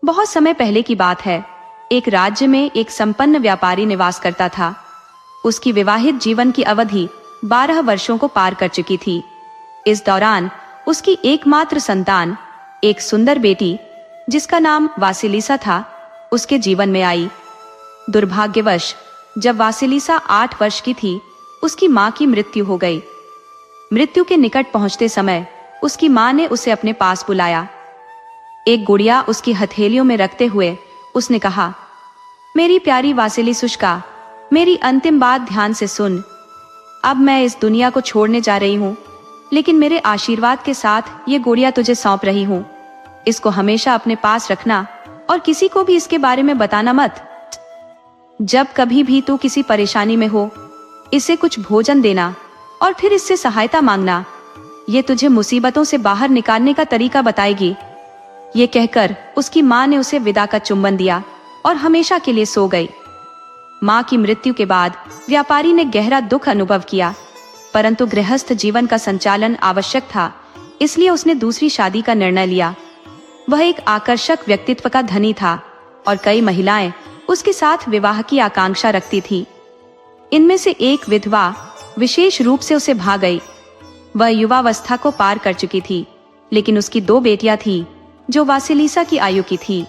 बहुत समय पहले की बात है। एक राज्य में एक संपन्न व्यापारी निवास करता था। उसकी विवाहित जीवन की अवधि 12 वर्षों को पार कर चुकी थी। इस दौरान उसकी एकमात्र संतान, एक सुंदर बेटी जिसका नाम वासिलिसा था, उसके जीवन में आई। दुर्भाग्यवश जब वासिलिसा 8 वर्ष की थी, उसकी मां की मृत्यु हो गई। मृत्यु के निकट पहुंचते समय उसकी मां ने उसे अपने पास बुलाया। एक गुड़िया उसकी हथेलियों में रखते हुए उसने कहा, मेरी प्यारी वासिलिसुष्का, मेरी अंतिम बात ध्यान से सुन। अब मैं इस दुनिया को छोड़ने जा रही हूँ, लेकिन मेरे आशीर्वाद के साथ ये गुड़िया तुझे सौंप रही हूँ। इसको हमेशा अपने पास रखना और किसी को भी इसके बारे में बताना मत। जब कभी भी तू किसी परेशानी में हो, इसे कुछ भोजन देना और फिर इससे सहायता मांगना। ये तुझे मुसीबतों से बाहर निकालने का तरीका बताएगी। ये कहकर उसकी मां ने उसे विदा का चुंबन दिया और हमेशा के लिए सो गई। मां की मृत्यु के बाद व्यापारी ने गहरा दुख अनुभव किया, परंतु गृहस्थ जीवन का संचालन आवश्यक था, इसलिए उसने दूसरी शादी का निर्णय लिया। वह एक आकर्षक व्यक्तित्व का धनी था और कई महिलाएं उसके साथ विवाह की आकांक्षा रखती थी। इनमें से एक विधवा विशेष रूप से उसे भा गई। वह युवावस्था को पार कर चुकी थी, लेकिन उसकी 2 बेटियां थीं जो वासिलिसा की आयु की थी।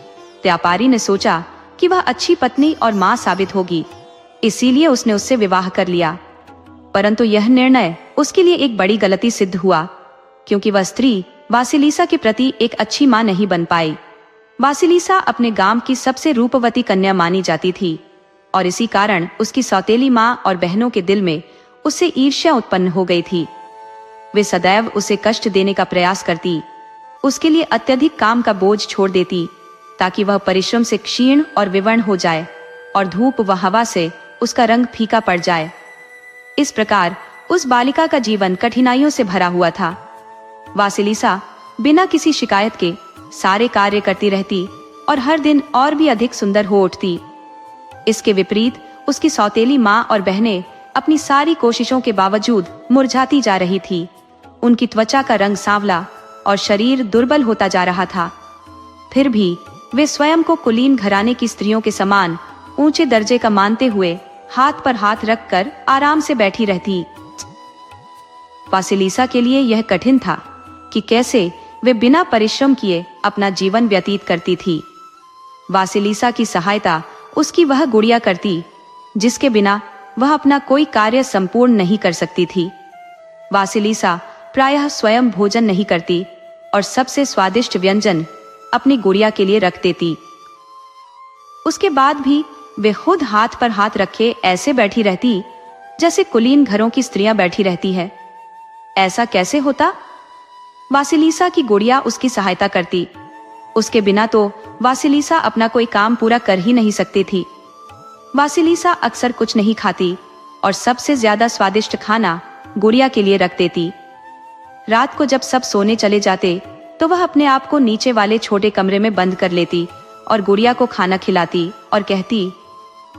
व्यापारी ने सोचा कि वह अच्छी पत्नी और मां साबित होगी, इसीलिए उसने उससे विवाह कर लिया। परंतु यह निर्णय उसके लिए एक बड़ी गलती सिद्ध हुआ, क्योंकि वह स्त्री वासिलिसा के प्रति एक अच्छी मां नहीं बन पाई। वासिलिसा अपने गांव की सबसे रूपवती कन्या मानी जाती थी और इसी कारण उसकी सौतेली मां और बहनों के दिल में उससे ईर्ष्या उत्पन्न हो गई थी। वे सदैव उसे कष्ट देने का प्रयास करती, उसके लिए अत्यधिक काम का बोझ छोड़ देती ताकि वह परिश्रम से क्षीण और विवर्ण हो जाए और धूप व हवा से उसका रंग फीका पड़ जाए। इस प्रकार उस बालिका का जीवन कठिनाइयों से भरा हुआ था। वासिलिसा बिना किसी शिकायत के सारे कार्य करती रहती और हर दिन और भी अधिक सुंदर हो उठती। इसके विपरीत उसकी सौतेली मां और बहनें अपनी सारी कोशिशों के बावजूद मुरझाती जा रही थी। उनकी त्वचा का रंग सांवला और शरीर दुर्बल होता जा रहा था। फिर भी वे स्वयं को कुलीन घराने की स्त्रियों के समान ऊंचे दर्जे का मानते हुए हाथ पर हाथ रखकर आराम से बैठी रहती। वासिलिसा के लिए यह कठिन था कि कैसे वे बिना परिश्रम किए अपना जीवन व्यतीत करती थी। वासिलिसा की सहायता उसकी वह गुड़िया करती, जिसके बिना वह अपना कोई कार्य संपूर्ण नहीं कर सकती थी। वासिलिसा प्रायः स्वयं भोजन नहीं करती और सबसे स्वादिष्ट व्यंजन अपनी गुड़िया के लिए रख देती। उसके बाद भी वे खुद हाथ पर हाथ रखे ऐसे बैठी रहती जैसे कुलीन घरों की स्त्रियां बैठी रहती है। ऐसा कैसे होता? वासिलिसा की गुड़िया उसकी सहायता करती। उसके बिना तो वासिलिसा अपना कोई काम पूरा कर ही नहीं सकती थी। वासिलिसा अक्सर कुछ नहीं खाती और सबसे ज्यादा स्वादिष्ट खाना गुड़िया के लिए रख देती। रात को जब सब सोने चले जाते तो वह अपने आप को नीचे वाले छोटे कमरे में बंद कर लेती और गुड़िया को खाना खिलाती और कहती,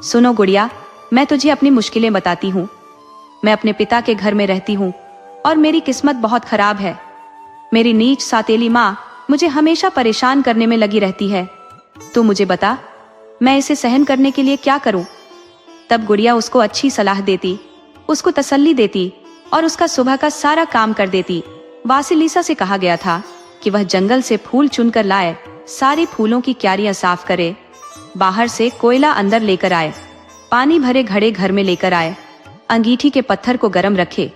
सुनो गुड़िया, मैं तुझे अपनी मुश्किलें बताती हूँ। मैं अपने पिता के घर में रहती हूँ और मेरी किस्मत बहुत खराब है। मेरी नीच सौतेली माँ मुझे हमेशा परेशान करने में लगी रहती है। तू मुझे बता, मैं इसे सहन करने के लिए क्या करूं? तब गुड़िया उसको अच्छी सलाह देती, उसको तसल्ली देती और उसका सुबह का सारा काम कर देती। वासिलिसा से कहा गया था कि वह जंगल से फूल चुनकर लाए, सारे फूलों की क्यारियां साफ करे, बाहर से कोयला अंदर लेकर आए, पानी भरे घड़े घर में लेकर आए, अंगीठी के पत्थर को गर्म रखे।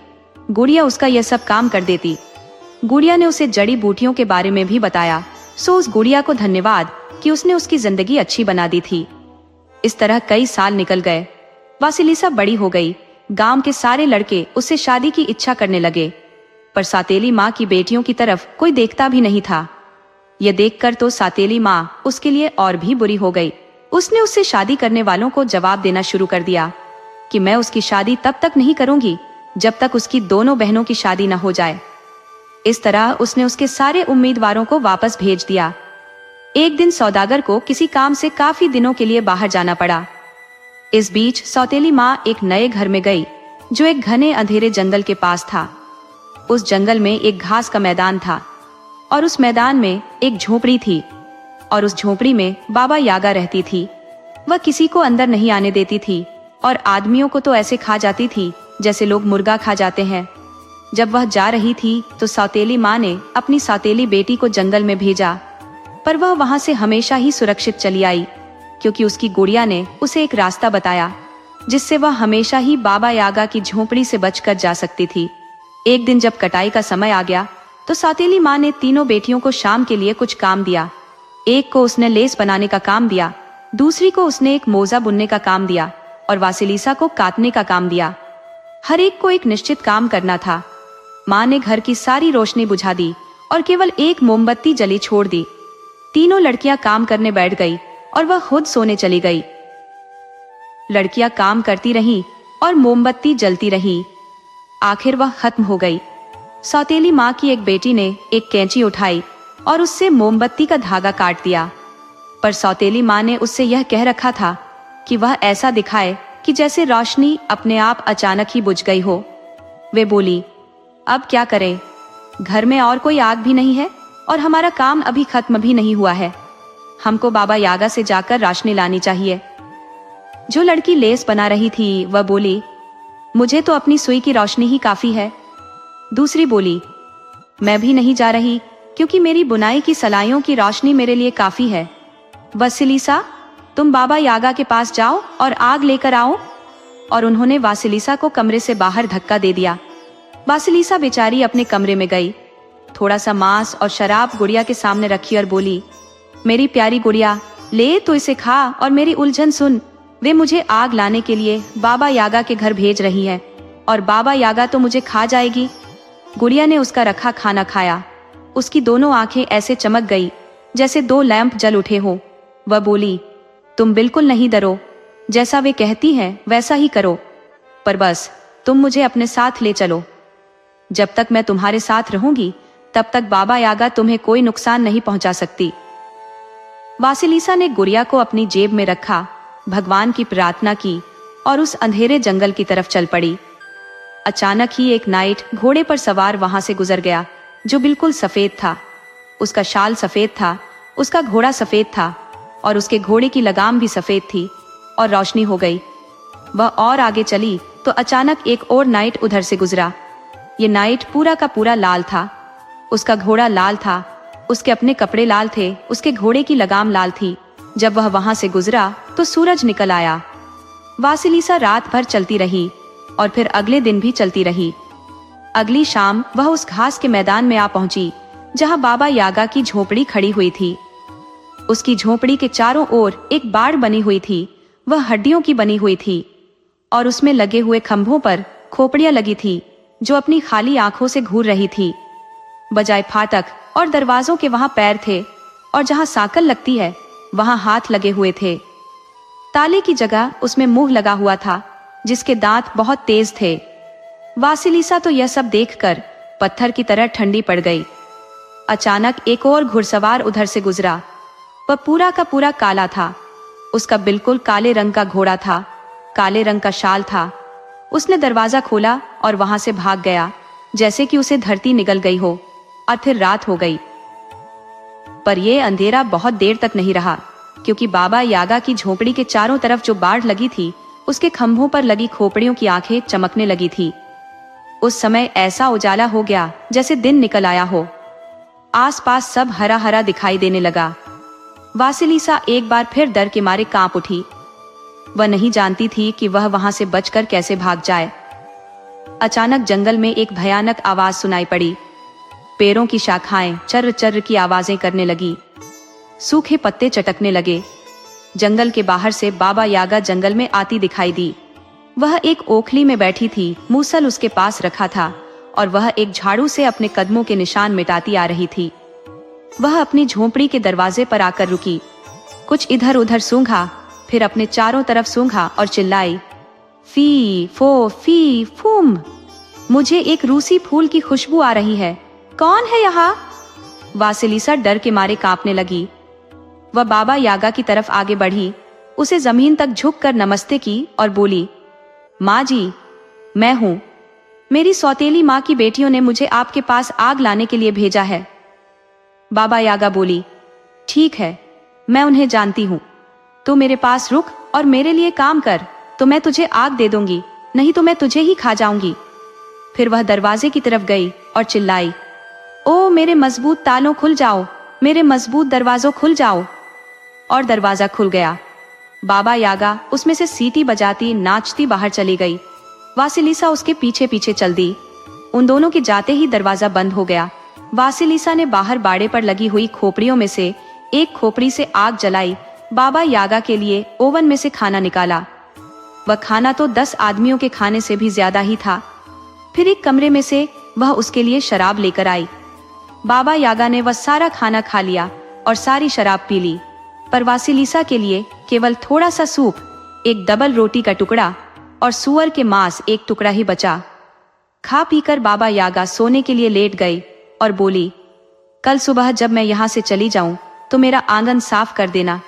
गुड़िया उसका यह सब काम कर देती। गुड़िया ने उसे जड़ी बूटियों के बारे में भी बताया, सो उस गुड़िया को धन्यवाद कि उसने उसकी जिंदगी अच्छी बना दी थी। इस तरह कई साल निकल गए। वासिलिसा बड़ी हो गई। गांव के सारे लड़के उससे शादी की इच्छा करने लगे, पर सौतेली माँ की बेटियों की तरफ कोई देखता भी नहीं था। यह देखकर तो सौतेली माँ उसके लिए और भी बुरी हो गई। उसने उससे शादी करने वालों को जवाब देना शुरू कर दिया कि मैं उसकी शादी तब तक नहीं करूंगी जब तक उसकी दोनों बहनों की शादी न हो जाए। इस तरह उसने उसके सारे उम्मीदवारों को वापस भेज दिया। एक दिन सौदागर को किसी काम से काफी दिनों के लिए बाहर जाना पड़ा। इस बीच सौतेली माँ एक नए घर में गई जो एक घने अंधेरे जंगल के पास था। उस जंगल में एक घास का मैदान था और उस मैदान में एक झोपड़ी थी। और उस झोपड़ी में बाबा यागा रहती थी। वह किसी को अंदर नहीं आने देती थी और आदमियों को तो ऐसे खा जाती थी जैसे लोग मुर्गा खा जाते हैं। जब वह जा रही थी तो सौतेली माँ ने अपनी सौतेली बेटी को जंगल में भेजा, पर वह वहां से हमेशा ही सुरक्षित चली आई, क्योंकि उसकी गुड़िया ने उसे एक रास्ता बताया जिससे वह हमेशा ही बाबा यागा की झोपड़ी से बचकर जा सकती थी। एक दिन जब कटाई का समय आ गया तो सौतेली माँ ने तीनों बेटियों को शाम के लिए कुछ काम दिया। एक को उसने लेस बनाने का काम दिया, दूसरी को उसने एक मोजा बुनने का काम दिया और वासिलिसा को काटने का काम दिया। हर एक को एक निश्चित काम करना था। माँ ने घर की सारी रोशनी बुझा दी और केवल एक मोमबत्ती जली छोड़ दी। तीनों लड़कियां काम करने बैठ गई और वह खुद सोने चली गई। लड़कियां काम करती रहीं और मोमबत्ती जलती रही। आखिर वह खत्म हो गई। सौतेली माँ की एक बेटी ने एक कैंची उठाई और उससे मोमबत्ती का धागा काट दिया, पर सौतेली माँ ने उससे यह कह रखा था कि वह ऐसा दिखाए कि जैसे रोशनी अपने आप अचानक ही बुझ गई हो। वे बोली, अब क्या करें, घर में और कोई आग भी नहीं है और हमारा काम अभी खत्म भी नहीं हुआ है। हमको बाबा यागा से जाकर रोशनी लानी चाहिए। जो लड़की लेस बना रही थी वह बोली, मुझे तो अपनी सुई की रोशनी ही काफी है। दूसरी बोली, मैं भी नहीं जा रही क्योंकि मेरी बुनाई की सलाइयों की रोशनी मेरे लिए काफी है। वासिलिसा, तुम बाबा यागा के पास जाओ और आग लेकर आओ। और उन्होंने वासिलिसा को कमरे से बाहर धक्का दे दिया। वासिलिसा बेचारी अपने कमरे में गई, थोड़ा सा मांस और शराब गुड़िया के सामने रखी और बोली, मेरी प्यारी गुड़िया, ले तो इसे खा और मेरी उलझन सुन। वे मुझे आग लाने के लिए बाबा यागा के घर भेज रही है और बाबा यागा तो मुझे खा जाएगी। गुड़िया ने उसका रखा खाना खाया। उसकी दोनों आंखें ऐसे चमक गई जैसे दो लैंप जल उठे हो। वह बोली, तुम बिल्कुल नहीं डरो, जैसा वे कहती हैं वैसा ही करो, पर बस तुम मुझे अपने साथ ले चलो। जब तक मैं तुम्हारे साथ रहूंगी तब तक बाबा यागा तुम्हें कोई नुकसान नहीं पहुंचा सकती। वासिलिसा ने गुड़िया को अपनी जेब में रखा, भगवान की प्रार्थना की और उस अंधेरे जंगल की तरफ चल पड़ी। अचानक ही एक नाइट घोड़े पर सवार वहां से गुजर गया, जो बिल्कुल सफेद था। उसका शाल सफेद था, उसका घोड़ा सफेद था और उसके घोड़े की लगाम भी सफेद थी और रोशनी हो गई। वह और आगे चली तो अचानक एक और नाइट उधर से गुजरा। ये नाइट पूरा का पूरा लाल था। उसका घोड़ा लाल था, उसके अपने कपड़े लाल थे, उसके घोड़े की लगाम लाल थी। जब वह वहां से गुजरा तो सूरज निकल आया। वासिलिसा रात भर चलती रही और फिर अगले दिन भी चलती रही। अगली शाम वह उस घास के मैदान में आ पहुंची जहां बाबा यागा की झोपड़ी खड़ी हुई थी। उसकी झोपड़ी के चारों ओर एक बाड़ बनी हुई थी। वह हड्डियों की बनी हुई थी और उसमें लगे हुए खंभों पर खोपड़ियां लगी थी जो अपनी खाली आंखों से घूर रही थी। बजाय फाटक और दरवाजों के वहां पैर थे और जहां साकल लगती है वहां हाथ लगे हुए थे। ताले की जगह उसमें मुंह लगा हुआ था जिसके दांत बहुत तेज थे। वासिलिसा तो यह सब देखकर पत्थर की तरह ठंडी पड़ गई। अचानक एक और घुड़सवार उधर से गुजरा। वह पूरा का पूरा काला था। उसका बिल्कुल काले रंग का घोड़ा था, काले रंग का शाल था। उसने दरवाजा खोला और वहां से भाग गया जैसे कि उसे धरती निगल गई हो और फिर रात हो गई। पर यह अंधेरा बहुत देर तक नहीं रहा, क्योंकि बाबा यागा की झोपड़ी के चारों तरफ जो बाड़ लगी थी उसके खंभों पर लगी खोपड़ियों की आंखें चमकने लगी थी। उस समय ऐसा उजाला हो गया जैसे दिन निकल आया हो। आसपास सब हरा हरा दिखाई देने लगा। वासिलिसा एक बार फिर डर के मारे कांप उठी। वह नहीं जानती थी कि वह वहां से बचकर कैसे भाग जाए। अचानक जंगल में एक भयानक आवाज सुनाई पड़ी। पेड़ों की शाखाएं चर्र चर्र की आवाजें करने लगी। सूखे पत्ते चटकने लगे। जंगल के बाहर से बाबा यागा जंगल में आती दिखाई दी। वह एक ओखली में बैठी थी, मूसल उसके पास रखा था और वह एक झाड़ू से अपने कदमों के निशान मिटाती आ रही थी। वह अपनी झोपड़ी के दरवाजे पर आकर रुकी, कुछ इधर उधर सूंघा, फिर अपने चारों तरफ सूंघा और चिल्लाई, फी फो फी फूम, मुझे एक रूसी फूल की खुशबू आ रही है। कौन है यहाँ? वासिलिसा डर के मारे कांपने लगी। वह बाबा यागा की तरफ आगे बढ़ी, उसे जमीन तक झुककर नमस्ते की और बोली, माँ जी, मैं हूं। मेरी सौतेली माँ की बेटियों ने मुझे आपके पास आग लाने के लिए भेजा है। बाबा यागा बोली, ठीक है, मैं उन्हें जानती हूँ। तू मेरे पास रुक और मेरे लिए काम कर, तो मैं तुझे आग दे दूंगी, नहीं तो मैं तुझे ही खा जाऊंगी। फिर वह दरवाजे की तरफ गई और चिल्लाई, ओ मेरे मजबूत तालों खुल जाओ, मेरे मजबूत दरवाजों खुल जाओ। और दरवाजा खुल गया। बाबा यागा उसमें से सीटी बजाती नाचती बाहर चली गई। वासिलिसा उसके पीछे पीछे चल दी। उन दोनों के जाते ही दरवाजा बंद हो गया। वासिलिसा ने बाहर बाड़े पर लगी हुई खोपड़ियों में से एक खोपड़ी से आग जलाई, बाबा यागा के लिए ओवन में से खाना निकाला। वह खाना तो 10 आदमियों के खाने से भी ज्यादा ही था। फिर एक कमरे में से वह उसके लिए शराब लेकर आई। बाबा यागा ने वह सारा खाना खा लिया और सारी शराब पी ली, पर वासिलिसा के लिए केवल थोड़ा सा सूप, एक डबल रोटी का टुकड़ा और सूअर के मांस एक टुकड़ा ही बचा। खा पीकर बाबा यागा सोने के लिए लेट गई और बोली, कल सुबह जब मैं यहाँ से चली जाऊं तो मेरा आंगन साफ कर देना,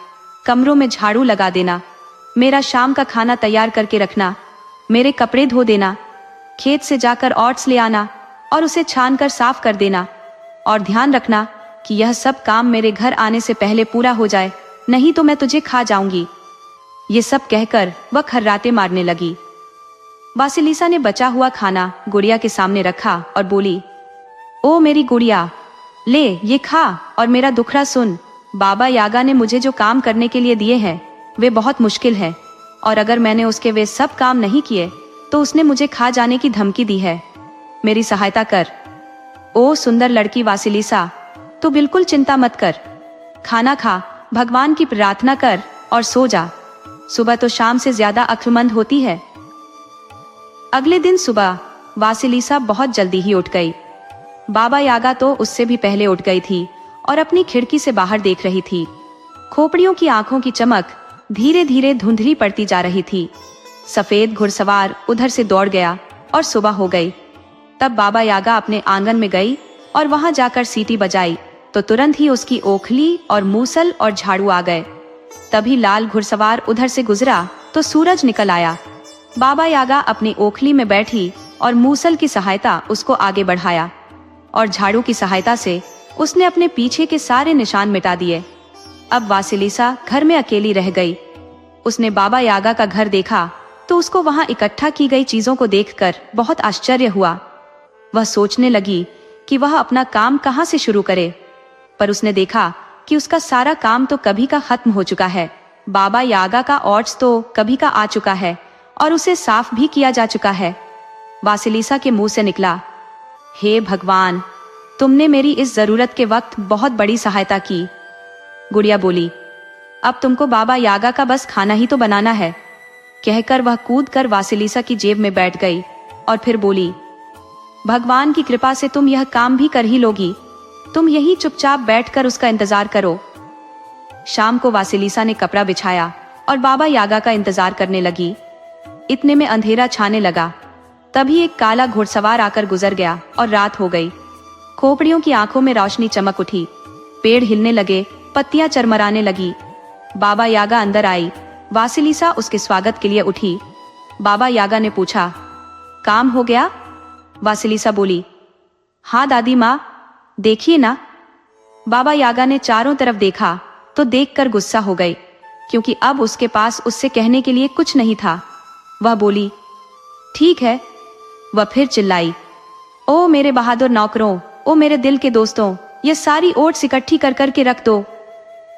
कमरों में झाड़ू लगा देना, मेरा शाम का खाना तैयार करके रखना, मेरे कपड़े धो देना, खेत से जाकर ओट्स ले आना और उसे छान कर साफ कर देना, और ध्यान रखना कि यह सब काम मेरे घर आने से पहले पूरा हो जाए, नहीं तो मैं तुझे खा जाऊंगी। ये सब कहकर वह खर्राटे मारने लगी। वासिलिसा ने बचा हुआ खाना गुड़िया के सामने रखा और बोली, ओ मेरी गुड़िया, ले ये खा और मेरा दुखड़ा सुन। बाबा यागा ने मुझे जो काम करने के लिए दिए हैं वे बहुत मुश्किल है, और अगर मैंने उसके वे सब काम नहीं किए तो उसने मुझे खा जाने की धमकी दी है। मेरी सहायता कर। ओ सुंदर लड़की वासिलिसा, तो बिल्कुल चिंता मत कर, खाना खा, भगवान की प्रार्थना कर और सो जा। सुबह तो शाम से ज्यादा अक्लमंद होती है। अगले दिन सुबह वासिलिसा बहुत जल्दी ही उठ गई। बाबा यागा तो उससे भी पहले उठ गई थी और अपनी खिड़की से बाहर देख रही थी। खोपड़ियों की आंखों की चमक धीरे धीरे धुंधली पड़ती जा रही थी। सफेद घुड़सवार उधर से दौड़ गया और सुबह हो गई। तब बाबा यागा अपने आंगन में गई और वहां जाकर सीटी बजाई तो तुरंत ही उसकी ओखली और मूसल और झाड़ू आ गए। तभी लाल घुड़सवार उधर से गुजरा तो सूरज निकल आया। बाबा यागा अपनी ओखली में बैठी और मूसल की सहायता उसको आगे बढ़ाया, और झाड़ू की सहायता से उसने अपने पीछे के सारे निशान मिटा दिए। अब वासिलिसा घर में अकेली रह गई। उसने बाबा यागा का घर देखा तो उसको वहां इकट्ठा की गई चीजों को देखकर बहुत आश्चर्य हुआ। वह सोचने लगी कि वह अपना काम कहां से शुरू करे, पर उसने देखा कि उसका सारा काम तो कभी का खत्म हो चुका है। बाबा यागा का ओट्स तो कभी का आ चुका है और उसे साफ भी किया जा चुका है। वासिलिसा के मुंह से निकला, हे भगवान, तुमने मेरी इस जरूरत के वक्त बहुत बड़ी सहायता की। गुड़िया बोली, अब तुमको बाबा यागा का बस खाना ही तो बनाना है। कहकर वह कूदकर वासिलिसा की जेब में बैठ गई और फिर बोली, भगवान की कृपा से तुम यह काम भी कर ही लोगी। तुम यही चुपचाप बैठकर उसका इंतजार करो। शाम को वासिलिसा ने कपड़ा बिछाया और बाबा यागा का इंतजार करने लगी। इतने में अंधेरा छाने लगा। तभी एक काला घुड़सवार आकर गुजर गया और रात हो गई। खोपड़ियों की आंखों में रोशनी चमक उठी, पेड़ हिलने लगे, पत्तियां चरमराने लगी। बाबा यागा अंदर आई। वासिलिसा उसके स्वागत के लिए उठी। बाबा यागा ने पूछा, काम हो गया? वासिलिसा बोली, हाँ दादी माँ, देखिए ना। बाबा यागा ने चारों तरफ देखा तो देखकर गुस्सा हो गई, क्योंकि अब उसके पास उससे कहने के लिए कुछ नहीं था। वह बोली, ठीक है। वह फिर चिल्लाई, ओ मेरे बहादुर नौकरों, ओ मेरे दिल के दोस्तों, ये सारी ओट्स इकट्ठी कर कर के रख दो।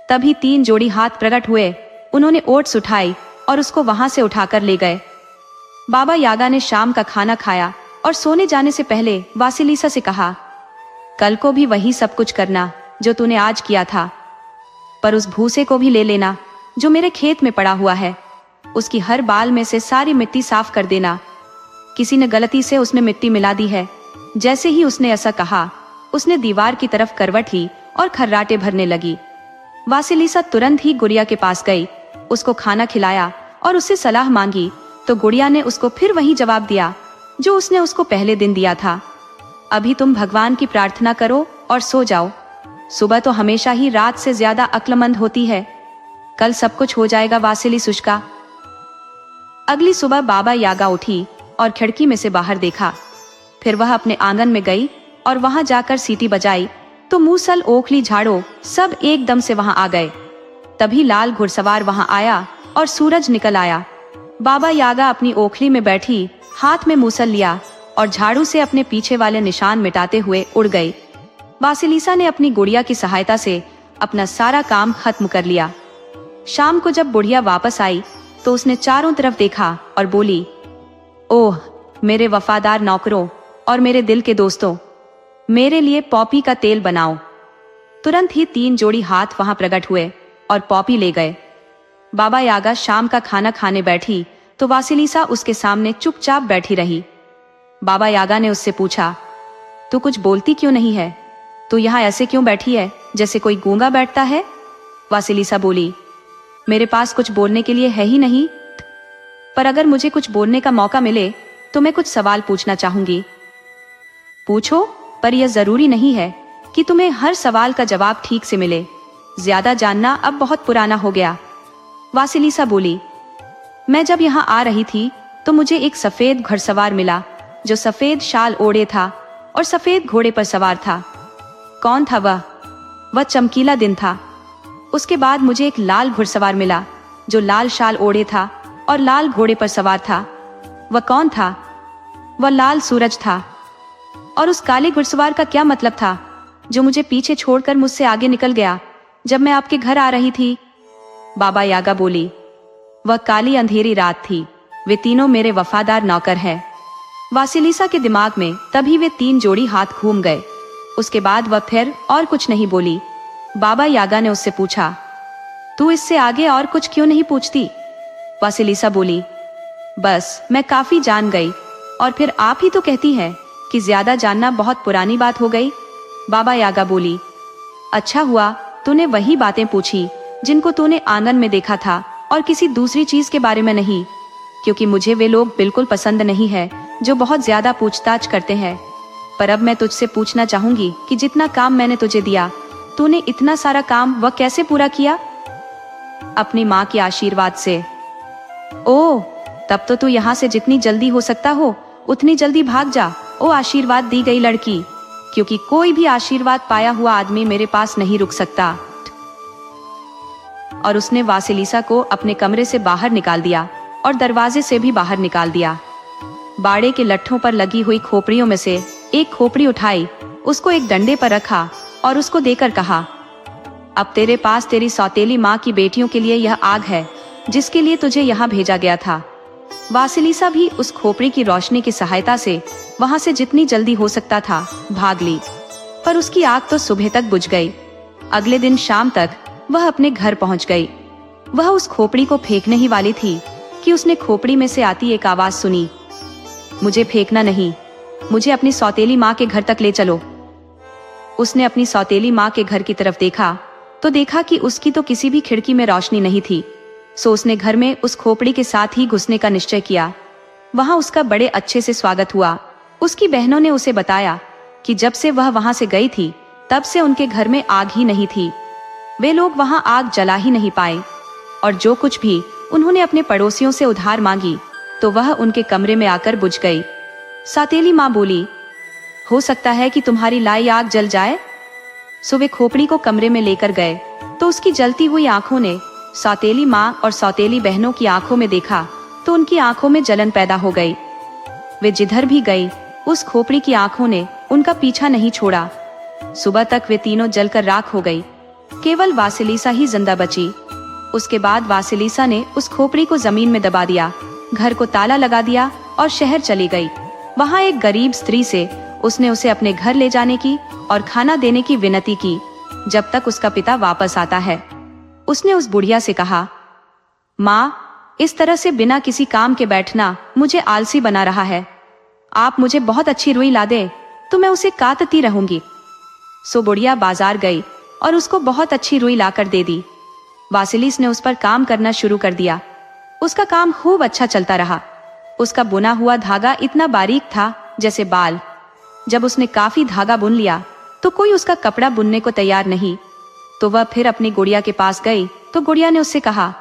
तभी 3 जोड़ी हाथ प्रकट हुए। उन्होंने ओट्स उठाई और उसको वहां से उठाकर ले गए। बाबा यागा ने शाम का खाना खाया और सोने जाने से पहले वासिलिसा से कहा, कल को भी वही सब कुछ करना जो तूने आज किया था, पर उस भूसे को भी ले लेना जो मेरे खेत में पड़ा हुआ है। उसकी हर बाल में से सारी मिट्टी साफ कर देना। किसी ने गलती से उसमें मिट्टी मिला दी है। जैसे ही उसने ऐसा कहा, उसने दीवार की तरफ करवट ली और खर्राटे भरने लगी। वासिलिसा तुरंत ही गुड़िया के पास गई, उसको खाना खिलाया और उससे सलाह मांगी तो गुड़िया ने उसको फिर वही जवाब दिया जो उसने उसको पहले दिन दिया था। अभी तुम भगवान की प्रार्थना करो और सो जाओ। सुबह तो हमेशा ही रात से ज्यादा अक्लमंद होती है। कल सब कुछ हो जाएगा वासिलिसुश्का। अगली सुबह बाबा यागा उठी और खिड़की में से बाहर देखा। फिर वह अपने आंगन में गई और वहां जाकर सीटी बजाई तो मूसल, ओखली, झाड़ू सब एकदम से वहां आ गए। तभी लाल घुड़सवार वहां आया और सूरज निकल आया। बाबा यागा अपनी ओखली में बैठी हाथ में मूसल लिया और झाड़ू से अपने पीछे वाले निशान मिटाते हुए उड़ गई। वासिलिसा ने अपनी गुड़िया की सहायता से अपना सारा काम खत्म कर लिया। शाम को जब बुढ़िया वापस आई तो उसने चारों तरफ देखा और बोली, ओह मेरे वफादार नौकरों और मेरे दिल के दोस्तों, मेरे लिए पॉपी का तेल बनाओ। तुरंत ही 3 जोड़ी हाथ वहां प्रकट हुए और पॉपी ले गए। बाबा यागा शाम का खाना खाने बैठी तो वासिलिसा उसके सामने चुपचाप बैठी रही। बाबा यागा ने उससे पूछा, तू कुछ बोलती क्यों नहीं है? तू यहाँ ऐसे क्यों बैठी है जैसे कोई गूंगा बैठता है? वासिलिसा बोली, मेरे पास कुछ बोलने के लिए है ही नहीं, पर अगर मुझे कुछ बोलने का मौका मिले तो मैं कुछ सवाल पूछना चाहूंगी। पूछो, पर यह जरूरी नहीं है कि तुम्हें हर सवाल का जवाब ठीक से मिले। ज्यादा जानना अब बहुत पुराना हो गया। वासिलिसा बोली, मैं जब यहाँ आ रही थी तो मुझे एक सफेद घुड़सवार मिला जो सफेद शाल ओढ़े था और सफेद घोड़े पर सवार था। कौन था वह? वह चमकीला दिन था। उसके बाद मुझे एक लाल घुड़सवार मिला जो लाल शाल ओढ़े था और लाल घोड़े पर सवार था। वह कौन था? वह लाल सूरज था। और उस काले घुड़सवार का क्या मतलब था जो मुझे पीछे छोड़कर मुझसे आगे निकल गया जब मैं आपके घर आ रही थी? बाबा यागा बोली, वह काली अंधेरी रात थी। वे तीनों मेरे वफादार नौकर हैं। वासिलिसा के दिमाग में तभी वे 3 जोड़ी हाथ घूम गए। उसके बाद वह फिर और कुछ नहीं बोली। बाबा यागा ने उससे पूछा, तू इससे आगे और कुछ क्यों नहीं पूछती? वासिलिसा बोली, बस मैं काफी जान गई और फिर आप ही तो कहती है कि ज्यादा जानना बहुत पुरानी बात हो गई। बाबा यागा बोली, अच्छा हुआ तूने वही बातें पूछी जिनको तूने आंगन में देखा था और किसी दूसरी चीज के बारे में नहीं, क्योंकि मुझे वे लोग बिल्कुल पसंद नहीं है जो बहुत ज्यादा पूछताछ करते हैं। पर अब मैं तुझसे पूछना चाहूंगी कि जितना काम मैंने तुझे दिया, तूने इतना सारा काम वह कैसे पूरा किया? अपनी माँ के आशीर्वाद से। ओह, तब तो तू यहाँ से जितनी जल्दी हो सकता हो उतनी जल्दी भाग जा, ओ आशीर्वाद दी गई लड़की, क्योंकि कोई भी आशीर्वाद पाया हुआ आदमी मेरे पास नहीं रुक सकता। और उसने वासिलिसा को अपने कमरे से बाहर निकाल दिया और दरवाजे से भी बाहर निकाल दिया। बाड़े के लट्ठों पर लगी हुई खोपड़ियों में से एक खोपड़ी उठाई, उसको एक डंडे पर रखा और उसको देकर कहा, अब तेरे पास तेरी सौतेली माँ की बेटियों के लिए यह आग है जिसके लिए तुझे यहाँ भेजा गया था। वासिलिसा भी उस खोपड़ी की रोशनी की सहायता से वहां से जितनी जल्दी हो सकता था भाग ली, पर उसकी आग तो सुबह तक बुझ गई। अगले दिन शाम तक वह अपने घर पहुंच गई। वह उस खोपड़ी को फेंकने ही वाली थी कि उसने खोपड़ी में से आती एक आवाज सुनी, मुझे फेंकना नहीं, मुझे अपनी सौतेली माँ के घर तक ले चलो। उसने अपनी सौतेली माँ के घर की तरफ देखा तो देखा कि उसकी तो किसी भी खिड़की में रोशनी नहीं थी। सो उसने घर में उस खोपड़ी के साथ ही घुसने का निश्चय किया। वहां उसका बड़े अच्छे से स्वागत हुआ। उसकी बहनों ने उसे बताया कि जब से वह वहां से गई थी तब से उनके घर में आग ही नहीं थी। वे लोग वहां आग जला ही नहीं पाए और जो कुछ भी उन्होंने अपने पड़ोसियों से उधार मांगी तो वह उनके कमरे में आकर बुझ गई। सौतेली माँ बोली, हो सकता है कि तुम्हारी लाई आग जल जाए। सो वे खोपड़ी को कमरे में लेकर गए तो उसकी जलती हुई आंखों ने सौतेली माँ और सौतेली बहनों की आंखों में देखा तो उनकी आंखों में जलन पैदा हो गई। वे जिधर भी गई उस खोपड़ी की आंखों ने उनका पीछा नहीं छोड़ा। सुबह तक वे तीनों जलकर राख हो गई। केवल वासिलिसा ही जिंदा बची। उसके बाद वासिलिसा ने उस खोपड़ी को जमीन में दबा दिया, घर को ताला लगा दिया और शहर चली गई। वहां एक गरीब स्त्री से उसने उसे अपने घर ले जाने की और खाना देने की विनती की जब तक उसका पिता वापस आता है। उसने उस बुढ़िया से कहा, माँ, इस तरह से बिना किसी काम के बैठना मुझे आलसी बना रहा है। आप मुझे बहुत अच्छी रुई ला दे तो मैं उसे काटती रहूंगी। सो बुढ़िया बाजार गई और उसको बहुत अच्छी रुई लाकर दे दी। वासिलिस ने उस पर काम करना शुरू कर दिया। उसका काम खूब अच्छा चलता रहा। उसका बुना हुआ धागा इतना बारीक था जैसे बाल। जब उसने काफी धागा बुन लिया तो कोई उसका कपड़ा बुनने को तैयार नहीं। तो वह फिर अपनी गुड़िया के पास गई तो गुड़िया ने उससे कहा,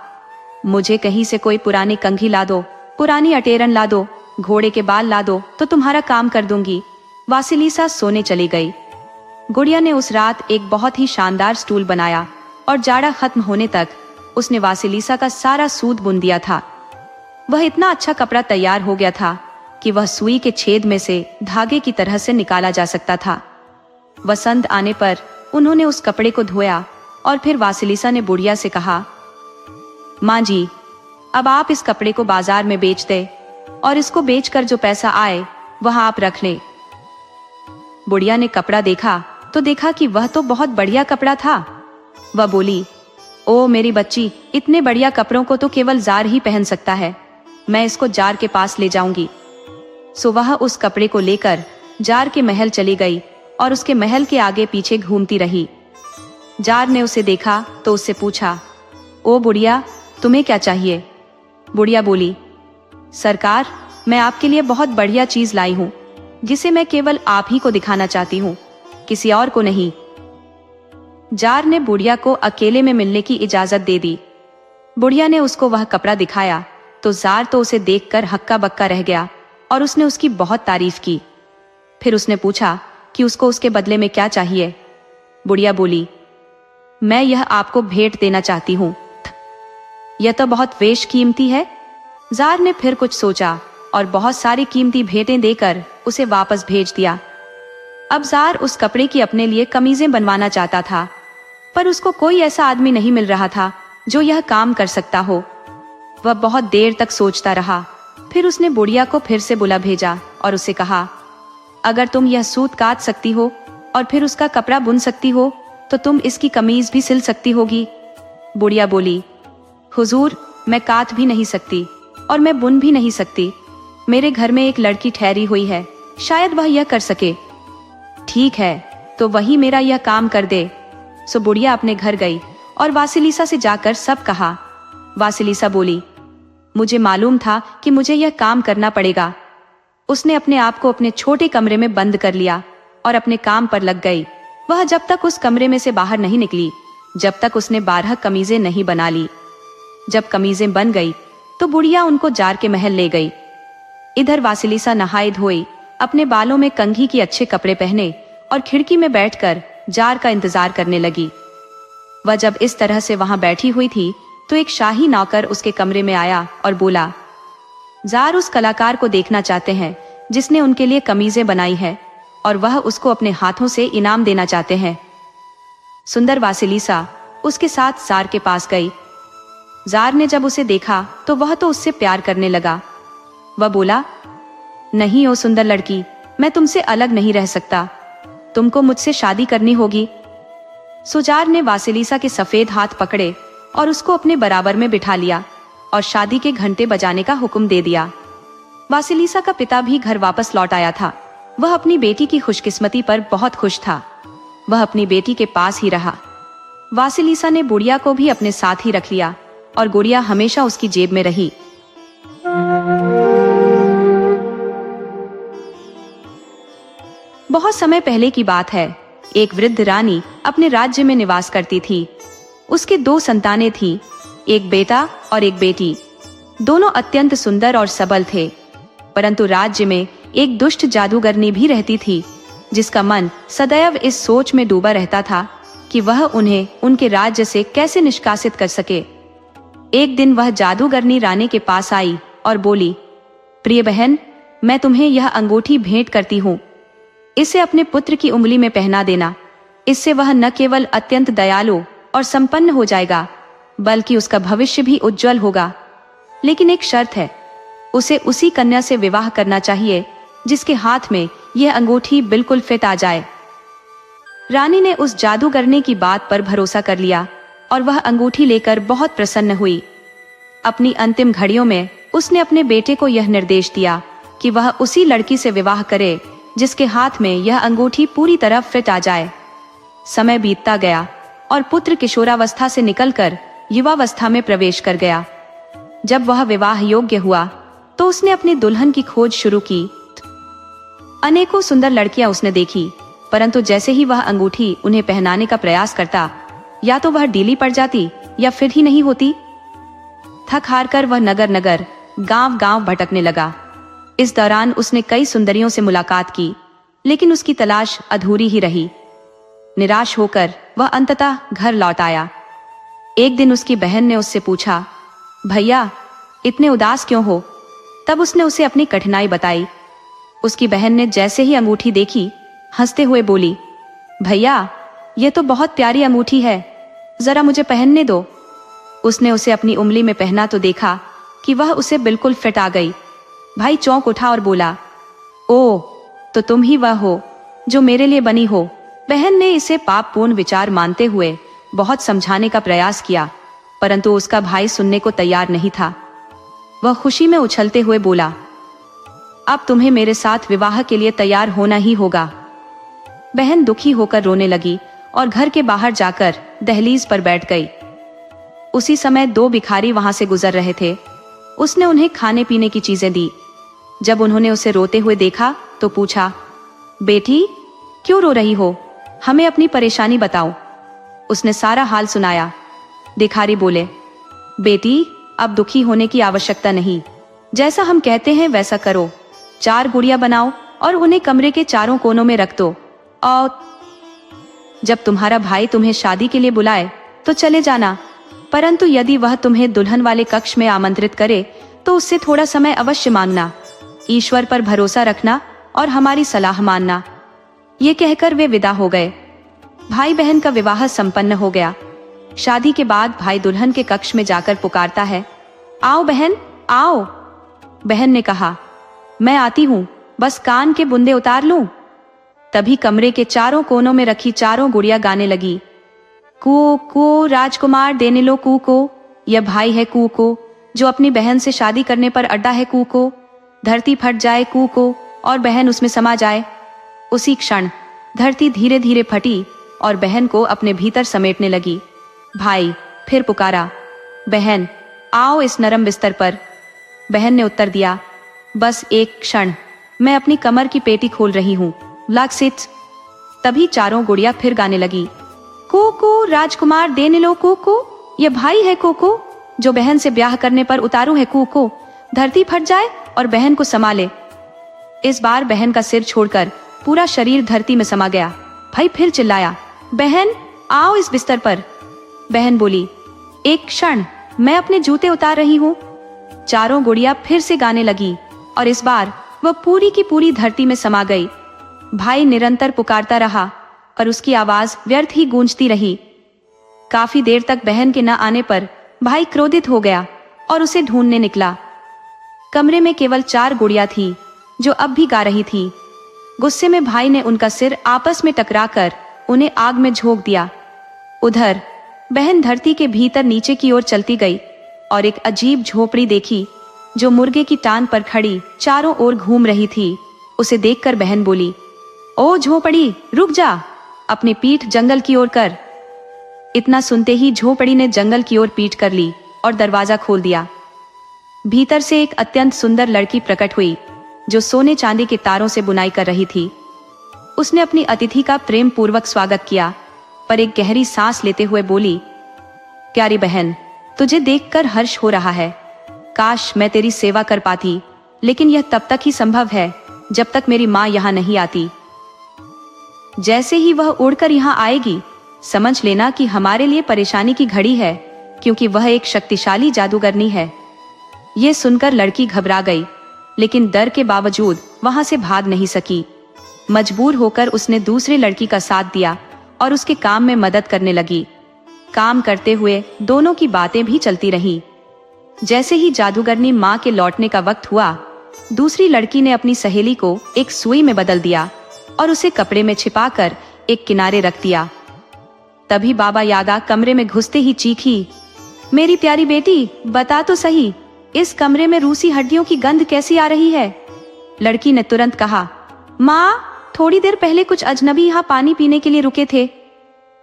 मुझे कहीं से कोई पुरानी कंघी ला दो, पुरानी अटेरन ला दो, घोड़े के बाल ला दो तो तुम्हारा काम कर दूंगी। वासिलिसा सोने चली गई। गुड़िया ने उस रात एक बहुत ही शानदार स्टूल बनाया और जाड़ा खत्म होने तक उसने वासिलिसा का सारा सूत बुन दिया था। वह इतना अच्छा कपड़ा तैयार हो गया था कि वह सुई के छेद में से धागे की तरह से निकाला जा सकता था। वसंत आने पर उन्होंने उस कपड़े को धोया और फिर वासिलिसा ने बुढ़िया से कहा, माँ जी, अब आप इस कपड़े को बाजार में बेच दे और इसको बेचकर जो पैसा आए वह आप रख ले। बुढ़िया ने कपड़ा देखा तो देखा कि वह तो बहुत बढ़िया कपड़ा था। वह बोली, ओ मेरी बच्ची, इतने बढ़िया कपड़ों को तो केवल जार ही पहन सकता है। मैं इसको जार के पास ले जाऊंगी। सो वह उस कपड़े को लेकर जार के महल चली गई और उसके महल के आगे पीछे घूमती रही। जार ने उसे देखा तो उससे पूछा, ओ बुढ़िया, तुम्हें क्या चाहिए? बुढ़िया बोली, सरकार, मैं आपके लिए बहुत बढ़िया चीज लाई हूँ, जिसे मैं केवल आप ही को दिखाना चाहती हूँ, किसी और को नहीं। जार ने बुढ़िया को अकेले में मिलने की इजाजत दे दी। बुढ़िया ने उसको वह कपड़ा दिखाया तो जार तो उसे देखकर हक्का बक्का रह गया और उसने उसकी बहुत तारीफ की। फिर उसने पूछा कि उसको उसके बदले में क्या चाहिए। बुढ़िया बोली, मैं यह आपको भेंट देना चाहती हूँ। यह तो बहुत बेशकीमती है। जार ने फिर कुछ सोचा और बहुत सारी कीमती भेंटें देकर उसे वापस भेज दिया। अब जार उस कपड़े की अपने लिए कमीजें बनवाना चाहता था, पर उसको कोई ऐसा आदमी नहीं मिल रहा था जो यह काम कर सकता हो। वह बहुत देर तक सोचता रहा। फिर उसने बुढ़िया को फिर से बुला भेजा और उसे कहा, अगर तुम यह सूत काट सकती हो और फिर उसका कपड़ा बुन सकती हो तो तुम इसकी कमीज भी सिल सकती होगी। बुढ़िया बोली, हुजूर, मैं काट भी नहीं सकती और मैं बुन भी नहीं सकती। मेरे घर में एक लड़की ठहरी हुई है, शायद वह यह कर सके। ठीक है, तो वही मेरा यह काम कर दे। सो बुढ़िया अपने घर गई और वासिलिसा से जाकर सब कहा। वासिलिसा बोली, मुझे मालूम था कि मुझे यह काम करना पड़ेगा। उसने अपने आप को अपने छोटे कमरे में बंद कर लिया और अपने काम पर लग गई। वह जब तक उस कमरे में से बाहर नहीं निकली, जब तक उसने 12 कमीजें नहीं बना ली। जब कमीजें बन गई तो बुढ़िया उनको जार के महल ले गई। इधर वासिलिसा नहाई धोई, अपने बालों में कंघी की अच्छे कपड़े पहने और खिड़की में बैठकर जार का इंतजार करने लगी। वह जब इस तरह से वहां बैठी हुई थी तो एक शाही नौकर उसके कमरे में आया और बोला, जार उस कलाकार को देखना चाहते हैं जिसने उनके लिए कमीजें बनाई है और वह उसको अपने हाथों से इनाम देना चाहते हैं। सुंदर वासिलिसा उसके साथ जार के पास गई। जार ने जब उसे देखा तो वह तो उससे प्यार करने लगा। वह बोला, नहीं ओ सुंदर लड़की, मैं तुमसे अलग नहीं रह सकता, तुमको मुझसे शादी करनी होगी। जार ने वासिलिसा के सफेद हाथ पकड़े और उसको अपने बराबर में बिठा लिया और शादी के घंटे बजाने का हुक्म दे दिया। वासिलिसा का पिता भी घर वापस लौट आया था। वह अपनी बेटी की खुशकिस्मती पर बहुत खुश था। वह अपनी बेटी के पास ही रहा। वासिलिसा ने बुढ़िया को भी अपने साथ ही रख लिया और गुड़िया हमेशा उसकी जेब में रही। बहुत समय पहले की बात है। एक वृद्ध रानी अपने राज्य में निवास करती थी। उसके 2 संतानें थीं, एक बेटा और एक बेटी। दोनों अत्यंत सुंदर और सबल थे, परंतु राज्य में एक दुष्ट जादूगरनी भी रहती थी, जिसका मन सदैव इस सोच में डूबा रहता था कि वह उन्हें उनके राज्य से कैसे निष्कासित कर सके। एक दिन वह जादूगरनी रानी के पास आई और बोली, प्रिय बहन, मैं तुम्हें यह अंगूठी भेंट करती हूँ। इसे अपने पुत्र की उंगली में पहना देना। इससे वह न केवल अत्यंत दयालु और संपन्न हो जाएगा, बल्कि उसका भविष्य भी उज्जवल होगा। लेकिन एक शर्त है, उसे उसी कन्या से विवाह करना चाहिए जिसके हाथ में यह अंगूठी बिल्कुल फिट आ जाए। रानी ने उस जादूगरनी की बात पर भरोसा कर लिया और वह अंगूठी लेकर बहुत प्रसन्न हुई। अपनी अंतिम घड़ियों में उसने अपने बेटे को यह निर्देश दिया कि वह उसी लड़की से विवाह करे जिसके हाथ में यह अंगूठी पूरी तरह फिट आ जाए। समय बीतता गया और पुत्र किशोरावस्था से निकलकर युवावस्था में प्रवेश कर गया। जब वह विवाह योग्य हुआ तो उसने अपनी दुल्हन की खोज शुरू की। अनेकों सुंदर लड़कियां उसने देखी, परंतु जैसे ही वह अंगूठी उन्हें पहनाने का प्रयास करता, या तो वह ढीली पड़ जाती या फिर ही नहीं होती। थक हार कर वह नगर नगर, गांव गांव भटकने लगा। इस दौरान उसने कई सुंदरियों से मुलाकात की, लेकिन उसकी तलाश अधूरी ही रही। निराश होकर वह अंततः घर लौट आया। एक दिन उसकी बहन ने उससे पूछा, भैया इतने उदास क्यों हो? तब उसने उसे अपनी कठिनाई बताई। उसकी बहन ने जैसे ही अंगूठी देखी, हंसते हुए बोली, भैया ये तो बहुत प्यारी अंगूठी है, जरा मुझे पहनने दो। उसने उसे अपनी उंगली में पहना तो देखा कि वह उसे बिल्कुल फिट आ गई। भाई चौंक उठा और बोला, ओ तो तुम ही वह हो जो मेरे लिए बनी हो। बहन ने इसे पापपूर्ण विचार मानते हुए बहुत समझाने का प्रयास किया, परंतु उसका भाई सुनने को तैयार नहीं था। वह खुशी में उछलते हुए बोला, अब तुम्हें मेरे साथ विवाह के लिए तैयार होना ही होगा। बहन दुखी होकर रोने लगी और घर के बाहर जाकर दहलीज पर बैठ गई। उसी समय दो भिखारी वहां से गुजर रहे थे। उसने उन्हें खाने पीने की चीजें दी। जब उन्होंने उसे रोते हुए देखा तो पूछा, बेटी क्यों रो रही हो? हमें अपनी परेशानी बताओ। उसने सारा हाल सुनाया। भिखारी बोले, बेटी अब दुखी होने की आवश्यकता नहीं, जैसा हम कहते हैं वैसा करो। 4 गुड़िया बनाओ और उन्हें कमरे के चारों कोनों में रख दो, और जब तुम्हारा भाई तुम्हें शादी के लिए बुलाए तो चले जाना, परंतु यदि वह तुम्हें दुल्हन वाले कक्ष में आमंत्रित करे तो उससे थोड़ा समय अवश्य मांगना। ईश्वर पर भरोसा रखना और हमारी सलाह मानना। ये कहकर वे विदा हो गए। भाई बहन का विवाह संपन्न हो गया। शादी के बाद भाई दुल्हन के कक्ष में जाकर पुकारता है, आओ बहन आओ। बहन ने कहा, मैं आती हूँ, बस कान के बुंदे उतार लूं। तभी कमरे के चारों कोनों में रखी चारों गुड़िया गाने लगी, कू कू राजकुमार देने लो कू को। यह भाई है कू को, जो अपनी बहन से शादी करने पर अड्डा है कू को। धरती फट जाए कू को और बहन उसमें समा जाए। उसी क्षण धरती धीरे धीरे फटी और बहन को अपने भीतर समेटने लगी। भाई फिर पुकारा, बहन आओ इस नरम बिस्तर पर। बहन ने उत्तर दिया, बस एक क्षण, मैं अपनी कमर की पेटी खोल रही हूँ, लाग सिट। तभी चारों गुड़िया फिर गाने लगी, कू राजकुमार देने लो कू। यह भाई है कू, जो बहन से ब्याह करने पर उतारू है कू। धरती फट जाए और बहन को संभाले। इस बार बहन का सिर छोड़कर पूरा शरीर धरती में समा गया। भाई फिर चिल्लाया, बहन आओ इस बिस्तर पर। बहन बोली, एक क्षण, मैं अपने जूते उतार रही हूँ। चारों गुड़िया फिर से गाने लगी और इस बार वह पूरी की पूरी धरती में समा गई। भाई निरंतर पुकारता रहा पर उसकी आवाज व्यर्थ ही गूंजती रही। काफी देर तक बहन के न आने पर भाई क्रोधित हो गया और उसे ढूंढने निकला। कमरे में केवल 4 गुड़िया थी जो अब भी गा रही थी। गुस्से में भाई ने उनका सिर आपस में टकराकर उन्हें आग में झोंक दिया। उधर बहन धरती के भीतर नीचे की ओर चलती गई और एक अजीब झोपड़ी देखी जो मुर्गे की टांग पर खड़ी चारों ओर घूम रही थी। उसे देखकर बहन बोली, ओ झोपड़ी रुक जा, अपनी पीठ जंगल की ओर कर। इतना सुनते ही झोपड़ी ने जंगल की ओर पीठ कर ली और दरवाजा खोल दिया। भीतर से एक अत्यंत सुंदर लड़की प्रकट हुई जो सोने चांदी के तारों से बुनाई कर रही थी। उसने अपनी अतिथि का प्रेम पूर्वक स्वागत किया पर एक गहरी सांस लेते हुए बोली, प्यारी बहन, तुझे देखकर हर्ष हो रहा है। काश मैं तेरी सेवा कर पाती, लेकिन यह तब तक ही संभव है जब तक मेरी माँ यहाँ नहीं आती। जैसे ही वह उड़कर यहाँ आएगी, समझ लेना कि हमारे लिए परेशानी की घड़ी है, क्योंकि वह एक शक्तिशाली जादूगरनी है। ये सुनकर लड़की घबरा गई, लेकिन डर के बावजूद वहां से भाग नहीं सकी। मजबूर होकर उसने दूसरे लड़की का साथ दिया और उसके काम में मदद करने लगी। काम करते हुए दोनों की बातें भी चलती रहीं। जैसे ही जादूगरनी माँ के लौटने का वक्त हुआ, दूसरी लड़की ने अपनी सहेली को एक सुई में बदल दिया और उसे कपड़े में छिपाकर एक किनारे रख दिया। तभी बाबा यागा कमरे में घुसते ही चीखी, मेरी प्यारी बेटी, बता तो सही, इस कमरे में रूसी हड्डियों की गंध कैसी आ रही है? लड़की ने तुरंत कहा, माँ, थोड़ी देर पहले कुछ अजनबी यहाँ पानी पीने के लिए रुके थे,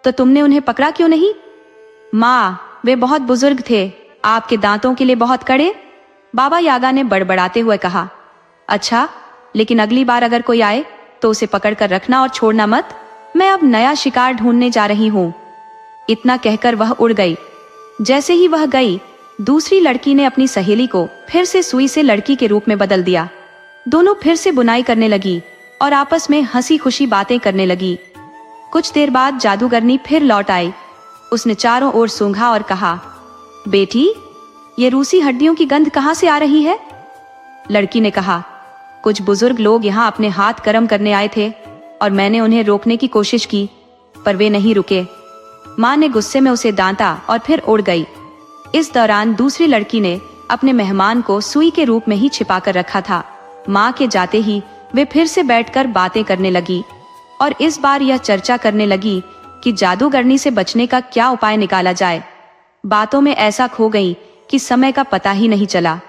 तो तुमने उन्हें पकड़ा क्यों नहीं? माँ, वे बहुत बुजुर्ग थे, आपके दांतों के लिए बहुत कड़े। बाबा यागा ने बड़बड़ाते हुए कहा, अच्छा, लेकिन अगली बार अगर कोई आए तो उसे पकड़कर रखना और छोड़ना मत। मैं अब नया शिकार ढूंढने जा रही हूँ। इतना कहकर वह उड़ गई। जैसे ही वह गई, दूसरी लड़की ने अपनी सहेली को फिर से सुई से लड़की के रूप में बदल दिया। दोनों फिर से बुनाई करने लगी और आपस में हंसी खुशी बातें करने लगी। कुछ देर बाद जादूगरनी फिर लौट आई। उसने चारों ओर सूंघा और कहा, बेटी, ये रूसी हड्डियों की गंध कहाँ से आ रही है? लड़की ने कहा, कुछ बुजुर्ग लोग यहाँ अपने हाथ गर्म करने आए थे और मैंने उन्हें रोकने की कोशिश की, पर वे नहीं रुके। माँ ने गुस्से में उसे डांटा और फिर उड़ गई। इस दौरान दूसरी लड़की ने अपने मेहमान को सुई के रूप में ही छिपा कर रखा था। माँ के जाते ही वे फिर से बैठकर बातें करने लगी और इस बार यह चर्चा करने लगी कि जादूगरनी से बचने का क्या उपाय निकाला जाए। बातों में ऐसा खो गई कि समय का पता ही नहीं चला।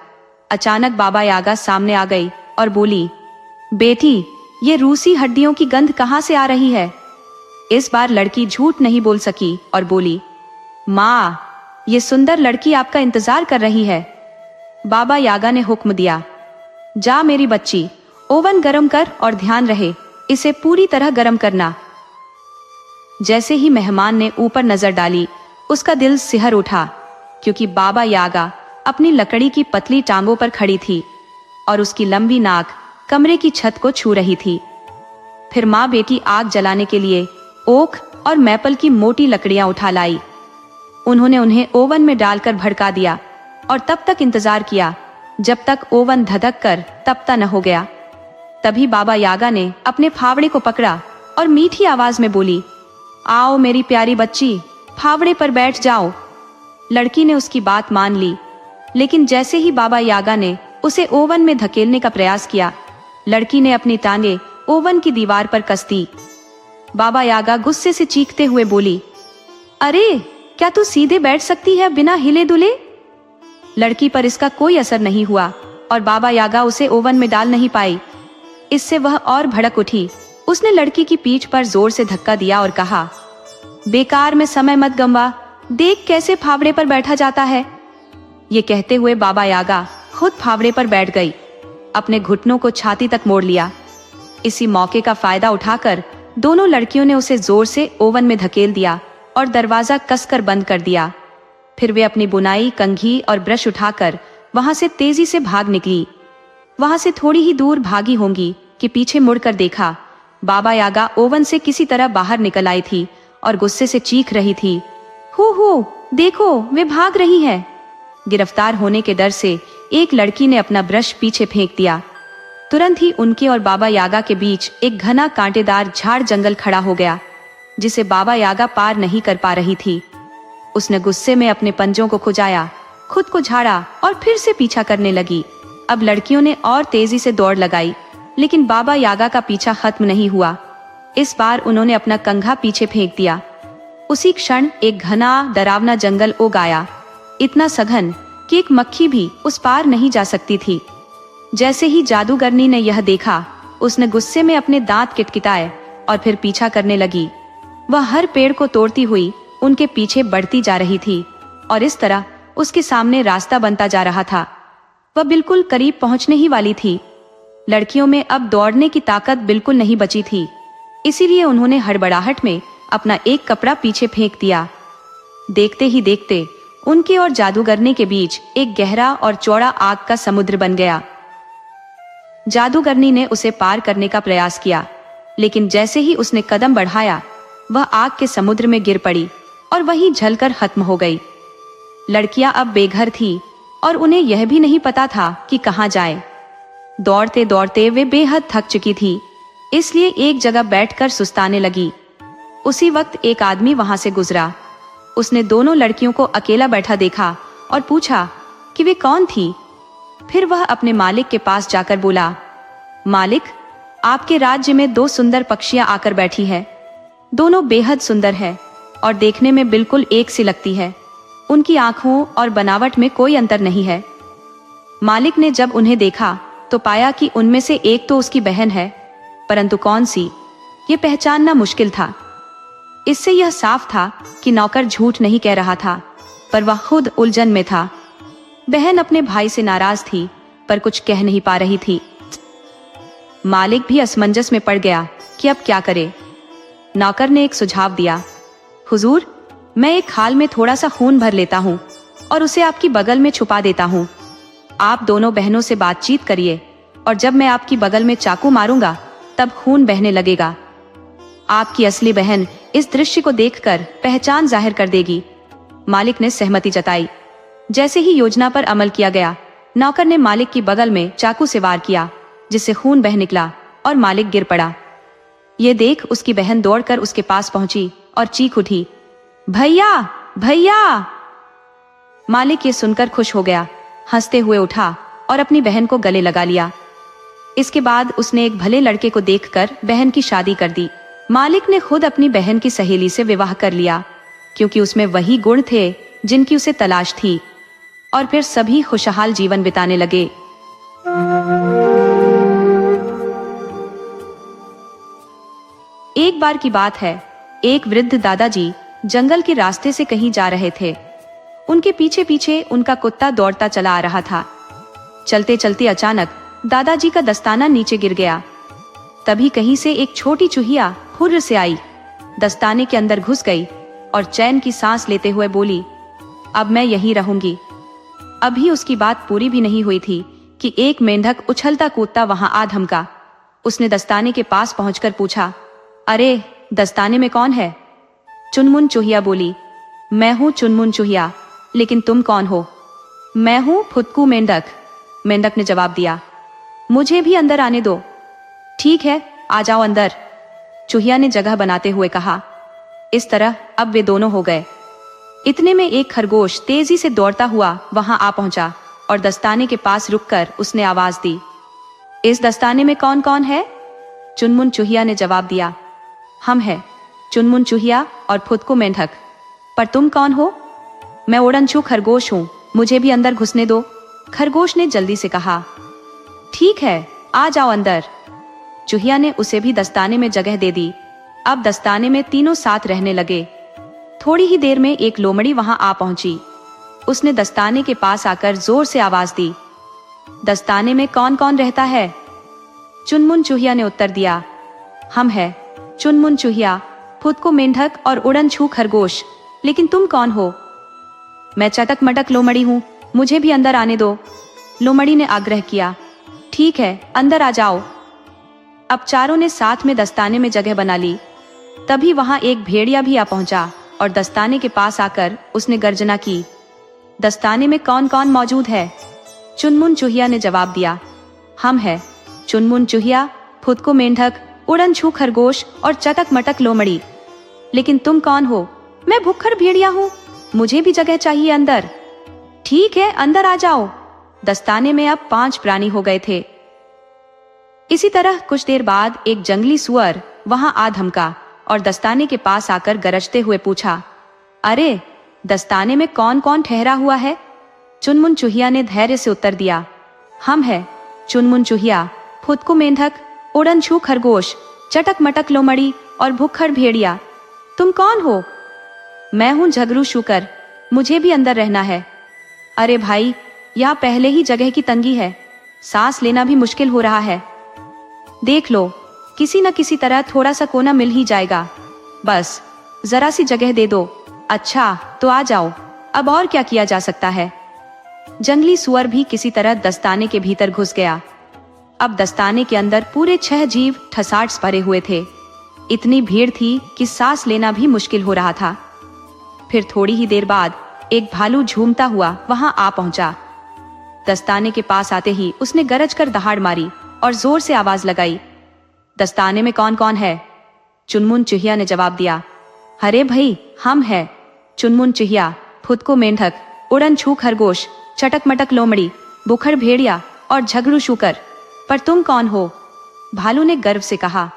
अचानक बाबा यागा सामने आ गई और बोली, बेटी, ये रूसी हड्डियों की गंध कहाँ से आ रही है? इस बार लड़की झूठ नहीं बोल सकी और बोली, माँ, ये सुंदर लड़की आपका इंतजार कर रही है। बाबा यागा ने हुक्म दिया, जा मेरी बच्ची, ओवन गरम कर और ध्यान रहे इसे पूरी तरह गरम करना। जैसे ही मेहमान ने ऊपर नजर डाली, उसका दिल सिहर उठा, क्योंकि बाबा यागा अपनी लकड़ी की पतली टांगों पर खड़ी थी और उसकी लंबी नाक कमरे की छत को छू रही थी। फिर माँ बेटी आग जलाने के लिए ओक और मैपल की मोटी लकड़ियां उठा लाई। उन्होंने उन्हें ओवन में डालकर भड़का दिया और तब तक इंतजार किया जब तक ओवन धधक कर तपता न हो गया। तभी बाबा यागा ने अपने फावड़े को पकड़ा और मीठी आवाज में बोली, आओ मेरी प्यारी बच्ची, फावड़े पर बैठ जाओ। लड़की ने उसकी बात मान ली, लेकिन जैसे ही बाबा यागा ने उसे ओवन में धकेलने का प्रयास किया, लड़की ने अपनी टांगे ओवन की दीवार पर कस दी। बाबा यागा गुस्से से चीखते हुए बोली, अरे, क्या तू सीधे बैठ सकती है बिना हिले डुले? लड़की पर इसका कोई असर नहीं हुआ और बाबा यागा उसे ओवन में डाल नहीं पाई। इससे वह और भड़क उठी। उसने लड़की की पीठ पर जोर से धक्का दिया और कहा, बेकार में समय मत गंवा, देख कैसे फावड़े पर बैठा जाता है। ये कहते हुए बाबा यागा खुद फावड़े पर बैठ गई, अपने घुटनों को छाती तक मोड़ लिया। इसी मौके का फायदा उठाकर दोनों लड़कियों ने उसे जोर से ओवन में धकेल दिया और दरवाजा कसकर बंद कर दिया। फिर वे अपनी बुनाई, कंघी और ब्रश उठाकर वहां से तेजी से भाग निकली। वहां से थोड़ी ही दूर भागी होंगी कि पीछे मुड़कर देखा, बाबा यागा ओवन से किसी तरह बाहर निकल आई थी और गुस्से से चीख रही थी, हो, देखो, वे भाग रही है। गिरफ्तार होने के डर से एक लड़की ने अपना ब्रश पीछे फेंक दिया। तुरंत ही उनके और बाबा यागा के बीच एक घना कांटेदार झाड़ जंगल खड़ा हो गया, जिसे बाबा यागा पार नहीं कर पा रही थी। उसने गुस्से में अपने पंजों को खुजाया, खुद को झाड़ा और फिर से पीछा करने लगी। अब लड़कियों ने और तेजी से दौड़ लगाई, लेकिन बाबा यागा का पीछा खत्म नहीं हुआ। इस बार उन्होंने अपना कंघा पीछे फेंक दिया। उसी क्षण एक घना डरावना जंगल उग आया, इतना सघन कि एक मक्खी भी उस पार नहीं जा सकती थी। जैसे ही जादूगरनी ने यह देखा, उसने गुस्से में अपने दांत किटकिटाए और फिर पीछा करने लगी। वह हर पेड़ को तोड़ती हुई उनके पीछे बढ़ती जा रही थी और इस तरह उसके सामने रास्ता बनता जा रहा था। वह बिल्कुल करीब पहुंचने ही वाली थी। लड़कियों में अब दौड़ने की ताकत बिल्कुल नहीं बची थी, इसीलिए उन्होंने हड़बड़ाहट में अपना एक कपड़ा पीछे फेंक दिया। देखते ही देखते उनके और जादूगरनी के बीच एक गहरा और चौड़ा आग का समुद्र बन गया। जादूगरनी ने उसे पार करने का प्रयास किया, लेकिन जैसे ही उसने कदम बढ़ाया, वह आग के समुद्र में गिर पड़ी और वहीं जलकर खत्म हो गई। लड़कियां अब बेघर थी और उन्हें यह भी नहीं पता था कि कहां जाएं। दौड़ते दौड़ते वे बेहद थक चुकी थी, इसलिए एक जगह बैठकर सुस्ताने लगी। उसी वक्त एक आदमी वहां से गुजरा। उसने दोनों लड़कियों को अकेला बैठा देखा और पूछा कि वे कौन थी। फिर वह अपने मालिक के पास जाकर बोला, मालिक, आपके राज्य में 2 सुंदर पक्षियां आकर बैठी है। दोनों बेहद सुंदर है और देखने में बिल्कुल एक सी लगती है। उनकी आंखों और बनावट में कोई अंतर नहीं है। मालिक ने जब उन्हें देखा तो पाया कि उनमें से एक तो उसकी बहन है, परंतु कौन सी, ये पहचानना मुश्किल था। इससे यह साफ था कि नौकर झूठ नहीं कह रहा था, पर वह खुद उलझन में था। बहन अपने भाई से नाराज थी, पर कुछ कह नहीं पा रही थी। मालिक भी असमंजस में पड़ गया कि अब क्या करे। नौकर ने एक सुझाव दिया, हुजूर, मैं एक खाल में थोड़ा सा खून भर लेता हूँ और उसे आपकी बगल में छुपा देता हूँ। आप दोनों बहनों से बातचीत करिए और जब मैं आपकी बगल में चाकू मारूंगा तब खून बहने लगेगा। आपकी असली बहन इस दृश्य को देखकर पहचान जाहिर कर देगी। मालिक ने सहमति जताई। जैसे ही योजना पर अमल किया गया, नौकर ने मालिक की बगल में चाकू से वार किया, जिससे खून बह निकला और मालिक गिर पड़ा। ये देख उसकी बहन दौड़कर उसके पास पहुंची और चीख उठी, भैया भैया। मालिक ये सुनकर खुश हो गया, हंसते हुए उठा और अपनी बहन को गले लगा लिया। इसके बाद उसने एक भले लड़के को देखकर बहन की शादी कर दी। मालिक ने खुद अपनी बहन की सहेली से विवाह कर लिया, क्योंकि उसमें वही गुण थे जिनकी उसे तलाश थी। और फिर सभी खुशहाल जीवन बिताने लगे। एक बार की बात है, एक वृद्ध दादाजी जंगल के रास्ते से कहीं जा रहे थे। उनके पीछे पीछे उनका कुत्ता दौड़ता चला आ रहा था। चलते चलते अचानक दादाजी का दस्ताना नीचे गिर गया। तभी कहीं से एक छोटी चूहिया हुर्र से आई, दस्ताने के अंदर घुस गई और चैन की सांस लेते हुए बोली, अब मैं यहीं रहूंगी। अभी उसकी बात पूरी भी नहीं हुई थी कि एक मेंढक उछलता कूदता वहां आ धमका। उसने दस्ताने के पास पहुंचकर पूछा, अरे दस्ताने में कौन है? चुनमुन चूहिया बोली, मैं हूँ चुनमुन चूहिया, लेकिन तुम कौन हो? मैं हूँ फुदकू मेंढक। मेंढक ने जवाब दिया, मुझे भी अंदर आने दो। ठीक है, आ जाओ अंदर, चूहिया ने जगह बनाते हुए कहा। इस तरह अब वे दोनों हो गए। इतने में एक खरगोश तेजी से दौड़ता हुआ वहां आ पहुंचा और दस्ताने के पास रुककर उसने आवाज दी, इस दस्ताने में कौन कौन है? चुनमुन चूहिया ने जवाब दिया, हम हैं चुनमुन चूहिया और फुदकू मेंढक। पर तुम कौन हो? मैं उड़नछू खरगोश हूँ, मुझे भी अंदर घुसने दो, खरगोश ने जल्दी से कहा। ठीक है, आ जाओ अंदर। चूहिया ने उसे भी दस्ताने में जगह दे दी। अब दस्ताने में तीनों साथ रहने लगे। थोड़ी ही देर में एक लोमड़ी वहां आ पहुंची। उसने दस्ताने के पास आकर जोर से आवाज दी, दस्ताने में कौन कौन रहता है? चुनमुन चूहिया ने उत्तर दिया, हम हैं चुनमुन चूहिया, फुदकू मेंढक और उड़नछू खरगोश, लेकिन तुम कौन हो? मैं चटक मटक लोमड़ी हूँ, मुझे भी अंदर आने दो, लोमड़ी ने आग्रह किया। ठीक है, अंदर आ जाओ। अब चारों ने साथ में दस्ताने में जगह बना ली। तभी वहां एक भेड़िया भी आ पहुंचा और दस्ताने के पास आकर उसने गर्जना की, दस्ताने में कौन कौन मौजूद है? चुनमुन चूहिया ने जवाब दिया, हम हैं चुनमुन चूहिया, फुदकू मेंढक, उड़नछू खरगोश और चटक मटक लोमड़ी, लेकिन तुम कौन हो? मैं भुक्खड़ भेड़िया हूँ, मुझे भी जगह चाहिए अंदर। ठीक है, अंदर आ जाओ। दस्ताने में अब 5 प्राणी हो गए थे। इसी तरह कुछ देर बाद एक जंगली सुअर वहां आ धमका और दस्ताने के पास आकर गरजते हुए पूछा, अरे दस्ताने में कौन कौन ठहरा हुआ है? चुनमुन चूहिया ने धैर्य से उत्तर दिया, हम हैं चुनमुन चूहिया, फुदकू मेंढक, उड़नछू खरगोश, चटक मटक लोमड़ी और भुक्खड़ भेड़िया। तुम कौन हो? मैं हूं झगरू शुकर, मुझे भी अंदर रहना है। अरे भाई, यहाँ पहले ही जगह की तंगी है, सांस लेना भी मुश्किल हो रहा है। देख लो, किसी न किसी तरह थोड़ा सा कोना मिल ही जाएगा, बस जरा सी जगह दे दो। अच्छा तो आ जाओ, अब और क्या किया जा सकता है। जंगली सुअर भी किसी तरह दस्ताने के भीतर घुस गया। अब दस्ताने के अंदर पूरे 6 जीव ठसाठ भरे हुए थे। इतनी भीड़ थी कि सांस लेना भी मुश्किल हो रहा था। फिर थोड़ी ही देर बाद एक भालू झूमता हुआ वहां आ पहुंचा। दस्ताने के पास आते ही उसने गरज कर दहाड़ मारी और जोर से आवाज लगाई, दस्ताने में कौन कौन है? चुनमुन चूहिया ने जवाब दिया, अरे भाई, हम हैं चुनमुन चूहिया, फुदकू मेंढक, उड़नछू खरगोश, चटक मटक लोमड़ी, भुक्खड़ भेड़िया और झगड़ू शुकर, पर तुम कौन हो? भालू ने गर्व से कहा,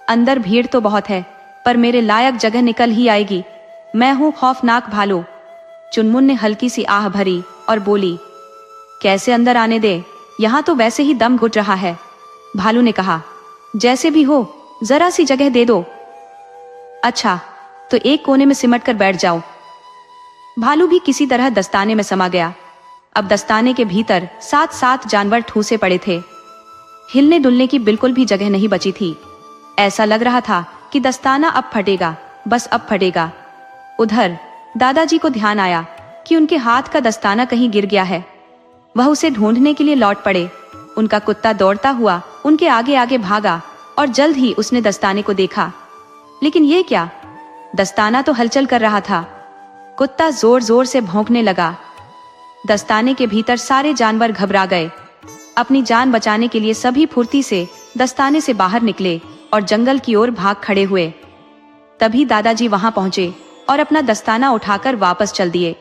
अंदर भीड़ तो बहुत है, पर मेरे लायक जगह निकल ही आएगी। मैं हूँ खौफनाक भालू। चुनमुन ने हल्की सी आह भरी और बोली, कैसे अंदर आने दे, यहाँ तो वैसे ही दम घुट रहा है। भालू ने कहा, जैसे भी हो जरा सी जगह दे दो। अच्छा तो एक कोने में सिमट कर बैठ जाओ। भालू भी किसी तरह दस्ताने में समा गया। अब दस्ताने के भीतर 7 जानवर ठूसे पड़े थे। हिलने डुलने की बिल्कुल भी जगह नहीं बची थी। ऐसा लग रहा था कि दस्ताना अब फटेगा, बस अब फटेगा। उधर दादाजी को ध्यान आया कि उनके हाथ का दस्ताना कहीं गिर गया है। वह उसे ढूंढने के लिए लौट पड़े। उनका कुत्ता दौड़ता हुआ उनके आगे आगे भागा और जल्द ही उसने दस्ताने को देखा। लेकिन ये क्या, दस्ताना तो हलचल कर रहा था। कुत्ता जोर जोर से भौंकने लगा। दस्ताने के भीतर सारे जानवर घबरा गए। अपनी जान बचाने के लिए सभी फुर्ती से दस्ताने से बाहर निकले और जंगल की ओर भाग खड़े हुए। तभी दादाजी वहां पहुंचे और अपना दस्ताना उठाकर वापस चल दिए।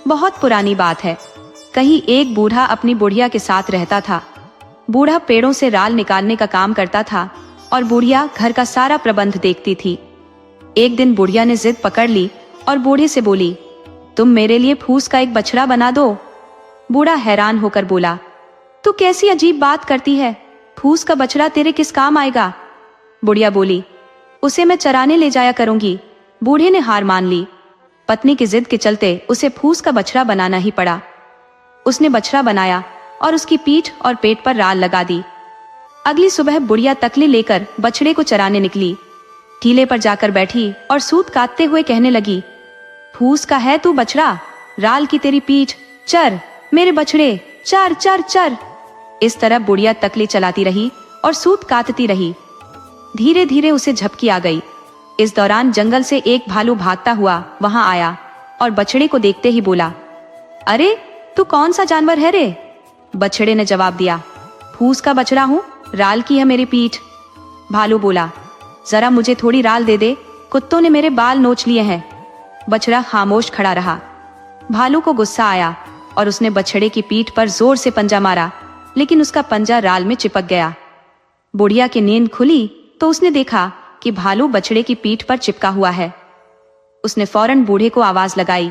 बहुत पुरानी बात है। कहीं एक बूढ़ा अपनी बुढ़िया के साथ रहता था। बूढ़ा पेड़ों से राल निकालने का काम करता था और बुढ़िया घर का सारा प्रबंध देखती थी। एक दिन बुढ़िया ने जिद पकड़ ली और बूढ़े से बोली, तुम मेरे लिए फूस का एक बछड़ा बना दो। बूढ़ा हैरान होकर बोला, तू कैसी अजीब बात करती है, फूस का बछड़ा तेरे किस काम आएगा? बुढ़िया बोली, उसे मैं चराने ले जाया करूंगी। बूढ़े ने हार मान ली। पत्नी की जिद के चलते उसे फूस का बछड़ा बनाना ही पड़ा। उसने बछड़ा बनाया और उसकी पीठ और पेट पर राल लगा दी। अगली सुबह बुढ़िया तकली लेकर बछड़े को चराने निकली। टीले पर जाकर बैठी और सूत काटते हुए कहने लगी, फूस का है तू बछड़ा, राल की तेरी पीठ, चर मेरे बछड़े, चर चर चर। इस तरह बुढ़िया तकली चलाती रही और सूत काटती रही। धीरे धीरे उसे झपकी आ गई। इस दौरान जंगल से एक भालू भागता हुआ वहां आया और बछड़े को देखते ही बोला, अरे तू कौन सा जानवर है रे? बछड़े ने जवाब दिया, फूस का बछड़ा हूँ, राल की है मेरी पीठ। भालू बोला, जरा मुझे थोड़ी राल दे दे, कुत्तों ने मेरे बाल नोच लिए हैं। बछड़ा खामोश खड़ा रहा। भालू को गुस्सा आया और उसने बछड़े की पीठ पर जोर से पंजा मारा, लेकिन उसका पंजा राल में चिपक गया। बुढ़िया की नींद खुली तो उसने देखा कि भालू बछड़े की पीठ पर चिपका हुआ है। उसने फौरन बूढ़े को आवाज लगाई,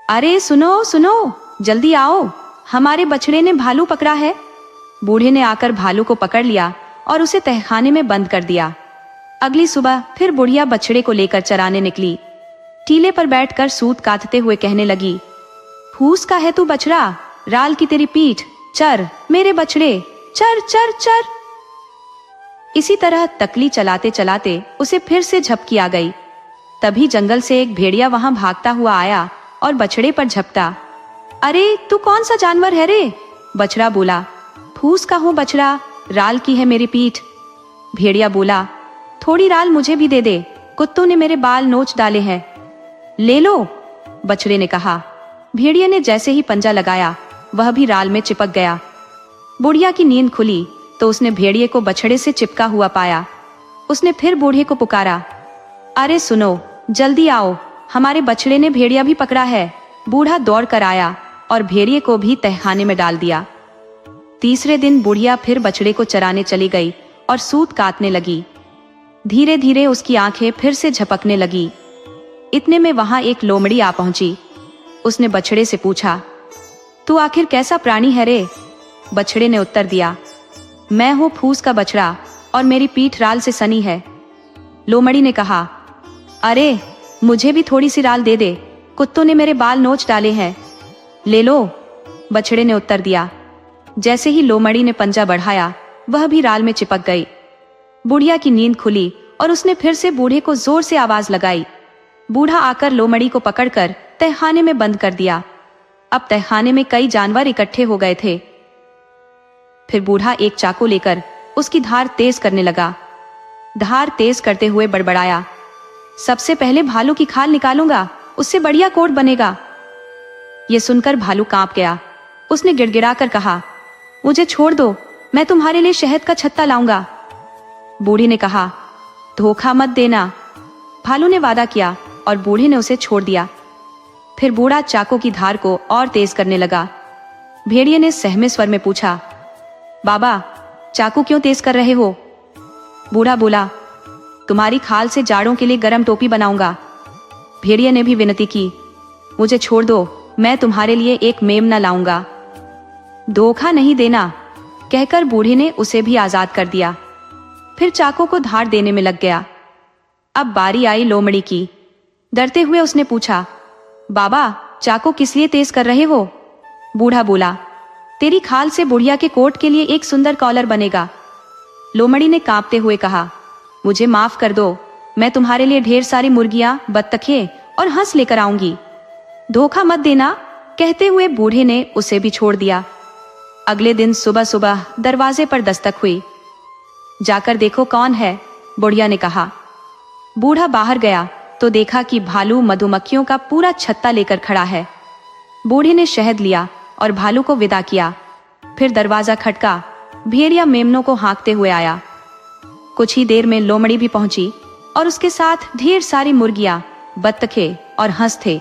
अरे सुनो सुनो, जल्दी आओ, हमारे बछड़े ने भालू पकड़ा है। बूढ़े ने आकर भालू को पकड़ लिया और उसे तहखाने में बंद कर दिया। अगली सुबह फिर बुढ़िया बछड़े को लेकर चराने निकली। टीले पर बैठकर सूत काटते हुए कहने लगी, फूस का है तू बछड़ा, राल की तेरी पीठ, चर मेरे बछड़े, चर चर चर। इसी तरह तकली चलाते चलाते उसे फिर से झपकी आ गई। तभी जंगल से एक भेड़िया वहां भागता हुआ आया और बछड़े पर झपटा। अरे तू कौन सा जानवर है रे? बछड़ा बोला, फूस का हूँ बछड़ा, राल की है मेरी पीठ। भेड़िया बोला, थोड़ी राल मुझे भी दे दे, कुत्तों ने मेरे बाल नोच डाले हैं। ले लो, बछड़े ने कहा। भेड़िया ने जैसे ही पंजा लगाया वह भी राल में चिपक गया। बुढ़िया की नींद खुली तो उसने भेड़िए को बछड़े से चिपका हुआ पाया। उसने फिर बूढ़े को पुकारा, अरे सुनो, जल्दी आओ, हमारे बछड़े ने भेड़िया भी पकड़ा है। बूढ़ा दौड़ कर आया और भेड़िए को भी तहखाने में डाल दिया। तीसरे दिन बुढ़िया फिर बछड़े को चराने चली गई और सूत काटने लगी। धीरे धीरे उसकी आंखें फिर से झपकने लगी। इतने में वहां एक लोमड़ी आ पहुंची। उसने बछड़े से पूछा, तू आखिर कैसा प्राणी है रे? बछड़े ने उत्तर दिया, मैं हूं फूस का बछड़ा और मेरी पीठ राल से सनी है। लोमड़ी ने कहा, अरे मुझे भी थोड़ी सी राल दे दे, कुत्तों ने मेरे बाल नोच डाले हैं। ले लो, बछड़े ने उत्तर दिया। जैसे ही लोमड़ी ने पंजा बढ़ाया वह भी राल में चिपक गई। बुढ़िया की नींद खुली और उसने फिर से बूढ़े को जोर से आवाज लगाई। बूढ़ा आकर लोमड़ी को पकड़कर तहखाने में बंद कर दिया। अब तहखाने में कई जानवर इकट्ठे हो गए थे। फिर बूढ़ा एक चाकू लेकर उसकी धार तेज करने लगा। धार तेज करते हुए बड़बड़ाया, सबसे पहले भालू की खाल निकालूंगा, उससे बढ़िया कोट बनेगा। यह सुनकर भालू कांप गया। उसने गिड़गिड़ाकर कहा, मुझे छोड़ दो, मैं तुम्हारे लिए शहद का छत्ता लाऊंगा। बूढ़ी ने कहा, धोखा मत देना। भालू ने वादा किया और बूढ़े ने उसे छोड़ दिया। फिर बूढ़ा चाकू की धार को और तेज करने लगा। भेड़िए ने सहमे स्वर में पूछा, बाबा चाकू क्यों तेज कर रहे हो? बूढ़ा बोला, तुम्हारी खाल से जाड़ों के लिए गर्म टोपी बनाऊंगा। भेड़िए ने भी विनती की, मुझे छोड़ दो, मैं तुम्हारे लिए एक मेमना लाऊंगा। धोखा नहीं देना, कहकर बूढ़े ने उसे भी आजाद कर दिया। फिर चाकू को धार देने में लग गया। अब बारी आई लोमड़ी की। डरते हुए उसने पूछा, बाबा चाकू किस लिए तेज कर रहे हो? बूढ़ा बोला, तेरी खाल से बुढ़िया के कोट के लिए एक सुंदर कॉलर बनेगा। लोमड़ी ने कांपते हुए कहा, मुझे माफ कर दो, मैं तुम्हारे लिए ढेर सारी मुर्गियां, बत्तखें और हंस लेकर आऊंगी। धोखा मत देना, कहते हुए बूढ़े ने उसे भी छोड़ दिया। अगले दिन सुबह सुबह दरवाजे पर दस्तक हुई। जाकर देखो कौन है, बुढ़िया ने कहा। बूढ़ा बाहर गया तो देखा कि भालू मधुमक्खियों का पूरा छत्ता लेकर खड़ा है। बूढ़े ने शहद लिया और भालू को विदा किया। फिर दरवाजा खटका। भेड़िया मेमनों को हाँकते हुए आया। कुछ ही देर में लोमड़ी भी पहुंची और उसके साथ ढेर सारी मुर्गियां, बत्तखे और हंस थे।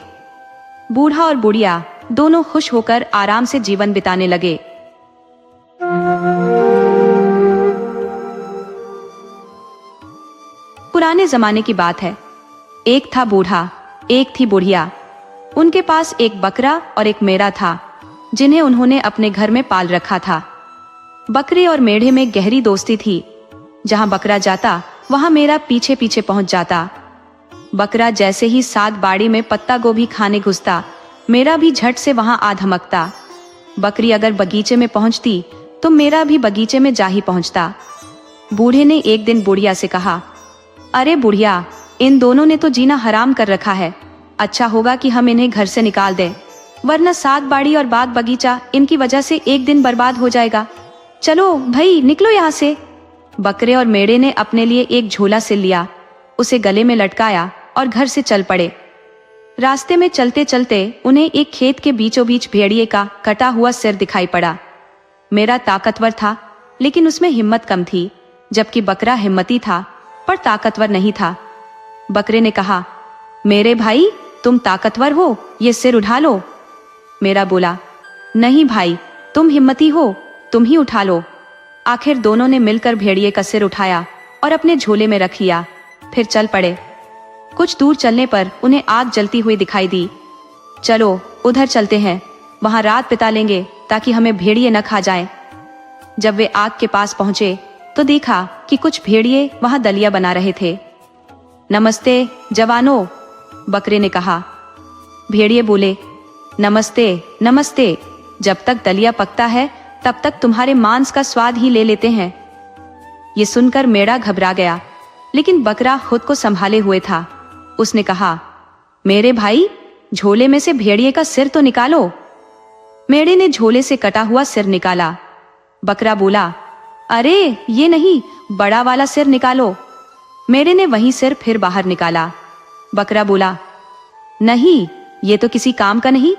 बूढ़ा और बुढ़िया दोनों खुश होकर आराम से जीवन बिताने लगे। पुराने जमाने की बात है। एक था बूढ़ा, एक थी बुढ़िया। उनके पास एक बकरा और एक मेढ़ा था, जिन्हें उन्होंने अपने घर में पाल रखा था। बकरे और मेढ़े में गहरी दोस्ती थी। जहां बकरा जाता वहां मेढ़ा पीछे पीछे पहुंच जाता। बकरा जैसे ही साग बाड़ी में पत्ता गोभी खाने घुसता, मेढ़ा भी झट से वहां आ धमकता। बकरी अगर बगीचे में पहुंचती तो मेढ़ा भी बगीचे में जा ही पहुंचता। बूढ़े ने एक दिन बुढ़िया से कहा, अरे बुढ़िया, इन दोनों ने तो जीना हराम कर रखा है। अच्छा होगा कि हम इन्हें घर से निकाल दें, वरना साग बाड़ी और बाग बगीचा इनकी वजह से एक दिन बर्बाद हो जाएगा। चलो भाई, निकलो यहाँ से। बकरे और मेढ़े ने अपने लिए एक झोला सिल लिया, उसे गले में लटकाया और घर से चल पड़े। रास्ते में चलते चलते उन्हें एक खेत के बीचों बीच भेड़िए का कटा हुआ सिर दिखाई पड़ा। मेरा ताकतवर था, लेकिन उसमें हिम्मत कम थी, जबकि बकरा हिम्मती था पर ताकतवर नहीं था। बकरे ने कहा, मेरे भाई, तुम ताकतवर हो, ये सिर उठा लो। मेरा बोला, नहीं भाई, तुम हिम्मती हो, तुम ही उठा लो। आखिर दोनों ने मिलकर भेड़िए का सिर उठाया और अपने झोले में रख लिया। फिर चल पड़े। कुछ दूर चलने पर उन्हें आग जलती हुई दिखाई दी। चलो उधर चलते हैं, वहां रात बिता लेंगे ताकि हमें भेड़िए न खा जाए। जब वे आग के पास पहुंचे तो देखा कि कुछ भेड़िए वहां दलिया बना रहे थे। नमस्ते जवानों, बकरे ने कहा। भेड़िए बोले, नमस्ते नमस्ते, जब तक दलिया पकता है तब तक तुम्हारे मांस का स्वाद ही ले लेते हैं। ये सुनकर मेढ़ा घबरा गया, लेकिन बकरा खुद को संभाले हुए था। उसने कहा, मेरे भाई, झोले में से भेड़िए का सिर तो निकालो। मेढ़े ने झोले से कटा हुआ सिर निकाला। बकरा बोला, अरे ये नहीं, बड़ा वाला सिर निकालो। मेढ़े ने वही सिर फिर बाहर निकाला। बकरा बोला, नहीं, ये तो किसी काम का नहीं,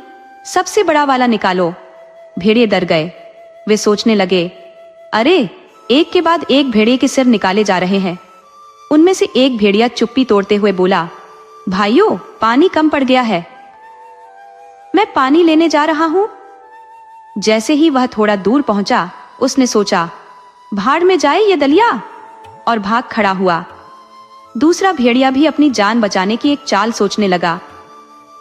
सबसे बड़ा वाला निकालो। भेड़िए डर गए। वे सोचने लगे, अरे एक के बाद एक भेड़िए के सिर निकाले जा रहे हैं। उनमें से एक भेड़िया चुप्पी तोड़ते हुए बोला, भाइयों, पानी कम पड़ गया है, मैं पानी लेने जा रहा हूं। जैसे ही वह थोड़ा दूर पहुंचा, उसने सोचा, भाड़ में जाए ये दलिया, और भाग खड़ा हुआ। दूसरा भेड़िया भी अपनी जान बचाने की एक चाल सोचने लगा।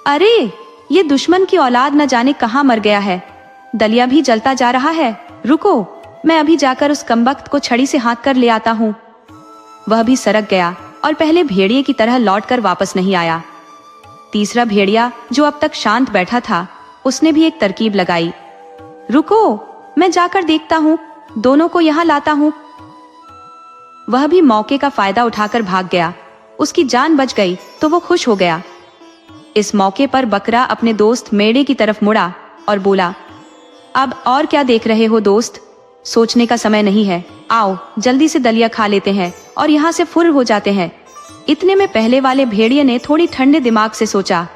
अरे ये दुश्मन की औलाद न जाने कहां मर गया है, दलिया भी जलता जा रहा है, रुको, मैं अभी जाकर उस कमबख्त को छड़ी से हाथ कर ले आता हूं। वह भी सरक गया और पहले भेड़िए की तरह लौटकर वापस नहीं आया। तीसरा भेड़िया, जो अब तक शांत बैठा था, उसने भी एक तरकीब लगाई। रुको, मैं जाकर देखता हूं, दोनों को यहां लाता हूं। वह भी मौके का फायदा उठाकर भाग गया। उसकी जान बच गई तो वो खुश हो गया। इस मौके पर बकरा अपने दोस्त मेढ़े की तरफ मुड़ा और बोला, अब और क्या देख रहे हो दोस्त, सोचने का समय नहीं है, आओ जल्दी से दलिया खा लेते हैं और यहाँ से फुर हो जाते हैं। इतने में पहले वाले भेड़िए ने थोड़ी ठंडे दिमाग से सोचा,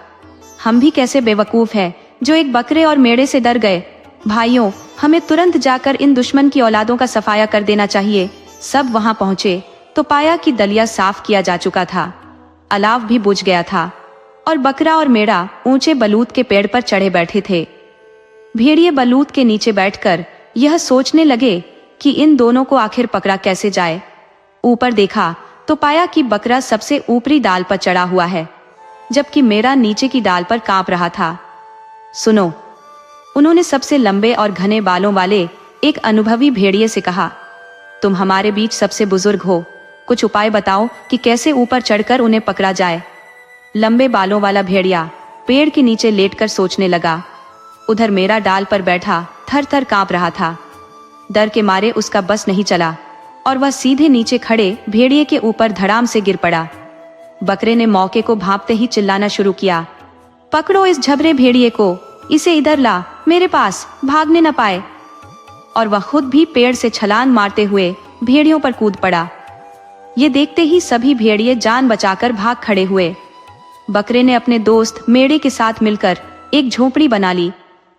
हम भी कैसे बेवकूफ हैं जो एक बकरे और मेढ़े से डर गए। भाइयों, हमें तुरंत जाकर इन दुश्मन की औलादों का सफाया कर देना चाहिए। सब वहां पहुंचे तो पाया कि दलिया साफ किया जा चुका था, अलाव भी बुझ गया था और बकरा और मेढ़ा ऊंचे बलूत के पेड़ पर चढ़े बैठे थे। भेड़िए बलूत के नीचे बैठकर यह सोचने लगे कि इन दोनों को आखिर पकड़ा कैसे जाए। ऊपर देखा तो पाया कि बकरा सबसे ऊपरी डाल पर चढ़ा हुआ है, जबकि मेढ़ा नीचे की डाल पर कांप रहा था। सुनो, उन्होंने सबसे लंबे और घने बालों वाले एक अनुभवी भेड़िए से कहा, तुम हमारे बीच सबसे बुजुर्ग हो, कुछ उपाय बताओ कि कैसे ऊपर चढ़कर उन्हें पकड़ा जाए। लंबे बालों वाला भेड़िया पेड़ के नीचे लेटकर सोचने लगा। उधर मेरा डाल पर बैठा थर थर कांप रहा था। डर के मारे उसका बस नहीं चला और वह सीधे नीचे खड़े भेड़िए के ऊपर धड़ाम से गिर पड़ा। बकरे ने मौके को भांपते ही चिल्लाना शुरू किया, पकड़ो इस झबरे भेड़िए को, इसे इधर ला, मेरे पास भागने न पाए। और वह खुद भी पेड़ से छलांग मारते हुए भेड़ियों पर कूद पड़ा। ये देखते ही सभी भेड़िए जान बचाकर भाग खड़े हुए। बकरे ने अपने दोस्त मेढ़े के साथ मिलकर एक झोपड़ी बना ली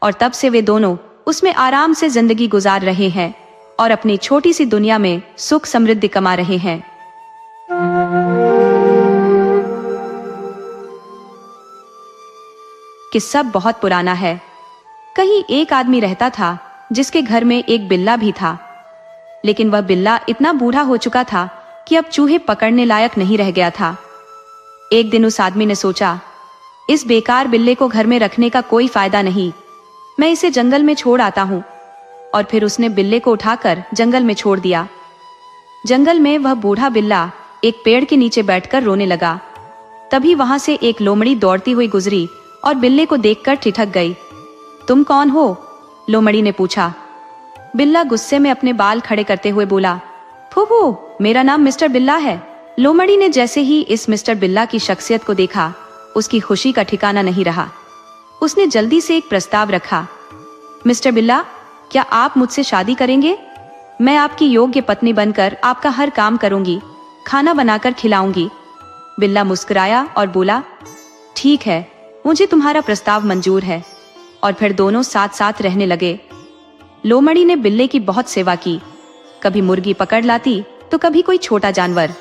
और तब से वे दोनों उसमें आराम से जिंदगी गुजार रहे हैं और अपनी छोटी सी दुनिया में सुख समृद्धि कमा रहे हैं। किस्सा बहुत पुराना है। कहीं एक आदमी रहता था जिसके घर में एक बिल्ला भी था, लेकिन वह बिल्ला इतना बूढ़ा हो चुका था कि अब चूहे पकड़ने लायक नहीं रह गया था। एक दिन उस आदमी ने सोचा, इस बेकार बिल्ले को घर में रखने का कोई फायदा नहीं, मैं इसे जंगल में छोड़ आता हूं। और फिर उसने बिल्ले को उठाकर जंगल में छोड़ दिया। जंगल में वह बूढ़ा बिल्ला एक पेड़ के नीचे बैठकर रोने लगा। तभी वहां से एक लोमड़ी दौड़ती हुई गुजरी और बिल्ले को देखकर ठिठक गई। तुम कौन हो? लोमड़ी ने पूछा। बिल्ला गुस्से में अपने बाल खड़े करते हुए बोला, फूफू, मेरा नाम मिस्टर बिल्ला है। लोमड़ी ने जैसे ही इस मिस्टर बिल्ला की शख्सियत को देखा, उसकी खुशी का ठिकाना नहीं रहा। उसने जल्दी से एक प्रस्ताव रखा, मिस्टर बिल्ला, क्या आप मुझसे शादी करेंगे? मैं आपकी योग्य पत्नी बनकर आपका हर काम करूंगी, खाना बनाकर खिलाऊंगी। बिल्ला मुस्कुराया और बोला, ठीक है, मुझे तुम्हारा प्रस्ताव मंजूर है। और फिर दोनों साथ साथ रहने लगे। लोमड़ी ने बिल्ले की बहुत सेवा की, कभी मुर्गी पकड़ लाती तो कभी कोई छोटा जानवर।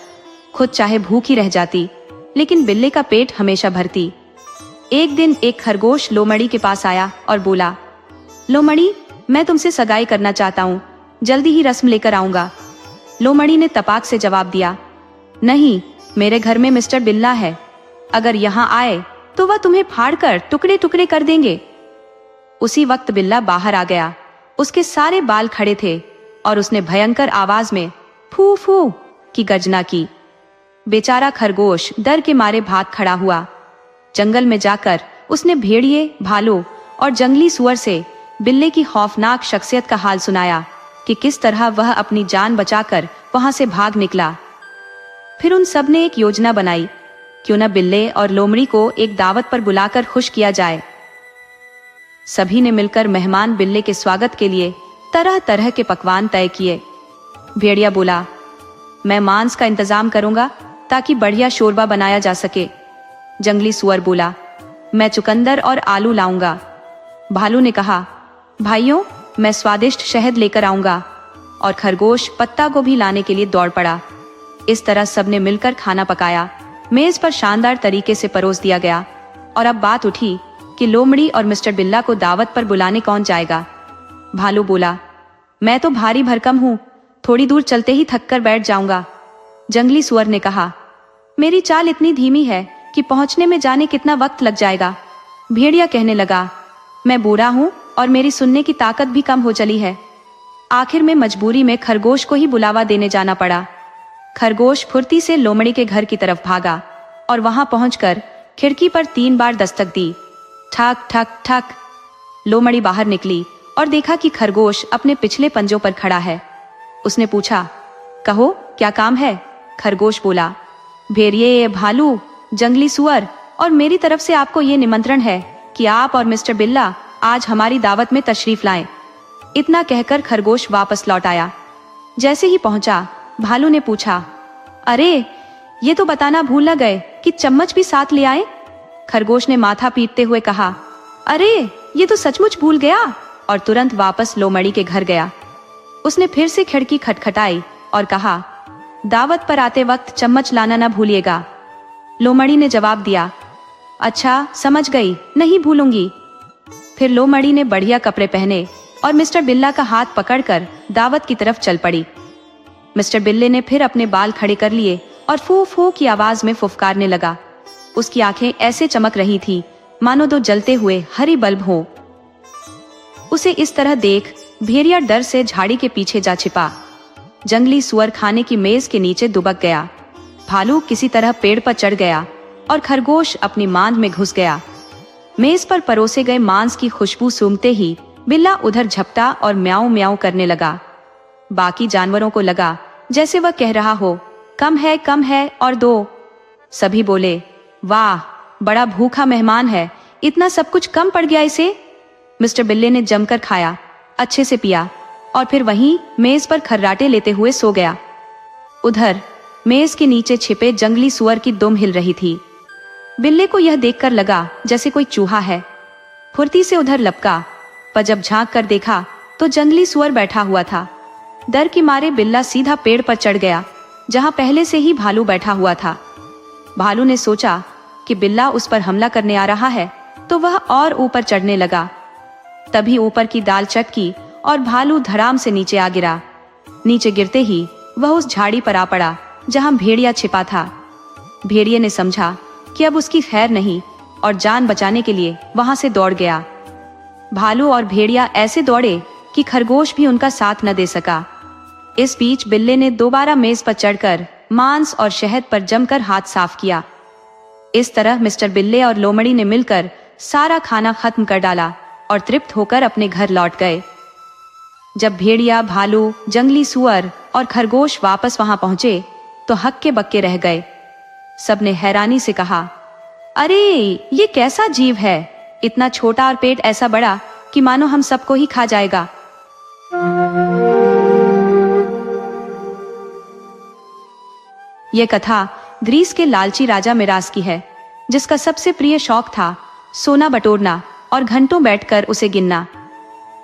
खुद चाहे भूखी रह जाती, लेकिन बिल्ले का पेट हमेशा भरती। एक दिन एक खरगोश लोमड़ी के पास आया और बोला, लोमड़ी, मैं तुमसे सगाई करना चाहता हूँ, जल्दी ही रस्म लेकर आऊंगा। लोमड़ी ने तपाक से जवाब दिया, नहीं, मेरे घर में मिस्टर बिल्ला है, अगर यहाँ आए तो वह तुम्हें फाड़कर टुकड़े टुकड़े कर देंगे। उसी वक्त बिल्ला बाहर आ गया। उसके सारे बाल खड़े थे और उसने भयंकर आवाज में फू फू की गर्जना की। बेचारा खरगोश डर के मारे भाग खड़ा हुआ। जंगल में जाकर उसने भेड़िए, भालू और जंगली सुअर से बिल्ले की खौफनाक शख्सियत का हाल सुनाया कि किस तरह वह अपनी जान बचाकर वहां से भाग निकला। फिर उन सब ने एक योजना बनाई, क्यों न बिल्ले और लोमड़ी को एक दावत पर बुलाकर खुश किया जाए। सभी ने मिलकर मेहमान बिल्ले के स्वागत के लिए तरह तरह के पकवान तय किए। भेड़िया बोला, मैं मांस का इंतजाम करूंगा ताकि बढ़िया शोरबा बनाया जा सके। जंगली सुअर बोला, मैं चुकंदर और आलू लाऊंगा। भालू ने कहा, भाइयों, मैं स्वादिष्ट शहद लेकर आऊंगा। और खरगोश पत्ता गोभी लाने के लिए दौड़ पड़ा। इस तरह सबने मिलकर खाना पकाया। मेज पर शानदार तरीके से परोस दिया गया और अब बात उठी कि लोमड़ी और मिस्टर बिल्ला को दावत पर बुलाने कौन जाएगा। भालू बोला, मैं तो भारी भरकम हूँ, थोड़ी दूर चलते ही थक कर बैठ जाऊंगा। जंगली सुअर ने कहा, मेरी चाल इतनी धीमी है कि पहुंचने में जाने कितना वक्त लग जाएगा। भेड़िया कहने लगा, मैं बूढ़ा हूँ और मेरी सुनने की ताकत भी कम हो चली है। आखिर में मजबूरी में खरगोश को ही बुलावा देने जाना पड़ा। खरगोश फुर्ती से लोमड़ी के घर की तरफ भागा और वहां पहुंचकर खिड़की पर 3 बार दस्तक दी। ठक ठक ठक। लोमड़ी बाहर निकली और देखा कि खरगोश अपने पिछले पंजों पर खड़ा है। उसने पूछा, कहो, क्या काम है? खरगोश बोला, भेड़िए, भालू, जंगली सुअर और मेरी तरफ से आपको ये निमंत्रण है कि आप और मिस्टर बिल्ला आज हमारी दावत में तशरीफ लाएं। इतना कहकर खरगोश वापस लौट आया। जैसे ही पहुंचा, भालू ने पूछा, अरे, ये तो बताना भूल न गए कि चम्मच भी साथ ले आए? खरगोश ने माथा पीटते हुए कहा, अरे, ये तो सचमुच भूल गया, और तुरंत वापस लोमड़ी के घर गया। उसने फिर से खिड़की खटखटाई और कहा, दावत पर आते वक्त चम्मच लाना न भूलिएगा। लोमड़ी ने जवाब दिया, अच्छा, समझ गई, नहीं भूलूंगी। फिर लोमड़ी ने बढ़िया कपड़े पहने और मिस्टर बिल्ला का हाथ पकड़कर दावत की तरफ चल पड़ी। मिस्टर बिल्ले ने फिर अपने बाल खड़े कर लिए और फू फू की आवाज में फुफकारने लगा। उसकी आंखें ऐसे चमक रही थी मानो 2 जलते हुए हरी बल्ब हो। उसे इस तरह देख भेड़िया डर से झाड़ी के पीछे जा छिपा। जंगली सुअर खाने की मेज के नीचे दुबक गया। भालू किसी तरह पेड़ पर चढ़ गया और खरगोश अपनी मांद में घुस गया। मेज पर परोसे गए मांस की खुशबू सूंघते ही बिल्ला उधर झपटा और म्याऊं म्याऊं करने लगा। बाकी जानवरों को लगा जैसे वह कह रहा हो, कम है और दो। सभी बोले, वाह, बड़ा भूखा मेहमान है, इतना सब कुछ कम पड़ गया इसे। मिस्टर बिल्ले ने जमकर खाया, अच्छे से पिया, और फिर वहीं मेज पर खर्राटे लेते हुए सो गया। उधर मेज के नीचे छिपे जंगली सुअर की दुम हिल रही थी। बिल्ले को यह देखकर लगा जैसे कोई चूहा है। फुर्ती से उधर लपका, पर जब झांक कर देखा तो जंगली सुअर बैठा हुआ था। डर के मारे बिल्ला सीधा पेड़ पर चढ़ गया जहां पहले से ही भालू बैठा हुआ था। भालू ने सोचा कि बिल्ला उस पर हमला करने आ रहा है, तो वह और ऊपर चढ़ने लगा। तभी ऊपर की डाल चटकी और भालू धड़ाम से नीचे आ गिरा। नीचे गिरते ही वह उस झाड़ी पर आ पड़ा जहां भेड़िया छिपा था। भेड़िए ने समझा कि अब उसकी खैर नहीं और जान बचाने के लिए वहां से दौड़ गया। भालू और भेड़िया ऐसे दौड़े कि खरगोश भी उनका साथ न दे सका। इस बीच बिल्ले ने दोबारा मेज पर चढ़कर मांस और शहद पर जमकर हाथ साफ किया। इस तरह मिस्टर बिल्ले और लोमड़ी ने मिलकर सारा खाना खत्म कर डाला और तृप्त होकर अपने घर लौट गए। जब भेड़िया, भालू, जंगली सुअर और खरगोश वापस वहां पहुंचे तो हक्के बक्के रह गए। सबने हैरानी से कहा, अरे ये कैसा जीव है, इतना छोटा और पेट ऐसा बड़ा कि मानो हम सबको ही खा जाएगा। यह कथा ग्रीस के लालची राजा मिरास की है, जिसका सबसे प्रिय शौक था सोना बटोरना और घंटों बैठकर उसे गिनना।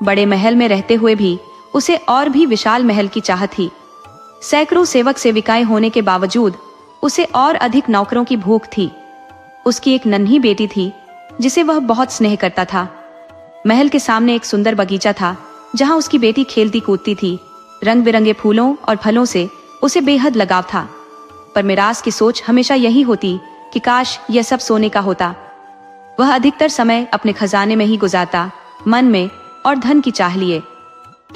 बड़े महल में रहते हुए भी उसे और भी विशाल महल की चाहत थी। सैकड़ों सेवक सेविकाएं होने के बावजूद उसे और अधिक नौकरों की भूख थी। उसकी एक नन्ही बेटी थी जिसे वह बहुत स्नेह करता था। महल के सामने एक सुंदर बगीचा था जहां उसकी बेटी खेलती कूदती थी। रंग बिरंगे फूलों और फलों से उसे बेहद लगाव था। पर मिरास की सोच हमेशा यही होती कि काश यह सब सोने का होता। वह अधिकतर समय अपने खजाने में ही गुजारता, मन में और धन की चाह लिए।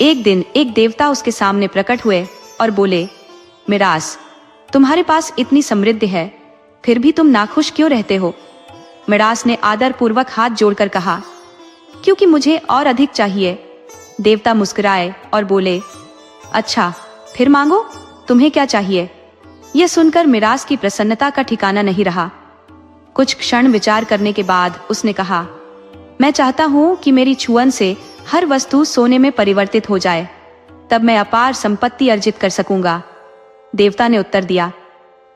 एक दिन एक देवता उसके सामने प्रकट हुए और बोले, मिरास, तुम्हारे पास इतनी समृद्धि है, फिर भी तुम नाखुश क्यों रहते हो? मिरास ने आदर पूर्वक हाथ जोड़कर कहा, क्योंकि मुझे और अधिक चाहिए। देवता मुस्कुराए और बोले, अच्छा फिर मांगो, तुम्हें क्या चाहिए? यह सुनकर मिरास की प्रसन्नता का ठिकाना नहीं रहा। कुछ क्षण विचार करने के बाद उसने कहा, मैं चाहता हूं कि मेरी छुअन से हर वस्तु सोने में परिवर्तित हो जाए, तब मैं अपार संपत्ति अर्जित कर सकूंगा। देवता ने उत्तर दिया,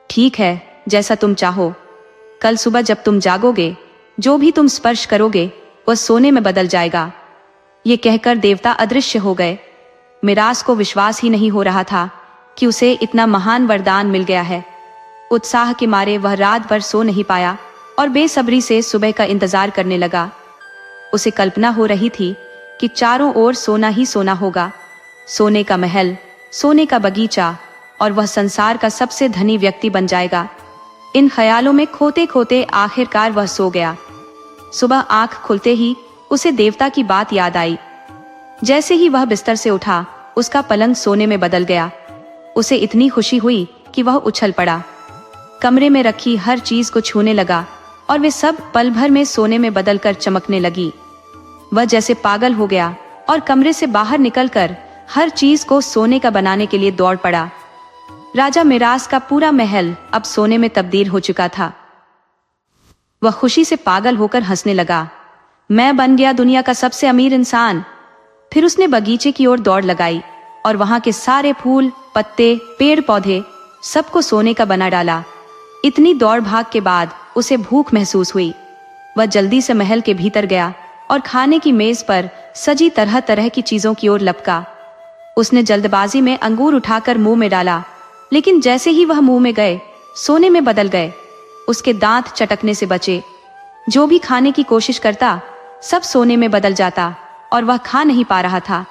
ठीक है, जैसा तुम चाहो। कल सुबह जब तुम जागोगे, जो भी तुम स्पर्श करोगे वह सोने में बदल जाएगा। ये कहकर देवता अदृश्य हो गए। मिरास को विश्वास ही नहीं हो रहा था कि उसे इतना महान वरदान मिल गया है। उत्साह के मारे वह रात भर सो नहीं पाया और बेसब्री से सुबह का इंतजार करने लगा। उसे कल्पना हो रही थी कि चारों ओर सोना ही सोना होगा, सोने का महल, सोने का बगीचा, और वह संसार का सबसे धनी व्यक्ति बन जाएगा। इन ख्यालों में खोते खोते आखिरकार वह सो गया। सुबह आंख खुलते ही उसे देवता की बात याद आई। जैसे ही वह बिस्तर से उठा, उसका पलंग सोने में बदल गया। उसे इतनी खुशी हुई कि वह उछल पड़ा, कमरे में रखी हर चीज को छूने लगा और वे सब पल भर में सोने में बदलकर चमकने लगी। वह जैसे पागल हो गया और कमरे से बाहर निकलकर हर चीज को सोने का बनाने के लिए दौड़ पड़ा। राजा मिरास का पूरा महल अब सोने में तब्दील हो चुका था। वह खुशी से पागल होकर हंसने लगा, मैं बन गया दुनिया का सबसे अमीर इंसान। फिर उसने बगीचे की ओर दौड़ लगाई और वहां के सारे फूल, पत्ते, पेड़ पौधे सबको सोने का बना डाला। इतनी दौड़ भाग के बाद उसे भूख महसूस हुई। वह जल्दी से महल के भीतर गया और खाने की मेज पर सजी तरह तरह की चीजों की ओर लपका। उसने जल्दबाजी में अंगूर उठाकर मुंह में डाला, लेकिन जैसे ही वह मुंह में गए, सोने में बदल गए। उसके दांत चटकने से बचे। जो भी खाने की कोशिश करता, सब सोने में बदल जाता और वह खा नहीं पा रहा था।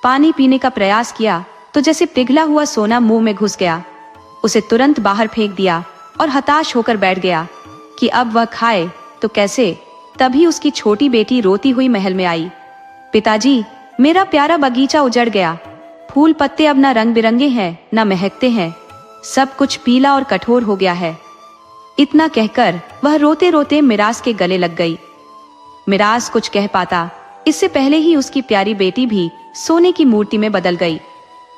पानी पीने का प्रयास किया तो जैसे पिघला हुआ सोना मुंह में घुस गया। उसे तुरंत बाहर फेंक दिया और हताश होकर बैठ गया कि अब वह खाए तो कैसे। तभी उसकी छोटी बेटी रोती हुई महल में आई, पिताजी, मेरा प्यारा बगीचा उजड़ गया। फूल पत्ते अब ना रंग बिरंगे हैं, ना महकते हैं, सब कुछ पीला और कठोर हो गया है। इतना कहकर वह रोते रोते मिरास के गले लग गई। मिरास कुछ कह पाता इससे पहले ही उसकी प्यारी बेटी भी सोने की मूर्ति में बदल गई।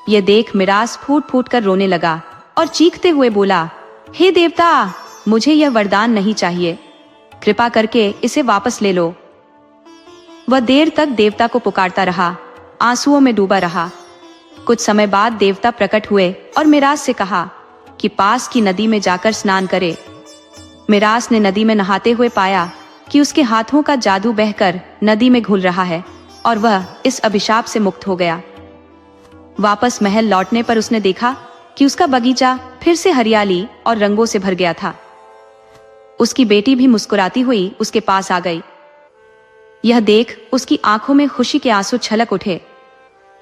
यह देख मिरास फूट फूट कर रोने लगा और चीखते हुए बोला, हे देवता, मुझे यह वरदान नहीं चाहिए, कृपा करके इसे वापस ले लो। वह देर तक देवता को पुकारता रहा, आंसुओं में डूबा रहा। कुछ समय बाद देवता प्रकट हुए और मिरास से कहा कि पास की नदी में जाकर स्नान करे। मिरास ने नदी में नहाते हुए पाया कि उसके हाथों का जादू बहकर नदी में घुल रहा है और वह इस अभिशाप से मुक्त हो गया। वापस महल लौटने पर उसने देखा कि उसका बगीचा फिर से हरियाली और रंगों से भर गया था। उसकी बेटी भी मुस्कुराती हुई उसके पास आ गई। यह देख उसकी आंखों में खुशी के आंसू छलक उठे।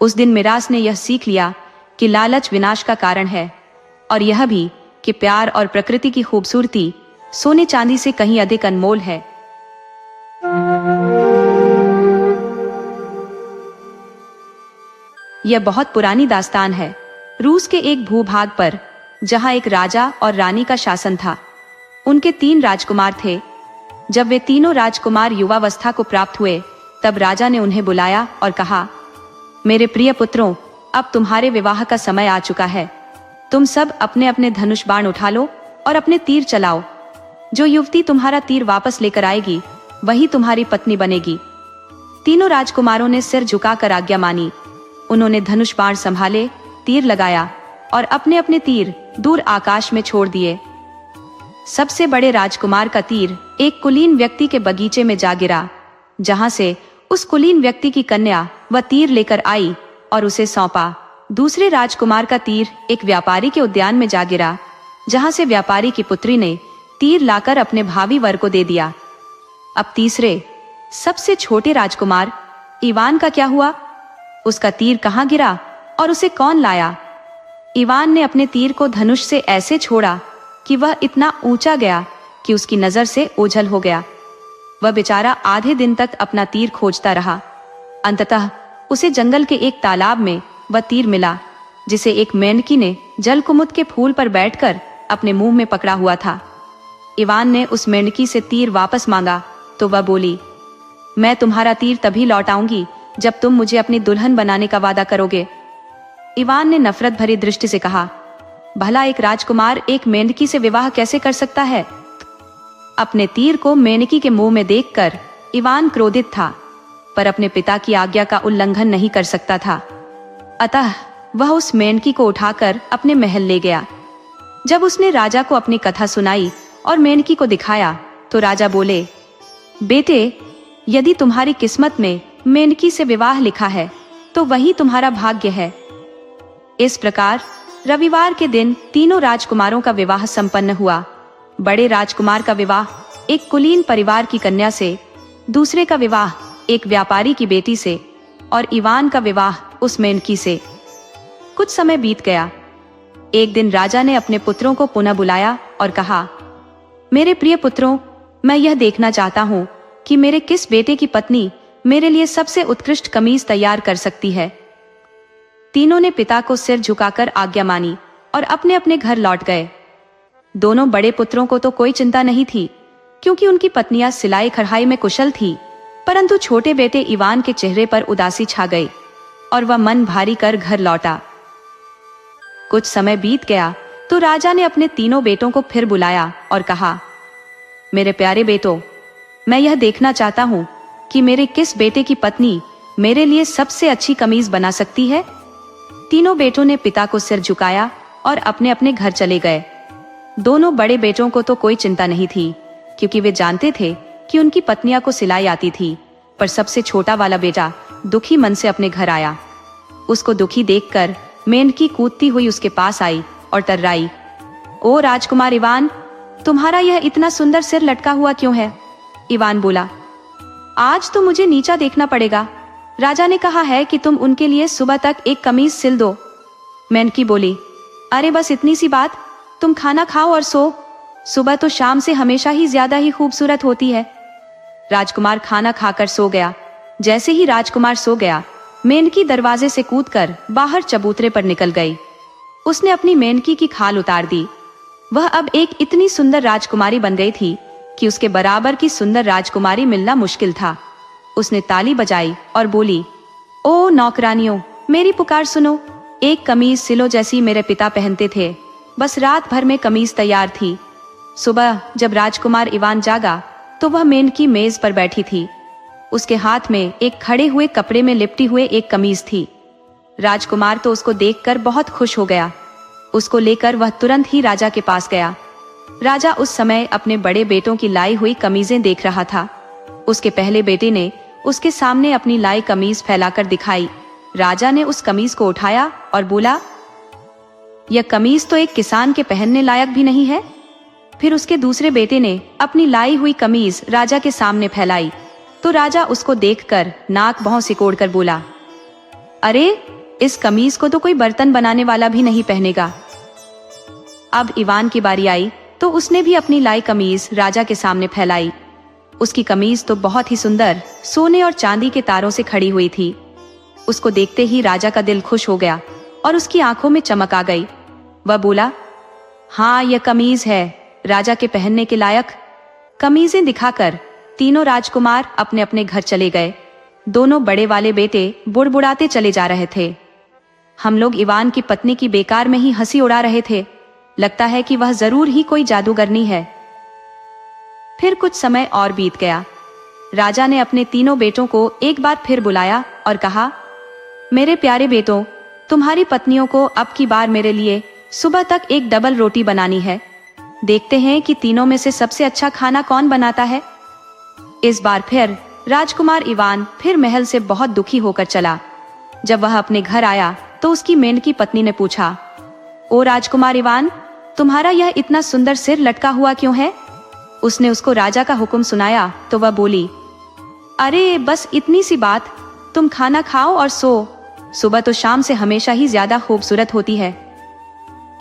उस दिन मिरास ने यह सीख लिया कि लालच विनाश का कारण है और यह भी कि प्यार और प्रकृति की खूबसूरती सोने चांदी से कहीं अधिक अनमोल है। यह बहुत पुरानी दास्तान है। रूस के एक भूभाग पर जहां एक राजा और रानी का शासन था। उनके 3 राजकुमार थे। जब वे तीनों राजकुमार युवावस्था को प्राप्त हुए तब राजा ने उन्हें बुलाया और कहा, मेरे प्रिय पुत्रों, अब तुम्हारे विवाह का समय आ चुका है। तुम सब अपने अपने धनुष बाण उठा लो और अपने तीर चलाओ। जो युवती तुम्हारा तीर वापस लेकर आएगी वही तुम्हारी पत्नी बनेगी। तीनों राजकुमारों ने सिर झुकाकर आज्ञा मानी। उन्होंने धनुष बाण संभाले, तीर लगाया और अपने अपने तीर दूर आकाश में छोड़ दिए। सबसे बड़े राजकुमार का तीर एक कुलीन व्यक्ति के बगीचे में जा गिरा, जहां से उस कुलीन व्यक्ति की कन्या वह तीर लेकर आई और उसे सौंपा। दूसरे राजकुमार का तीर एक व्यापारी के उद्यान में जा गिरा, जहां से व्यापारी की पुत्री ने तीर लाकर अपने भावी वर को दे दिया। अब तीसरे सबसे छोटे राजकुमार इवान का क्या हुआ? उसका तीर कहाँ गिरा और उसे कौन लाया? इवान ने अपने तीर को धनुष से ऐसे छोड़ा कि वह इतना ऊंचा गया कि उसकी नजर से ओझल हो गया। वह बेचारा आधे दिन तक अपना तीर खोजता रहा। अंततः उसे जंगल के एक तालाब में वह तीर मिला, जिसे एक मेंढकी ने जलकुमुद के फूल पर बैठकर अपने मुंह में पकड़ा हुआ था। इवान ने उस मेंढकी से तीर वापस मांगा तो वह बोली, मैं तुम्हारा तीर तभी लौटाऊंगी जब तुम मुझे अपनी दुल्हन बनाने का वादा करोगे। इवान ने नफरत भरी दृष्टि से कहा, भला एक राजकुमार एक मेंढकी से विवाह कैसे कर सकता है? अपने तीर को मेंढकी के मुंह में देखकर इवान क्रोधित था, पर अपने पिता की आज्ञा का उल्लंघन नहीं कर सकता था। अतः वह उस मेंढकी को उठाकर अपने महल ले गया। जब उसने राजा को अपनी कथा सुनाई और मेंढकी को दिखाया तो राजा बोले, बेटे, यदि तुम्हारी किस्मत में मेंढकी से विवाह लिखा है तो वही तुम्हारा भाग्य है। इस प्रकार रविवार के दिन तीनों राजकुमारों का विवाह संपन्न हुआ। बड़े राजकुमार का विवाह एक कुलीन परिवार की कन्या से, दूसरे का विवाह एक व्यापारी की बेटी से और इवान का विवाह उस मेंढकी से। कुछ समय बीत गया। एक दिन राजा ने अपने पुत्रों को पुनः बुलाया और कहा, मेरे प्रिय पुत्रों, मैं यह देखना चाहता हूँ कि मेरे किस बेटे की पत्नी मेरे लिए सबसे उत्कृष्ट कमीज तैयार कर सकती है। तीनों ने पिता को सिर झुकाकर आज्ञा मानी और अपने अपने घर लौट गए। दोनों बड़े पुत्रों को तो कोई चिंता नहीं थी, क्योंकि उनकी पत्नियां सिलाई कढ़ाई में कुशल थी, परंतु छोटे बेटे इवान के चेहरे पर उदासी छा गई और वह मन भारी कर घर लौटा। कुछ समय बीत गया तो राजा ने अपने तीनों बेटों को फिर बुलाया और कहा, मेरे प्यारे बेटों, मैं यह देखना चाहता हूँ कि मेरे किस बेटे की पत्नी मेरे लिए सबसे अच्छी कमीज बना सकती है। तीनों बेटों ने पिता को सिर झुकाया और अपने अपने घर चले गए। दोनों बड़े बेटों को तो कोई चिंता नहीं थी, क्योंकि वे जानते थे कि उनकी पत्नियां को सिलाई आती थी, पर सबसे छोटा वाला बेटा दुखी मन से अपने घर आया। उसको दुखी देखकर मेंढकी कूदती हुई उसके पास आई और तर्राई, ओ राजकुमार इवान, तुम्हारा यह इतना सुंदर सिर लटका हुआ क्यों है? इवान बोला, आज तो मुझे नीचा देखना पड़ेगा। राजा ने कहा है कि तुम उनके लिए सुबह तक एक कमीज सिल दो। मेंढकी बोली, अरे बस इतनी सी बात, तुम खाना खाओ और सो। सुबह तो शाम से हमेशा ही ज्यादा ही खूबसूरत होती है। राजकुमार खाना खाकर सो गया। जैसे ही राजकुमार सो गया, मेंढकी दरवाजे से कूदकर बाहर चबूतरे पर निकल गई। उसने अपनी मेंढकी की खाल उतार दी। वह अब एक इतनी सुंदर राजकुमारी बन गई थी कि उसके बराबर की सुंदर राजकुमारी मिलना मुश्किल था। उसने ताली बजाई और बोली, ओ नौकरानियों, मेरी पुकार सुनो। एक कमीज सिलो जैसी मेरे पिता पहनते थे। बस रात भर में कमीज तैयार थी। सुबह जब राजकुमार इवान जागा तो वह मेंढकी मेज पर बैठी थी। उसके हाथ में एक खड़े हुए कपड़े में लिपटी हुए एक कमीज थी। राजकुमार तो उसको देखकर बहुत खुश हो गया। उसको लेकर वह तुरंत ही राजा के पास गया। राजा उस समय अपने बड़े बेटों की लाई हुई कमीजें देख रहा था। उसके पहले बेटे ने उसके सामने अपनी लाई कमीज फैलाकर दिखाई। राजा ने उस कमीज को उठाया और बोला, यह कमीज तो एक किसान के पहनने लायक भी नहीं है। फिर उसके दूसरे बेटे ने अपनी लाई हुई कमीज राजा के सामने फैलाई तो राजा उसको देखकर नाक भौं सिकोड़कर बोला, अरे इस कमीज को तो कोई बर्तन बनाने वाला भी नहीं पहनेगा। अब इवान की बारी आई तो उसने भी अपनी लाई कमीज राजा के सामने फैलाई। उसकी कमीज तो बहुत ही सुंदर सोने और चांदी के तारों से खड़ी हुई थी। उसको देखते ही राजा का दिल खुश हो गया और उसकी आंखों में चमक आ गई। वह बोला, हाँ यह कमीज है राजा के पहनने के लायक। कमीजें दिखाकर तीनों राजकुमार अपने अपने घर चले गए। दोनों बड़े वाले बेटे बुड़बुड़ाते चले जा रहे थे। हम लोग इवान की पत्नी की बेकार में ही हंसी उड़ा रहे थे। लगता है कि वह जरूर ही कोई जादूगरनी है। फिर कुछ समय और बीत गया। राजा ने अपने तीनों बेटों को एक बार फिर बुलाया और कहा, मेरे प्यारे बेटों, तुम्हारी पत्नियों को अब की बार मेरे लिए सुबह तक एक डबल रोटी बनानी है। देखते हैं कि तीनों में से सबसे अच्छा खाना कौन बनाता है। इस बार फिर राजकुमार इवान फिर महल से बहुत दुखी होकर चला। जब वह अपने घर आया तो उसकी मेंढकी पत्नी ने पूछा, ओ राजकुमार इवान, तुम्हारा यह इतना सुंदर सिर लटका हुआ क्यों है? उसने उसको राजा का हुक्म सुनाया तो वह बोली, अरे बस इतनी सी बात, तुम खाना खाओ और सो। सुबह तो शाम से हमेशा ही ज्यादा खूबसूरत होती है।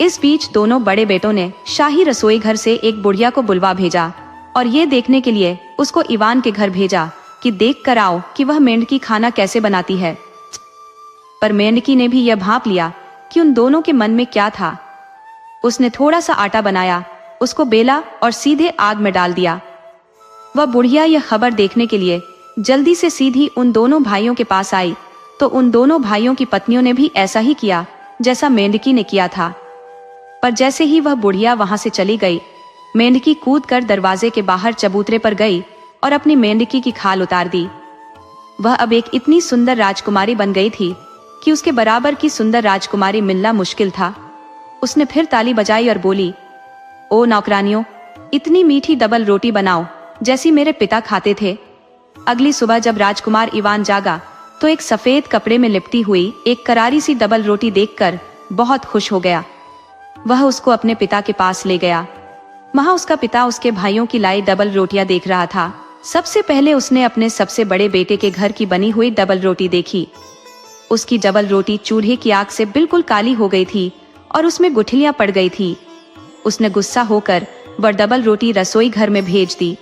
इस बीच दोनों बड़े बेटों ने शाही रसोई घर से एक बुढ़िया को बुलवा भेजा और ये देखने के लिए उसको इवान के घर भेजा कि देख कर आओ कि वह मेंढकी खाना कैसे बनाती है। पर मेंढकी ने भी यह भांप लिया कि उन दोनों के मन में क्या था। उसने थोड़ा सा आटा बनाया, उसको बेला और सीधे आग में डाल दिया। वह बुढ़िया यह खबर देखने के लिए जल्दी से सीधी उन दोनों भाइयों के पास आई तो उन दोनों भाइयों की पत्नियों ने भी ऐसा ही किया जैसा मेंढकी ने किया था। पर जैसे ही वह बुढ़िया वहां से चली गई, मेंढकी कूदकर दरवाजे के बाहर चबूतरे पर गई और अपनी मेंढकी की खाल उतार दी। वह अब एक इतनी सुंदर राजकुमारी बन गई थी कि उसके बराबर की सुंदर राजकुमारी मिलना मुश्किल था। उसने फिर ताली बजाई और बोली, ओ नौकरानियों, इतनी मीठी डबल रोटी बनाओ जैसी मेरे पिता खाते थे। अगली सुबह जब राजकुमार इवान जागा तो एक सफेद कपड़े में लिपटी हुई एक करारी सी डबल रोटी देखकर बहुत खुश हो गया। वह उसको अपने पिता के पास ले गया। वहां उसका पिता उसके भाइयों की लाई डबल रोटियां देख रहा था। सबसे पहले उसने अपने सबसे बड़े बेटे के घर की बनी हुई डबल रोटी देखी। उसकी डबल रोटी चूल्हे की आग से बिल्कुल काली हो गई थी और उसमें गुठलियां पड़ गई थी। उसने गुस्सा होकर वह डबल रोटी रसोई घर में भेज दी।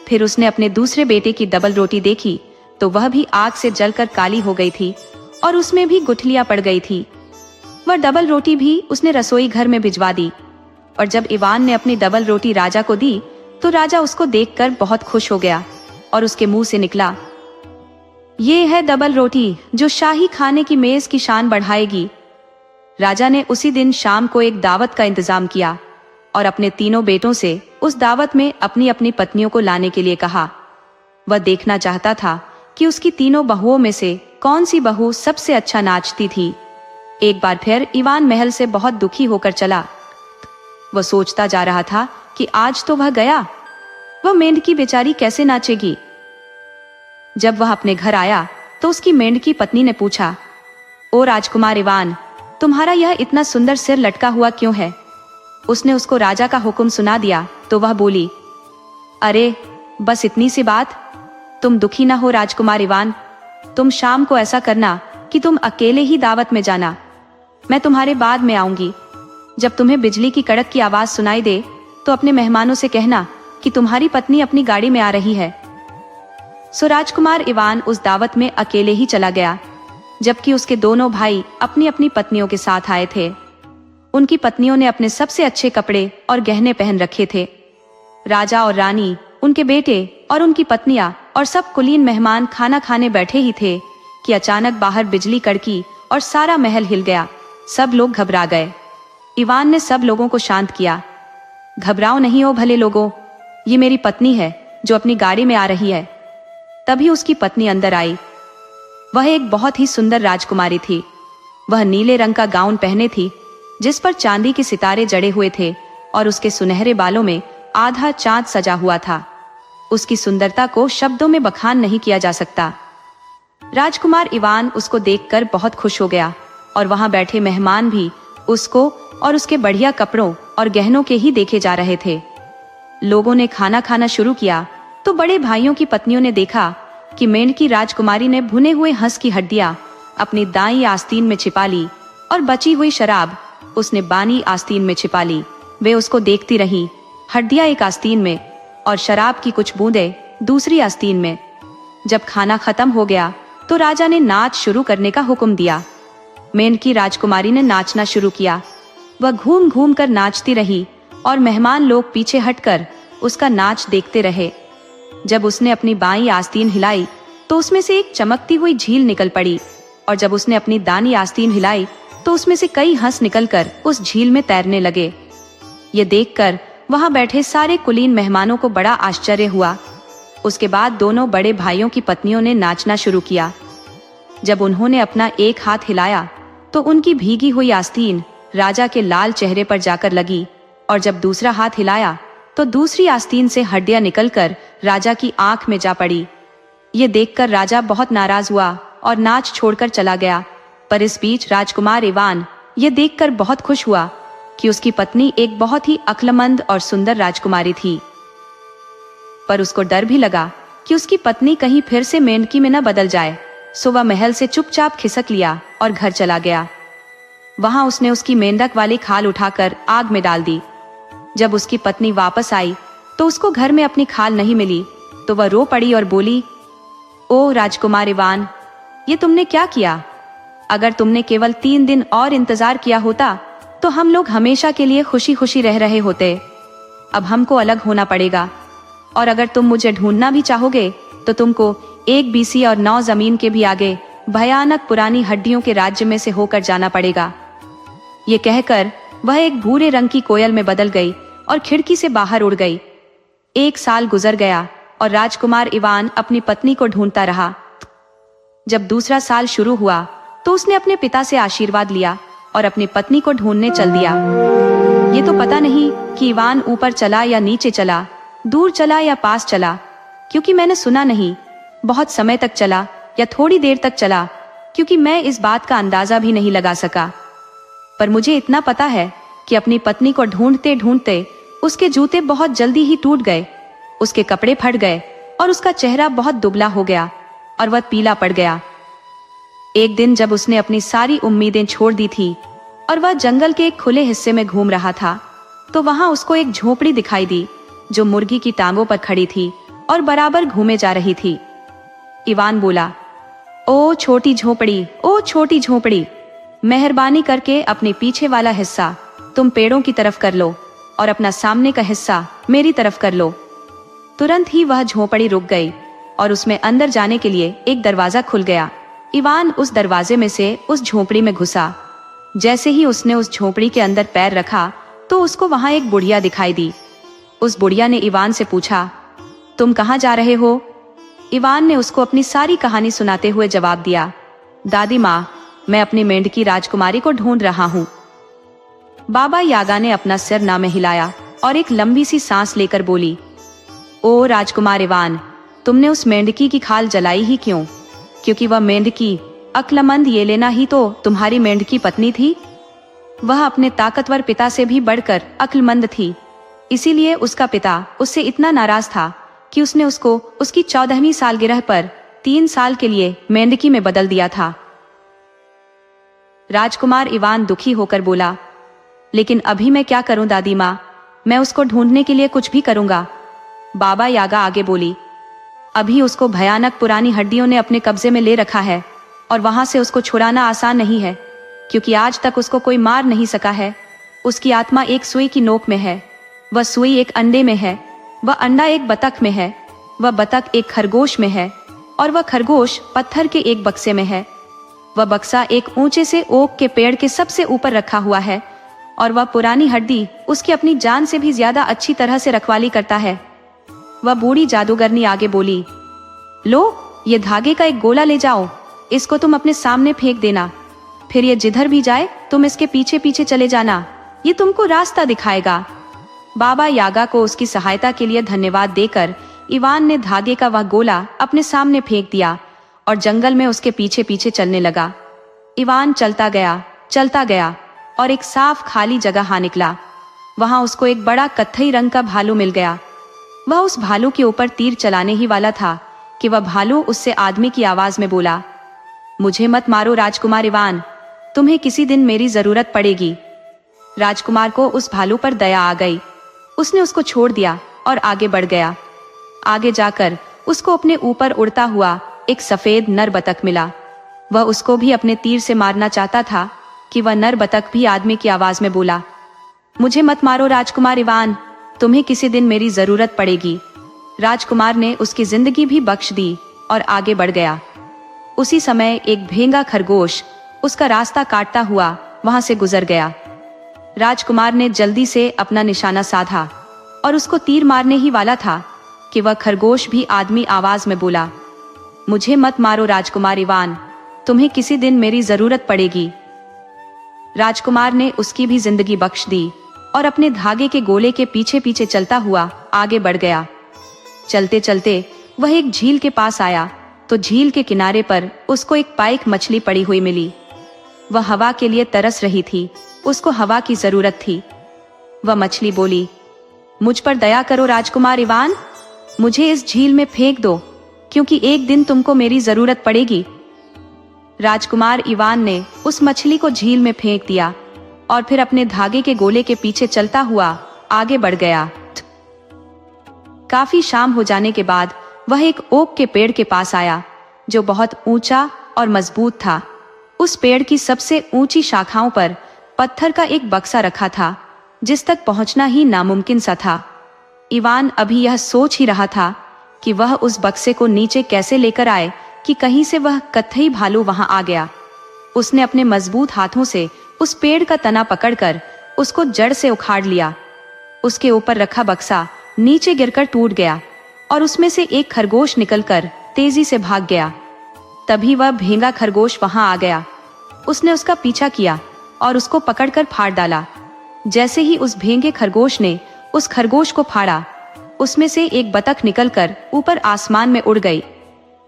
फिर उसने अपने दूसरे बेटे की डबल रोटी देखी तो वह भी आग से जलकर काली हो गई थी और उसमें भी गुठलियां पड़ गई थी। वह डबल रोटी भी उसने रसोई घर में भिजवा दी और जब इवान ने अपनी डबल रोटी राजा को दी तो राजा उसको देखकर बहुत खुश हो गया और उसके मुंह से निकला, ये है डबल रोटी जो शाही खाने की मेज की शान बढ़ाएगी। राजा ने उसी दिन शाम को एक दावत का इंतजाम किया और अपने तीनों बेटों से उस दावत में अपनी अपनी पत्नियों को लाने के लिए कहा। वह देखना चाहता था कि उसकी तीनों बहुओं में से कौन सी बहू सबसे अच्छा नाचती थी। एक बार फिर इवान महल से बहुत दुखी होकर चला। वह सोचता जा रहा था कि आज तो वह गया, वह मेंढकी बेचारी कैसे नाचेगी। जब वह अपने घर आया तो उसकी मेंढकी पत्नी ने पूछा, ओ राजकुमार इवान, तुम्हारा यह इतना सुंदर सिर लटका हुआ क्यों है? उसने उसको राजा का हुक्म सुना दिया तो वह बोली, अरे बस इतनी सी बात, तुम दुखी ना हो राजकुमार इवान। तुम शाम को ऐसा करना कि तुम अकेले ही दावत में जाना, मैं तुम्हारे बाद में आऊंगी। जब तुम्हें बिजली की कड़क की आवाज सुनाई दे तो अपने मेहमानों से कहना कि तुम्हारी पत्नी अपनी गाड़ी में आ रही है। सो राजकुमार इवान उस दावत में अकेले ही चला गया, जबकि उसके दोनों भाई अपनी अपनी पत्नियों के साथ आए थे। उनकी पत्नियों ने अपने सबसे अच्छे कपड़े और गहने पहन रखे थे। राजा और रानी, उनके बेटे और उनकी पत्नियां और सब कुलीन मेहमान खाना खाने बैठे ही थे कि अचानक बाहर बिजली कड़की और सारा महल हिल गया। सब लोग घबरा गए। इवान ने सब लोगों को शांत किया। घबराओ नहीं हो भले लोगों, ये मेरी पत्नी है जो अपनी गाड़ी में आ रही है। तभी उसकी पत्नी अंदर आई। वह एक बहुत ही सुंदर राजकुमारी थी। वह नीले रंग का गाउन पहने थी जिस पर चांदी के सितारे जड़े हुए थे और उसके सुनहरे बालों में आधा चांद सजा हुआ था। उसकी सुंदरता को शब्दों में बखान नहीं किया जा सकता। राजकुमार इवान उसको देखकर बहुत खुश हो गया और वहां बैठे मेहमान भी उसको और उसके बढ़िया कपड़ों और गहनों के ही देखे जा रहे थे। लोगों ने खाना खाना शुरू किया तो बड़े भाइयों की पत्नियों ने देखा कि मेंढकी राजकुमारी ने भुने हुए हंस की हड्डियां अपनी दाईं आस्तीन में छिपा ली और बची हुई शराब उसने बानी आस्तीन में छिपा ली। वे उसको देखती रही, हड्डियां एक आस्तीन में और शराब की कुछ बूंदें दूसरी आस्तीन में। जब खाना खत्म हो गया तो राजा ने नाच शुरू करने का हुक्म दिया। मेंढकी राजकुमारी ने नाचना शुरू किया। वह घूम घूम कर नाचती रही और मेहमान लोग पीछे हटकर उसका नाच देखते रहे। जब उसने अपनी बाईं आस्तीन हिलाई तो उसमें से एक चमकती हुई झील निकल पड़ी और जब उसने अपनी दानी आस्तीन हिलाई तो उसमें से कई हंस निकलकर उस झील में तैरने लगे। ये देखकर वहां बैठे सारे कुलीन मेहमानों को बड़ा आश्चर्य हुआ। उसके बाद दोनों बड़े भाइयों की पत्नियों ने नाचना शुरू किया। जब उन्होंने अपना एक हाथ हिलाया तो उनकी भीगी हुई आस्तीन राजा के लाल चेहरे पर जाकर लगी और जब दूसरा हाथ हिलाया तो दूसरी आस्तीन से हड्डियां निकलकर राजा की आंख में जा पड़ी। ये देखकर राजा बहुत नाराज हुआ और नाच छोड़कर चला गया। पर इस बीच राजकुमार इवान ये देखकर बहुत खुश हुआ कि उसकी पत्नी एक बहुत ही अक्लमंद और सुंदर राजकुमारी थी। पर उसको डर भी लगा कि उसकी पत्नी कहीं फिर से मेंढकी में न बदल जाए, सो वह महल से चुपचाप खिसक लिया और घर चला गया। वहां उसने उसकी मेंढक वाली खाल उठाकर आग में डाल दी। जब उसकी पत्नी वापस आई तो उसको घर में अपनी खाल नहीं मिली तो वह रो पड़ी और बोली, ओ राजकुमार इवान, ये तुमने क्या किया? अगर तुमने केवल 3 दिन और इंतजार किया होता तो हम लोग हमेशा के लिए खुशी खुशी रह रहे होते। अब हमको अलग होना पड़ेगा और अगर तुम मुझे ढूंढना भी चाहोगे तो तुमको 1 बीसी और 9 जमीन के भी आगे भयानक पुरानी हड्डियों के राज्य में से होकर जाना पड़ेगा। ये कहकर वह एक भूरे रंग की कोयल में बदल गई और खिड़की से बाहर उड़ गई। 1 साल गुजर गया और राजकुमार इवान अपनी पत्नी को ढूंढता रहा। जब दूसरा साल शुरू हुआ तो उसने अपने पिता से आशीर्वाद लिया और अपनी पत्नी को ढूंढने चल दिया। ये तो पता नहीं कि इवान ऊपर चला या नीचे चला, दूर चला या पास चला, क्योंकि मैंने सुना नहीं। बहुत समय तक चला या थोड़ी देर तक चला, क्योंकि मैं इस बात का अंदाजा भी नहीं लगा सका। पर मुझे इतना पता है कि अपनी पत्नी को ढूंढते ढूंढते उसके जूते बहुत जल्दी ही टूट गए, उसके कपड़े फट गए और उसका चेहरा बहुत दुबला हो गया और वह पीला पड़ गया। एक दिन जब उसने अपनी सारी उम्मीदें छोड़ दी थी और वह जंगल के एक खुले हिस्से में घूम रहा था तो वहां उसको एक झोपड़ी दिखाई दी जो मुर्गी की टांगों पर खड़ी थी और बराबर घूमे जा रही थी। इवान बोला, ओ छोटी झोपड़ी, ओ छोटी झोपड़ी, मेहरबानी करके अपने पीछे वाला हिस्सा तुम पेड़ों की तरफ कर लो और अपना सामने का हिस्सा मेरी तरफ कर लो। तुरंत ही वह झोपड़ी रुक गई और उसमें अंदर जाने के लिए एक दरवाजा खुल गया। इवान उस दरवाजे में से उस झोपड़ी में घुसा। जैसे ही उसने उस झोपड़ी के अंदर पैर रखा तो उसको वहां एक बुढ़िया दिखाई दी। उस बुढ़िया ने इवान से पूछा, तुम कहाँ जा रहे हो? इवान ने उसको अपनी सारी कहानी सुनाते हुए जवाब दिया, दादी माँ, मैं अपनी मेंढकी राजकुमारी को ढूंढ रहा हूँ। बाबा यागा ने अपना सिर ना में हिलाया और एक लंबी सी सांस लेकर बोली, ओ राजकुमार इवान, तुमने उस मेंढकी की खाल जलाई ही क्यों? क्योंकि वह मेंढकी अक्लमंद येलेना ही तो तुम्हारी मेंढकी पत्नी थी। वह अपने ताकतवर पिता से भी बढ़कर अक्लमंद थी, इसीलिए उसका पिता उससे इतना नाराज था कि उसने उसको उसकी 14वीं सालगिरह पर 3 साल के लिए मेंढकी में बदल दिया था। राजकुमार इवान दुखी होकर बोला, लेकिन अभी मैं क्या करूं दादी माँ, मैं उसको ढूंढने के लिए कुछ भी करूंगा। बाबा यागा आगे बोली, अभी उसको भयानक पुरानी हड्डियों ने अपने कब्जे में ले रखा है और वहां से उसको छुड़ाना आसान नहीं है, क्योंकि आज तक उसको कोई मार नहीं सका है। उसकी आत्मा एक सुई की नोक में है, वह सुई एक अंडे में है, वह अंडा एक बतख में है, वह बतख एक खरगोश में है और वह खरगोश पत्थर के एक बक्से में है। वह बक्सा एक ऊंचे से ओक के पेड़ के सबसे ऊपर रखा हुआ है और वह पुरानी हड्डी उसकी अपनी जान से भी ज्यादा अच्छी तरह से रखवाली करता है। वह बूढ़ी जादूगरनी आगे बोली, लो, ये धागे का एक गोला ले जाओ, इसको तुम अपने सामने फेंक देना, फिर ये जिधर भी जाए तुम इसके पीछे पीछे चले जाना, ये तुमको रास्ता दिखाएगा। बाबा यागा को उसकी सहायता के लिए धन्यवाद देकर इवान ने धागे का वह गोला अपने सामने फेंक दिया और जंगल में उसके पीछे पीछे चलने लगा। इवान चलता गया और एक साफ खाली जगह आ निकला। वहां उसको एक बड़ा कत्थई रंग का भालू मिल गया। वह उस भालू के ऊपर तीर चलाने ही वाला था कि वह भालू उससे आदमी की आवाज में बोला, मुझे मत मारो राजकुमार इवान, तुम्हें किसी दिन मेरी जरूरत पड़ेगी। राजकुमार को उस भालू पर दया आ गई। उसने उसको छोड़ दिया और आगे बढ़ गया। आगे जाकर उसको अपने ऊपर उड़ता हुआ एक सफेद नर बतख मिला। वह उसको भी अपने तीर से मारना चाहता था कि वह नर बतख भी आदमी की आवाज में बोला, मुझे मत मारो राजकुमार इवान, तुम्हें किसी दिन मेरी जरूरत पड़ेगी। राजकुमार ने उसकी जिंदगी भी बख्श दी और आगे बढ़ गया। उसी समय एक भेंगा खरगोश उसका रास्ता काटता हुआ वहां से गुजर गया। राजकुमार ने जल्दी से अपना निशाना साधा और उसको तीर मारने ही वाला था कि वह खरगोश भी आदमी आवाज में बोला, मुझे मत मारो राजकुमार इवान, तुम्हें किसी दिन मेरी जरूरत पड़ेगी। राजकुमार ने उसकी भी जिंदगी बख्श दी और अपने धागे के गोले के पीछे पीछे चलता हुआ आगे बढ़ गया। चलते चलते वह एक झील के पास आया तो झील के किनारे पर उसको एक पाइक मछली पड़ी हुई मिली। वह हवा के लिए तरस रही थी, उसको हवा की जरूरत थी। वह मछली बोली, मुझ पर दया करो राजकुमार इवान, मुझे इस झील में फेंक दो, क्योंकि एक दिन तुमको मेरी जरूरत पड़ेगी। राजकुमार इवान ने उस मछली को झील में फेंक दिया और फिर अपने धागे के गोले के पीछे चलता हुआ आगे बढ़ गया। काफी शाम हो जाने के बाद वह एक ओक के पेड़ के पास आया जो बहुत ऊंचा और मजबूत था। उस पेड़ की सबसे ऊंची शाखाओं पर पत्थर का एक बक्सा रखा था जिस तक पहुंचना ही नामुमकिन सा था। इवान अभी यह सोच ही रहा था कि वह उस बक्से को नीचे कैसे लेकर आए कि कहीं से वह कत्थई भालू वहां आ गया। उसने अपने मजबूत हाथों से उस पेड़ का तना पकड़कर उसको जड़ से उखाड़ लिया। उसके ऊपर रखा बक्सा नीचे गिरकर टूट गया और उसमें से एक खरगोश निकलकर तेजी से भाग गया। तभी वह भेंगा खरगोश वहां आ गया। उसने उसका पीछा किया और उसको पकड़कर फाड़ डाला। जैसे ही उस भेंगे खरगोश ने उस खरगोश को फाड़ा, उसमें से एक बतख निकलकर ऊपर आसमान में उड़ गई।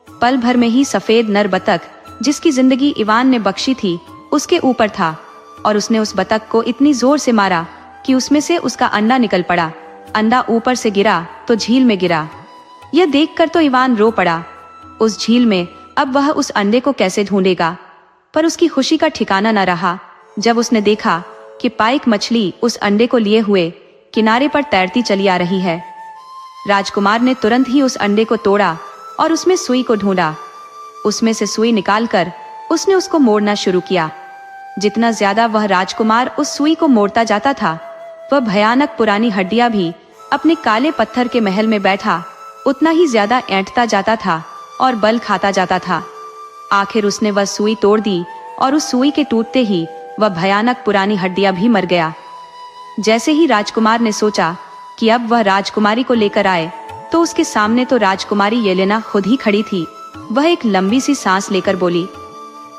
पल भर में ही सफेद नर बतख, जिसकी जिंदगी इवान ने बख्शी थी, उसके ऊपर था और उसने उस बतख को इतनी जोर से मारा कि उसमें से उसका अंडा निकल पड़ा। अंडा ऊपर से गिरा तो झील में गिरा। यह देखकर तो इवान रो पड़ा। उस झील में अब वह उस अंडे को कैसे ढूंढेगा, पर उसकी खुशी का ठिकाना न रहा जब उसने देखा कि पाइक मछली उस अंडे को लिए हुए किनारे पर तैरती चली आ रही है। राजकुमार ने तुरंत ही उस अंडे को तोड़ा और उसमें सुई को ढूंढा। उसमें से सुई निकालकर उसने उसको मोड़ना शुरू किया। जितना ज्यादा वह राजकुमार उस सुई को मोड़ता जाता था, वह भयानक पुरानी हड्डियां भी अपने काले पत्थर के महल में बैठा उतना ही ज्यादा ऐंठता जाता था और बल खाता जाता था। आखिर उसने वह सुई तोड़ दी और उस सुई के टूटते ही वह भयानक पुरानी हड्डियां भी मर गया। जैसे ही राजकुमार ने सोचा कि अब वह राजकुमारी को लेकर आए, तो उसके सामने तो राजकुमारी येलेना खुद ही खड़ी थी। वह एक लंबी सी सांस लेकर बोली,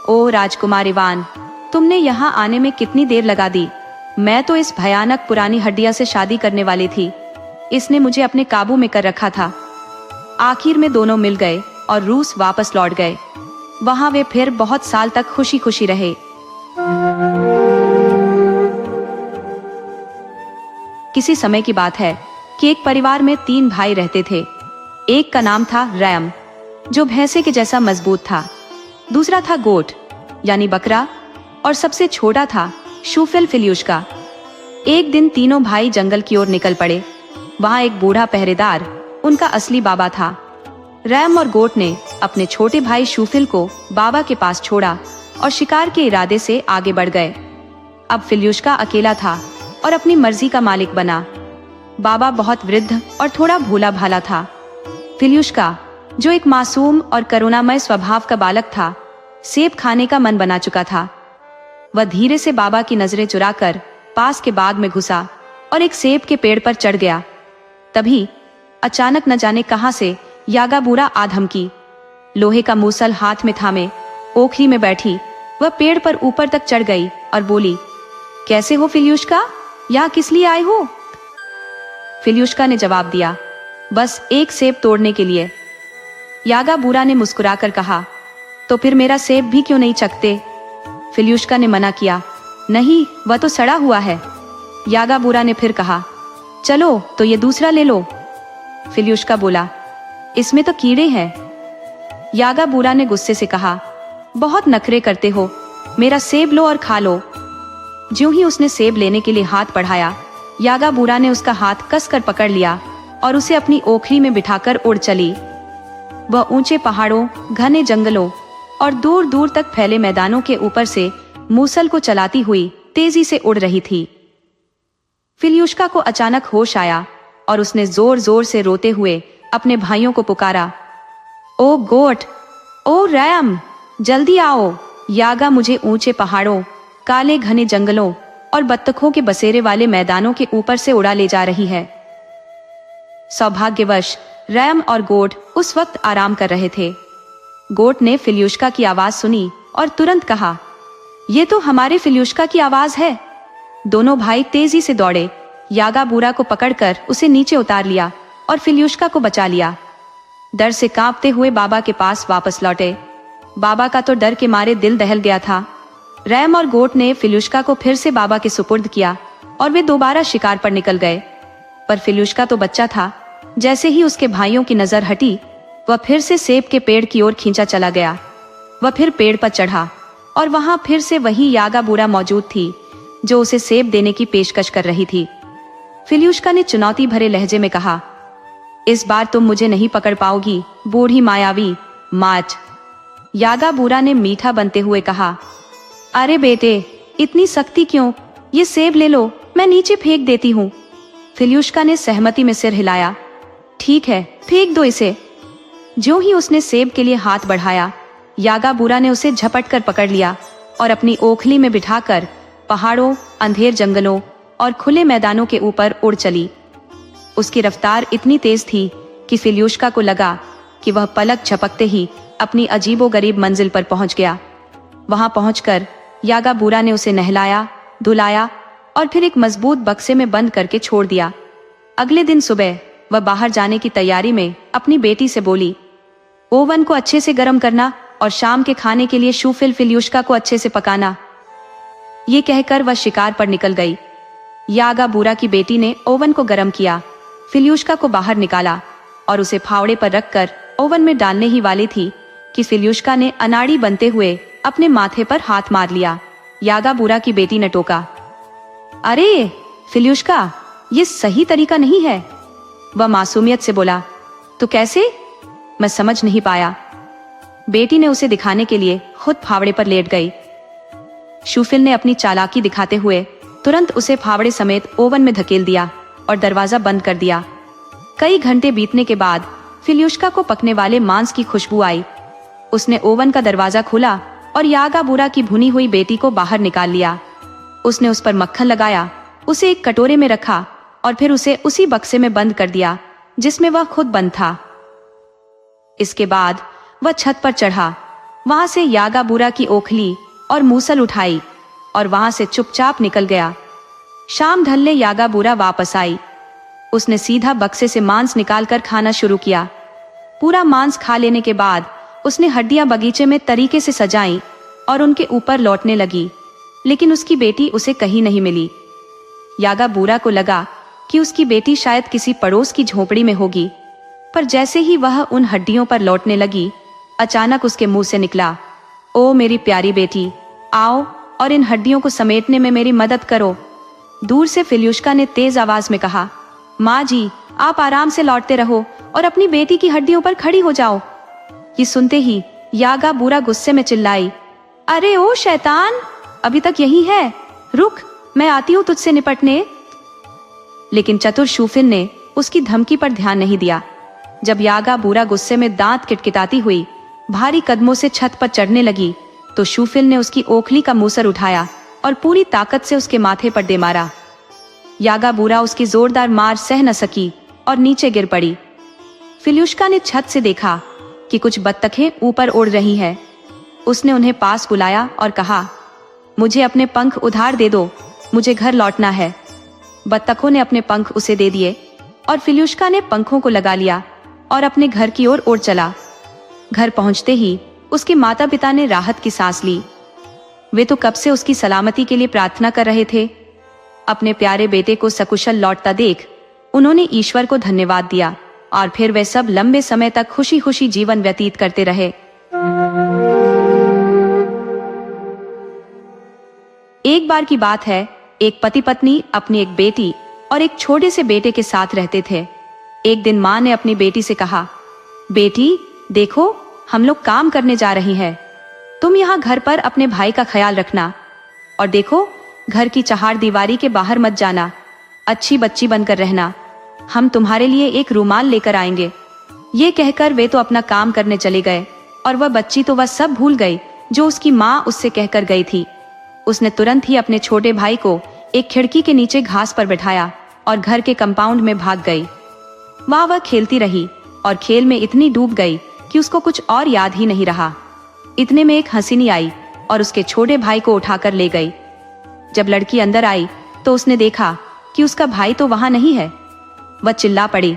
ओ राजकुमार इवान, तुमने यहाँ आने में कितनी देर लगा दी। मैं तो इस भयानक पुरानी हड्डियां से शादी करने वाली थी। इसने मुझे अपने काबू में कर रखा था। आखिर में दोनों मिल गए और रूस वापस लौट गए। वहां वे फिर बहुत साल तक खुशी खुशी रहे। किसी समय की बात है कि एक परिवार में 3 भाई रहते थे। एक का नाम था रैम, जो भैंसे के जैसा मजबूत था। दूसरा था गोट यानी बकरा, और सबसे छोटा था शूफिल फिल्यूश्का। एक दिन तीनों भाई जंगल की ओर निकल पड़े। वहां एक बूढ़ा पहरेदार उनका असली बाबा था। रैम और गोट ने अपने छोटे भाई शूफिल को बाबा के पास छोड़ा और शिकार के इरादे से आगे बढ़ गए। अब फिल्यूश्का अकेला था और अपनी मर्जी का मालिक बना। बाबा बहुत वृद्ध और थोड़ा भोला भाला था। फिल्यूश्का, जो एक मासूम और करुणामय स्वभाव का बालक था, सेब खाने का मन बना चुका था। वह धीरे से बाबा की नजरें चुराकर पास के बाग में घुसा और एक सेब के पेड़ पर चढ़ गया। तभी अचानक न जाने कहां से यागा बूढ़ा आ धमकी, लोहे का मूसल हाथ में थामे ओखली में बैठी वह पेड़ पर ऊपर तक चढ़ गई और बोली, कैसे हो फिल्यूश्का, यहाँ किस लिए आए हो? फिल्यूश्का ने जवाब दिया, बस एक सेब तोड़ने के लिए। यागा बूरा ने मुस्कुराकर कहा, तो फिर मेरा सेब भी क्यों नहीं चखते? फिल्यूश्का ने मना किया, नहीं, वह तो सड़ा हुआ है। यागा बूरा ने फिर कहा, चलो तो ये दूसरा ले लो। फिल्यूश्का बोला, इसमें तो कीड़े हैं। यागा बूरा ने गुस्से से कहा, बहुत नखरे करते हो, मेरा सेब लो और खा लो। ज्यों ही उसने सेब लेने के लिए हाथ बढ़ाया, यागा बूरा ने उसका हाथ कसकर पकड़ लिया और उसे अपनी ओखली में बिठाकर उड़ चली। वह ऊंचे पहाड़ों, घने जंगलों और दूर दूर तक फैले मैदानों के ऊपर से मूसल को चलाती हुई तेजी से उड़ रही थी। फिल्यूश्का को अचानक होश आया और उसने जोर जोर से रोते हुए अपने भाइयों को पुकारा, ओ गोट, ओ रैम, जल्दी आओ, यागा मुझे ऊंचे पहाड़ों, काले घने जंगलों और बत्तखों के बसेरे वाले मैदानों के ऊपर से उड़ा ले जा रही है। सौभाग्यवश रैम और गोट उस वक्त आराम कर रहे थे। गोट ने फिल्यूश्का की आवाज सुनी और तुरंत कहा, ये तो हमारे फिल्यूश्का की आवाज है। दोनों भाई तेजी से दौड़े, यागा बूरा को पकड़कर उसे नीचे उतार लिया और फिल्यूश्का को बचा लिया। डर से कांपते हुए बाबा के पास वापस लौटे। बाबा का तो डर के मारे दिल दहल गया था। रैम और गोट ने फिल्यूश्का को फिर से बाबा के सुपुर्द किया और वे दोबारा शिकार पर निकल गए। पर फिल्यूश्का तो बच्चा था। जैसे ही उसके भाइयों की नजर हटी, वह फिर से सेब के पेड़ की ओर खींचा चला गया। वह फिर पेड़ पर चढ़ा और वहां फिर से वही यागा बूरा मौजूद थी जो उसे सेब देने की पेशकश कर रही थी। फिल्यूश्का ने चुनौती भरे लहजे में कहा, इस बार तुम मुझे नहीं पकड़ पाओगी, बूढ़ी मायावी माच। यागा बूरा ने मीठा बनते हुए कहा, अरे बेटे, इतनी सख्ती क्यों? ये सेब ले लो, मैं नीचे फेंक देती हूँ। फिल्यूश्का ने सहमति में सिर हिलाया, ठीक है, फेंक दो इसे। ज्यों ही उसने सेब के लिए हाथ बढ़ाया, यागा बूरा ने उसे झपट कर पकड़ लिया और अपनी ओखली में बिठाकर पहाड़ों, अंधेर जंगलों और खुले मैदानों के ऊपर उड़ चली। उसकी रफ्तार इतनी तेज थी कि फिल्यूश्का को लगा कि वह पलक झपकते ही अपनी अजीबोगरीब मंजिल पर पहुंच गया। वहां पहुंचकर यागा बूरा ने उसे नहलाया, धुलाया और फिर एक मजबूत बक्से में बंद करके छोड़ दिया। अगले दिन सुबह वह बाहर जाने की तैयारी में अपनी बेटी से बोली, ओवन को अच्छे से गर्म करना और शाम के खाने के लिए शूफिल फिल्यूश्का को अच्छे से पकाना। ये कहकर वह शिकार पर निकल गई। यागा बूरा की बेटी ने ओवन को गर्म किया, फिल्यूश्का को बाहर निकाला और उसे फावड़े पर रखकर ओवन में डालने ही वाली थी कि फिल्यूश्का ने अनाड़ी बनते हुए अपने माथे पर हाथ मार लिया। यागा बूरा की बेटी ने टोका, अरे फिल्यूश्का, ये सही तरीका नहीं है। वह मासूमियत से बोला, तो कैसे? मैं समझ नहीं पाया। बेटी ने उसे दिखाने के लिए खुद फावड़े पर लेट गई। शूफिल ने अपनी चालाकी दिखाते हुए तुरंत उसे फावड़े समेत ओवन में धकेल दिया और दरवाजा बंद कर दिया। कई घंटे बीतने के बाद फिल्यूश्का को पकने वाले मांस की खुशबू आई। उसने ओवन का दरवाजा खोला और यागा बूरा की भुनी हुई बेटी को बाहर निकाल लिया। उसने उस पर मक्खन लगाया, उसे एक कटोरे में रखा और फिर उसे उसी बक्से में बंद कर दिया जिसमें वह खुद बंद था। इसके बाद वह छत पर चढ़ा, वहां से यागा बूरा की ओखली और मूसल उठाई और वहां से चुपचाप निकल गया। शाम ढलने यागा बूरा वापस आई। उसने सीधा बक्से से मांस निकालकर खाना शुरू किया। पूरा मांस खा लेने के बाद उसने हड्डियां बगीचे में तरीके से सजाई और उनके ऊपर लौटने लगी, लेकिन उसकी बेटी उसे कहीं नहीं मिली। यागा बूरा को लगा कि उसकी बेटी शायद किसी पड़ोस की झोपड़ी में होगी, पर जैसे ही वह उन हड्डियों पर लौटने लगी, अचानक उसके मुंह से निकला, ओ मेरी प्यारी बेटी, आओ और इन हड्डियों को समेटने में मेरी मदद करो। दूर से फिल्यूश्का ने तेज आवाज में कहा, माँ जी, आप आराम से लौटते रहो और अपनी बेटी की हड्डियों पर खड़ी हो जाओ। ये सुनते ही यागा बूरा गुस्से में चिल्लाई, अरे ओ शैतान, अभी तक यही है, रुक, मैं आती हूँ तुझसे निपटने। लेकिन चतुर शूफिल ने उसकी धमकी पर ध्यान नहीं दिया। जब यागा बूरा गुस्से में दांत किटकिटाती हुई भारी कदमों से छत पर चढ़ने लगी, तो शूफिल ने उसकी ओखली का मूसर उठाया और पूरी ताकत से उसके माथे पर दे मारा। यागा बूरा उसकी जोरदार मार सह न सकी और नीचे गिर पड़ी। फिल्यूश्का ने छत से देखा कि कुछ बत्तखें ऊपर उड़ रही है। उसने उन्हें पास बुलाया और कहा, मुझे अपने पंख उधार दे दो, मुझे घर लौटना है। बत्तखों ने अपने पंख उसे दे दिए और फिल्यूश्का ने पंखों को लगा लिया और अपने घर की ओर उड़ चला। घर पहुंचते ही उसके माता पिता ने राहत की सांस ली। वे तो कब से उसकी सलामती के लिए प्रार्थना कर रहे थे। अपने प्यारे बेटे को सकुशल लौटता देख उन्होंने ईश्वर को धन्यवाद दिया और फिर वे सब लंबे समय तक खुशी खुशी जीवन व्यतीत करते रहे। एक बार की बात है, एक पति पत्नी अपनी एक बेटी और एक छोटे से बेटे के साथ रहते थे। एक दिन माँ ने अपनी बेटी से कहा, बेटी देखो, हम लोग काम करने जा रही हैं। तुम यहाँ घर पर अपने भाई का ख्याल रखना और देखो, घर की चहार दीवारी के बाहर मत जाना, अच्छी बच्ची बनकर रहना। हम तुम्हारे लिए एक रुमाल लेकर आएंगे। ये कहकर वे तो अपना काम करने चले गए और वह बच्ची तो वह सब भूल गई जो उसकी माँ उससे कहकर गई थी। उसने तुरंत ही अपने छोटे भाई को एक खिड़की के नीचे घास पर बैठाया और घर के कंपाउंड में भाग गई। वह खेलती रही और खेल में इतनी डूब गई कि उसको कुछ और याद ही नहीं रहा। इतने में एक हसीनी आई और उसके छोटे भाई को उठाकर ले गई। जब लड़की अंदर आई तो उसने देखा कि उसका भाई तो वहां नहीं है। वह चिल्ला पड़ी,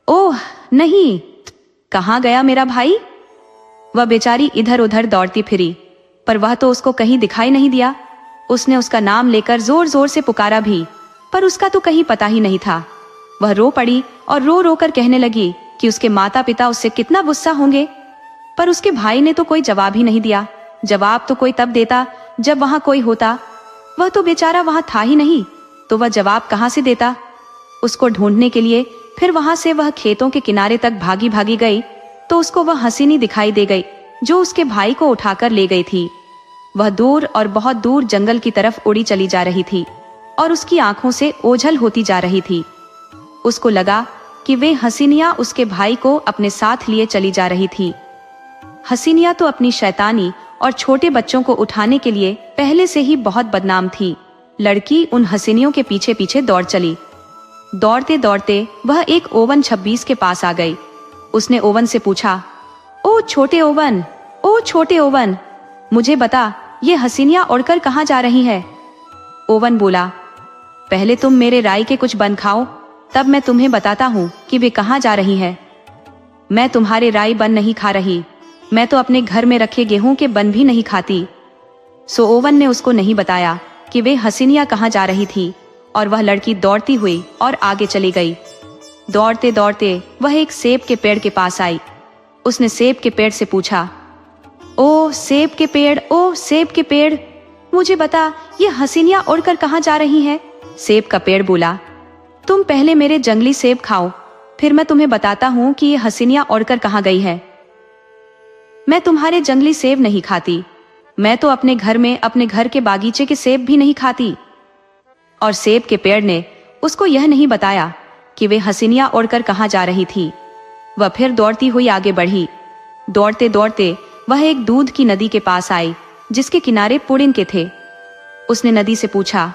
ओह नहीं, कहाँ गया मेरा भाई? वह बेचारी इधर उधर दौड़ती फिरी, पर वह तो उसको कहीं दिखाई नहीं दिया। उसने उसका नाम लेकर जोर जोर से पुकारा भी, पर उसका तो कहीं पता ही नहीं था। वह रो पड़ी और रो रो कर कहने लगी कि उसके माता पिता उससे कितना गुस्सा होंगे, पर उसके भाई ने तो कोई जवाब ही नहीं दिया। जवाब तो कोई तब देता जब वहां कोई होता। वह तो बेचारा वहां था ही नहीं, तो वह जवाब कहां से देता? उसको ढूंढने के लिए फिर वहां से वह खेतों के किनारे तक भागी भागी गई तो उसको वह हसीनी दिखाई दे गई जो उसके भाई को उठाकर ले गई थी। वह दूर और बहुत दूर जंगल की तरफ उड़ी चली जा रही थी और उसकी आंखों से ओझल होती जा रही थी। उसको लगा कि वे हसीनिया उसके भाई को अपने साथ लिए चली जा रही थी। हसीनिया तो अपनी शैतानी और छोटे बच्चों को उठाने के लिए पहले से ही बहुत बदनाम थी। लड़की उन हसीनियों के पीछे पीछे दौड़ चली। दौड़ते दौड़ते वह एक ओवन 26 के पास आ गई। उसने ओवन से पूछा, ओ छोटे ओवन, ओ छोटे ओवन, मुझे बता, ये हसीनियां उड़कर कहाँ जा रही है? ओवन बोला, पहले तुम मेरे राई के कुछ बन खाओ, तब मैं तुम्हें बताता हूँ कि वे कहाँ जा रही है। मैं तुम्हारे राई बन नहीं खा रही, मैं तो अपने घर में रखे गेहूं के बन भी नहीं खाती। सो ओवन ने उसको नहीं बताया कि वे हसीनियां कहाँ जा रही थी और वह लड़की दौड़ती हुई और आगे चली गई। दौड़ते दौड़ते वह एक सेब के पेड़ के पास आई। उसने सेब के पेड़ से पूछा, ओ सेब के पेड़, ओ सेब के पेड़, मुझे बता, ये हसीनियां उड़कर कहाँ जा रही हैं? सेब का पेड़ बोला, तुम पहले मेरे जंगली सेब खाओ, फिर मैं तुम्हें बताता हूँ कि ये हसीनियां उड़कर कहाँ गई है। मैं तुम्हारे जंगली सेब नहीं खाती, मैं तो अपने घर में अपने घर के बागीचे के सेब भी नहीं खाती। और सेब के पेड़ ने उसको यह नहीं बताया कि वे हसीनियां उड़कर कहाँ जा रही थी। वह फिर दौड़ती हुई आगे बढ़ी। दौड़ते दौड़ते वह एक दूध की नदी के पास आई जिसके किनारे पुड़िन के थे। उसने नदी से पूछा,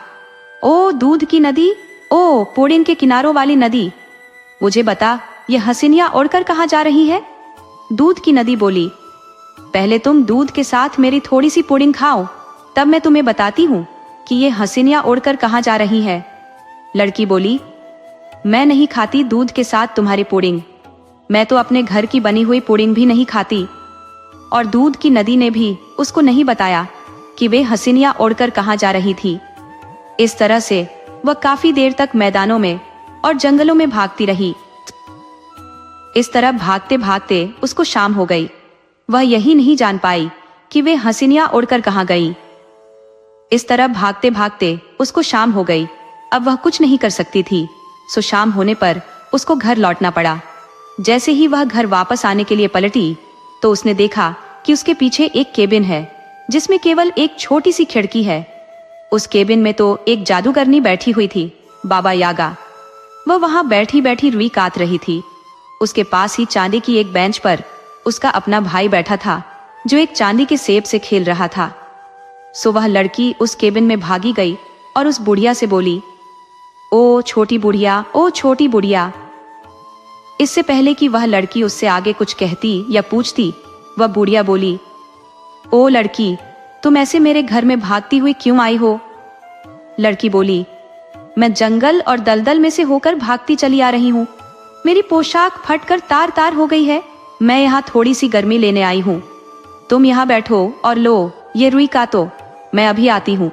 ओ दूध की नदी, ओ पुड़िन के किनारों वाली नदी, मुझे बता, ये हसीनियां उड़कर कहाँ जा रही है? दूध की नदी बोली, पहले तुम दूध के साथ मेरी थोड़ी सी पुडिंग खाओ, तब मैं तुम्हें बताती हूँ कि ये हसीनियां उड़कर कहाँ जा रही है। लड़की बोली, मैं नहीं खाती दूध के साथ तुम्हारी पुडिंग, मैं तो अपने घर की बनी हुई पुडिंग भी नहीं खाती। और दूध की नदी ने भी उसको नहीं बताया कि वे हसीनियां उड़कर कहाँ जा रही थी। इस तरह से वह काफी देर तक मैदानों में और जंगलों में भागती रही। इस तरह भागते भागते उसको शाम हो गई। वह यही नहीं जान पाई कि वे हसीनियां उड़कर कहाँ गई। इस तरह भागते भागते उसको शाम हो गई। अब वह कुछ नहीं कर सकती थी, सो शाम होने पर उसको घर लौटना पड़ा। जैसे ही वह घर वापस आने के लिए पलटी तो उसने देखा कि उसके पीछे एक केबिन है जिसमें केवल एक छोटी सी खिड़की है। उस केबिन में तो एक जादूगरनी बैठी हुई थी, बाबा यागा। वह वहां बैठी बैठी रुई काट रही थी। उसके पास ही चांदी की एक बेंच पर उसका अपना भाई बैठा था जो एक चांदी के सेब से खेल रहा था। सो वह लड़की उस केबिन में भागी गई और उस बुढ़िया से बोली, ओ छोटी बुढ़िया, ओ छोटी बुढ़िया, इससे पहले कि वह लड़की उससे आगे कुछ कहती या पूछती, वह बुढ़िया बोली, ओ लड़की, तुम ऐसे मेरे घर में भागती हुई क्यों आई हो? लड़की बोली, मैं जंगल और दलदल में से होकर भागती चली आ रही हूँ। मेरी पोशाक फटकर तार तार हो गई है। मैं यहाँ थोड़ी सी गर्मी लेने आई हूँ। तुम यहाँ बैठो और लो ये रुई काटो, मैं अभी आती हूँ।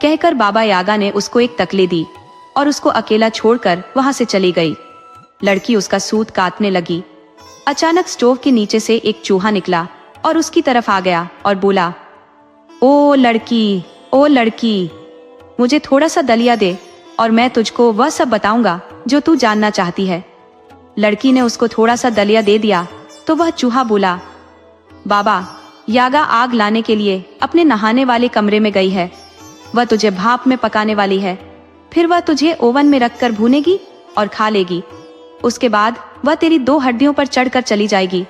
कहकर बाबा यागा ने उसको एक तकली दी और उसको अकेला छोड़कर वहां से चली गई। लड़की उसका सूत काटने लगी। अचानक स्टोव के नीचे से एक चूहा निकला और उसकी तरफ आ गया और बोला, ओ लड़की, मुझे थोड़ा सा दलिया दे और मैं तुझको वह सब बताऊंगा जो तू जानना चाहती है। लड़की ने उसको थोड़ा सा दलिया दे दिया तो वह चूहा बोला, बाबा, यागा आग लाने के लिए अपने नहाने वाले कमरे में गई है। वह तुझे भाप में पकाने वाली है, फिर वह तुझे ओवन में रखकर भूनेगी और खा लेगी। उसके बाद वह तेरी 2 हड्डियों पर चढ़कर चली जाएगी।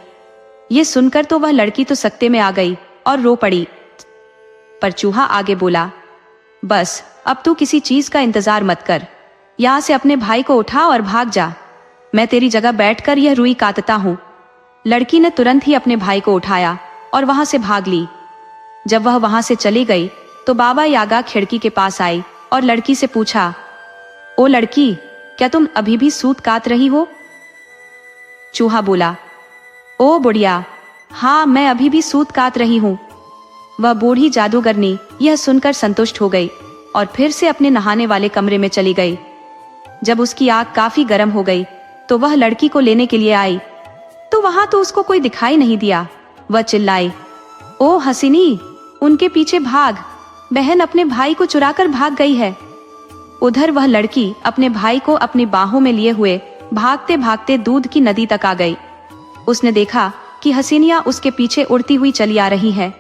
ये सुनकर तो वह लड़की तो सकते में आ गई और रो पड़ी। पर चूहा आगे बोला, बस अब तू किसी चीज का इंतजार मत कर, यहाँ से अपने भाई को उठा और भाग जा। मैं तेरी जगह बैठकर यह रुई काटता हूँ। लड़की ने तुरंत ही अपने भाई को उठाया और वहां से भाग ली। जब वह वहां से चली गई तो बाबा यागा खिड़की के पास आई और लड़की से पूछा, ओ लड़की, क्या तुम अभी भी सूत काट रही हो? चूहा बोला, ओ बुढ़िया, हाँ, मैं अभी भी सूत काट रही हूँ। वह बूढ़ी जादूगरनी यह सुनकर संतुष्ट हो गई और फिर से अपने नहाने वाले कमरे में चली गई। जब उसकी आग काफी गर्म हो गई तो वह लड़की को लेने के लिए आई तो वहां तो उसको कोई दिखाई नहीं दिया। वह चिल्लाई, ओ हसीनी, उनके पीछे भाग, बहन अपने भाई को चुराकर भाग गई है। उधर वह लड़की अपने भाई को अपनी बाहों में लिए हुए भागते भागते दूध की नदी तक आ गई। उसने देखा कि हसीनिया उसके पीछे उड़ती हुई चली आ रही है।